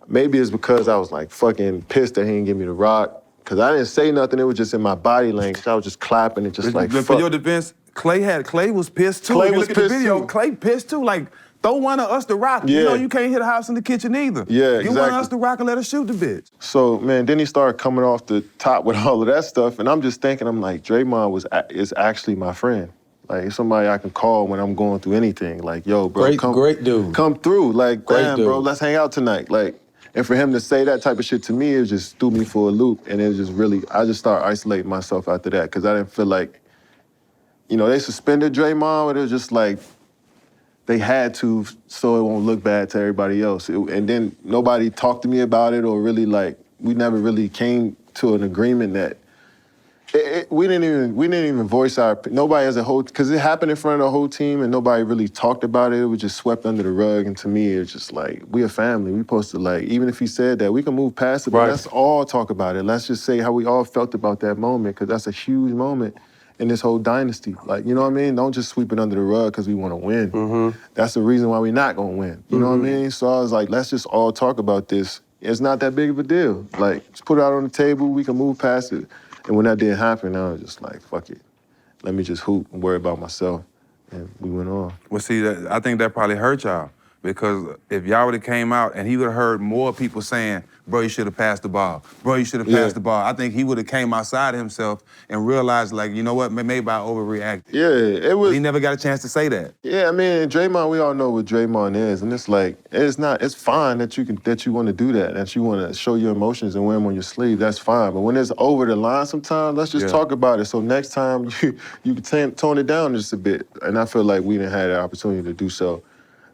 maybe it's because I was like fucking pissed that he didn't give me the rock. Because I didn't say nothing. It was just in my body language. I was just clapping and just like, but for your defense, Clay was pissed too. Clay if you was look at the pissed video, too. Clay pissed too. Like, throw one of us the rock. Yeah. You know you can't hit a house in the kitchen either. Yeah, Get one of us the rock and let us shoot the bitch. So, man, then he started coming off the top with all of that stuff. And I'm just thinking, I'm like, Draymond is actually my friend. Like, he's somebody I can call when I'm going through anything. Like, yo, bro, great dude. Come through. Like, Great damn, dude. bro, let's hang out tonight. Like, and for him to say that type of shit to me, it just threw me for a loop. And it was just really, I just started isolating myself after that because I didn't feel like, they suspended Draymond, but it was just like, they had to so it won't look bad to everybody else. And then nobody talked to me about it or really we never really came to an agreement that we didn't even voice nobody as a whole, because it happened in front of the whole team and nobody really talked about it. It was just swept under the rug. And to me, it's just like, we a family. We supposed to even if he said that, we can move past it, but let's all talk about it. Let's just say how we all felt about that moment, because that's a huge moment in this whole dynasty. Like, you know what I mean? Don't just sweep it under the rug because we want to win. Mm-hmm. That's the reason why we're not going to win. You know what I mean? So I was like, let's just all talk about this. It's not that big of a deal. Like, just put it out on the table. We can move past it. And when that didn't happen, I was just like, fuck it. Let me just hoop and worry about myself. And we went on. Well, see, I think that probably hurt y'all. Because if y'all would have came out and he would have heard more people saying, bro, you should have passed the ball. Bro, you should have passed the ball. I think he would have came outside himself and realized, like, you know what, maybe I overreacted. Yeah, it was... He never got a chance to say that. Yeah, I mean, Draymond, we all know what Draymond is. And it's like, it's fine that you want to do that you want to show your emotions and wear them on your sleeve. That's fine. But when it's over the line sometimes, let's just talk about it. So next time, you can tone it down just a bit. And I feel like we didn't have the opportunity to do so,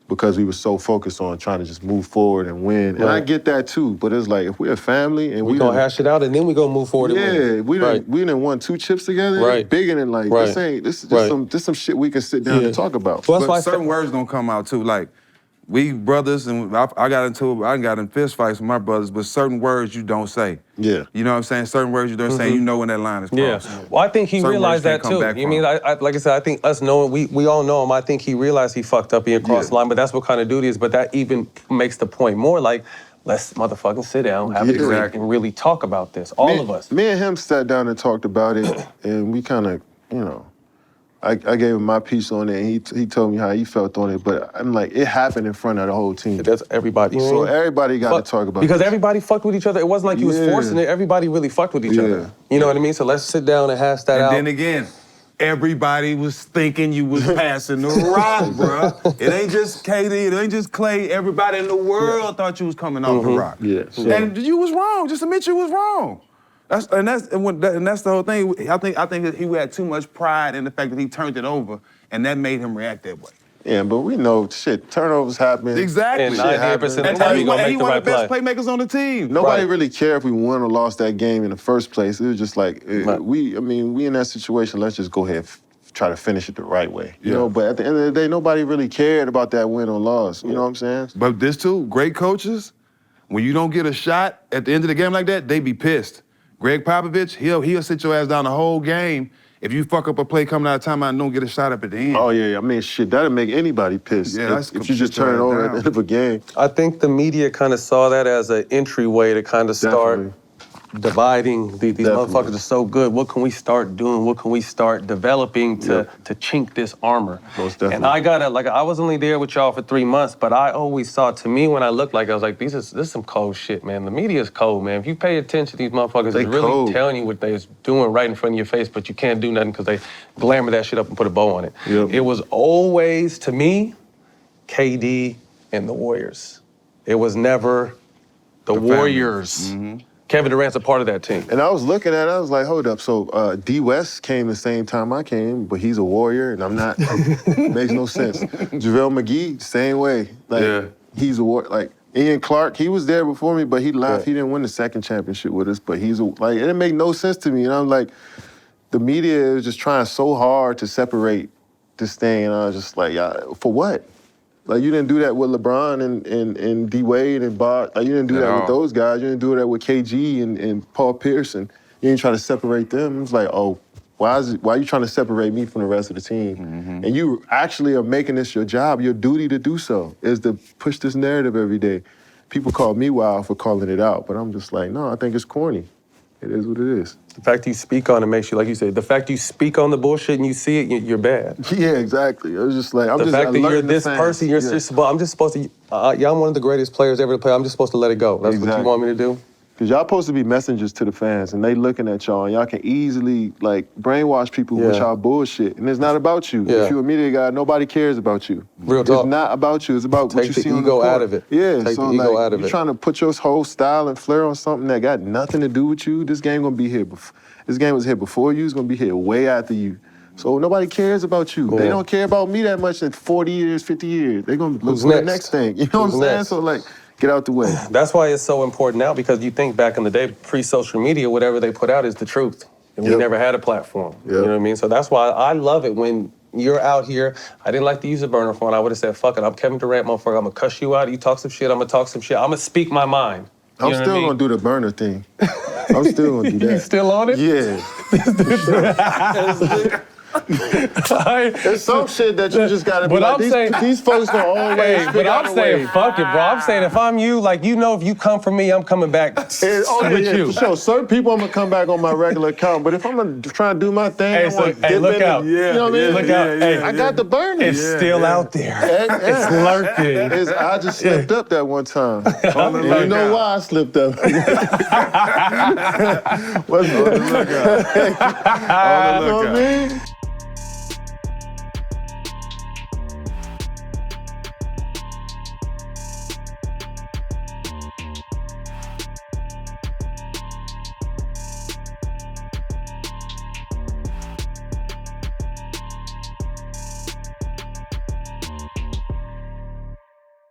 because we were so focused on trying to just move forward and win. Right. And I get that too, but it's like, if we're a family and we gonna hash it out and then we gonna move forward and win. We done won 2 chips together. Right. Bigger than this is just some shit we can sit down and talk about. But certain words don't come out too. Like, we brothers, and I got in fist fights with my brothers, but certain words you don't say. Yeah. You know what I'm saying? Certain words you don't say, you know when that line is crossed. Yeah. Well, I think he Certain realized words that can't come too. back You from. mean, like I said, I think us knowing, we all know him. I think he realized he fucked up, he crossed the line, but that's what kind of dude he is. But that even makes the point more like, let's motherfucking sit down, have a drink, and really talk about this. All of us. Me and him sat down and talked about it, and we kind of, you know, I gave him my piece on it, and he told me how he felt on it, but I'm like, it happened in front of the whole team. That's everybody. So everybody got to talk about it. Because everybody fucked with each other. It wasn't like he was forcing it. Everybody really fucked with each other. You know what I mean? So let's sit down and hash that out. And then again, everybody was thinking you was passing the rock, bro. It ain't just KD, it ain't just Clay. Everybody in the world thought you was coming off the rock. Yeah. And you was wrong. Just admit you was wrong. That's the whole thing. I think that he had too much pride in the fact that he turned it over, and that made him react that way. Yeah, but we know, shit, turnovers happen. Exactly. And 98% of the time he gonna make the right play. He one of the best playmakers on the team. Nobody really cared if we won or lost that game in the first place. It was just like, we in that situation, let's just go ahead try to finish it the right way. You know, but at the end of the day, nobody really cared about that win or loss. You know what I'm saying? But this too, great coaches, when you don't get a shot at the end of the game like that, they be pissed. Greg Popovich, he'll sit your ass down the whole game if you fuck up a play coming out of timeout and don't get a shot up at the end. Oh, yeah. I mean, shit, that'll make anybody pissed if you just turn it over at the end of a game. I think the media kind of saw that as an entryway to kind of start dividing. These motherfuckers are so good. What can we start doing? What can we start developing to chink this armor? Most definitely. And I gotta, I was only there with y'all for 3 months, but I always saw, to me, when I looked like, I was like, this is some cold shit, man. The media's cold, man. If you pay attention, these motherfuckers is really telling you what they're doing right in front of your face, but you can't do nothing because they glamour that shit up and put a bow on it. It was always, to me, KD and the Warriors. It was never the Warriors. Kevin Durant's a part of that team. And I was looking at it, I was like, hold up. So D West came the same time I came, but he's a Warrior and I'm not. Makes no sense. JaVale McGee, same way. He's a Warrior. Like Ian Clark, he was there before me, but he left. He didn't win the second championship with us, but he's it didn't make no sense to me. And I'm like, the media is just trying so hard to separate this thing, and I was just like, for what? Like, you didn't do that with LeBron and D-Wade and Bob. Like, you didn't do that with those guys. You didn't do that with KG and Paul Pierce. And you didn't try to separate them. It's like, oh, why are you trying to separate me from the rest of the team? And you actually are making this your job. Your duty to do so is to push this narrative every day. People call me wild for calling it out, but I'm just like, no, I think it's corny. It is what it is. The fact you speak on it makes you, like you said, the fact you speak on the bullshit and you see it, you're bad. Yeah, exactly. It was just like, I'm the just fact that you're alerting the this fans. person, you're I'm just supposed to, I'm one of the greatest players ever to play. I'm just supposed to let it go. That's what you want me to do? Because y'all supposed to be messengers to the fans, and they looking at y'all, and y'all can easily, brainwash people with y'all bullshit. And it's not about you. If you're a media guy, nobody cares about you. Real talk. It's not about you. It's about what you see on the ego court. out of it. Yeah, Take so the ego out of you're it. trying to put your whole style and flair on something that got nothing to do with you. This game gonna be here. This game was here before you. It's gonna be here way after you. So nobody cares about you. They don't care about me that much in 40 years, 50 years. They're gonna look for the next thing. You know what I'm saying? So get out the way. That's why it's so important now, because you think back in the day, pre-social media, whatever they put out is the truth. And we never had a platform. You know what I mean? So that's why I love it when you're out here. I didn't like to use a burner phone. I would have said, fuck it, I'm Kevin Durant, motherfucker. I'm gonna cuss you out. You talk some shit, I'm gonna talk some shit. I'm gonna speak my mind. I'm still gonna do the burner thing. I'm still gonna do that. You still on it? Yeah. There's some shit that you just gotta be like, these folks gonna always but I'm saying, fuck it, bro. I'm saying if I'm you, if you come for me, I'm coming back with you. For sure. Certain people, I'm gonna come back on my regular account, but if I'm gonna try to do my thing, look out. You know what I mean? Look out. I got the burner. It's still out there. It's lurking. I just slipped up that one time. And you know why I slipped up? What's on the lookout. On the lookout. You know what I mean?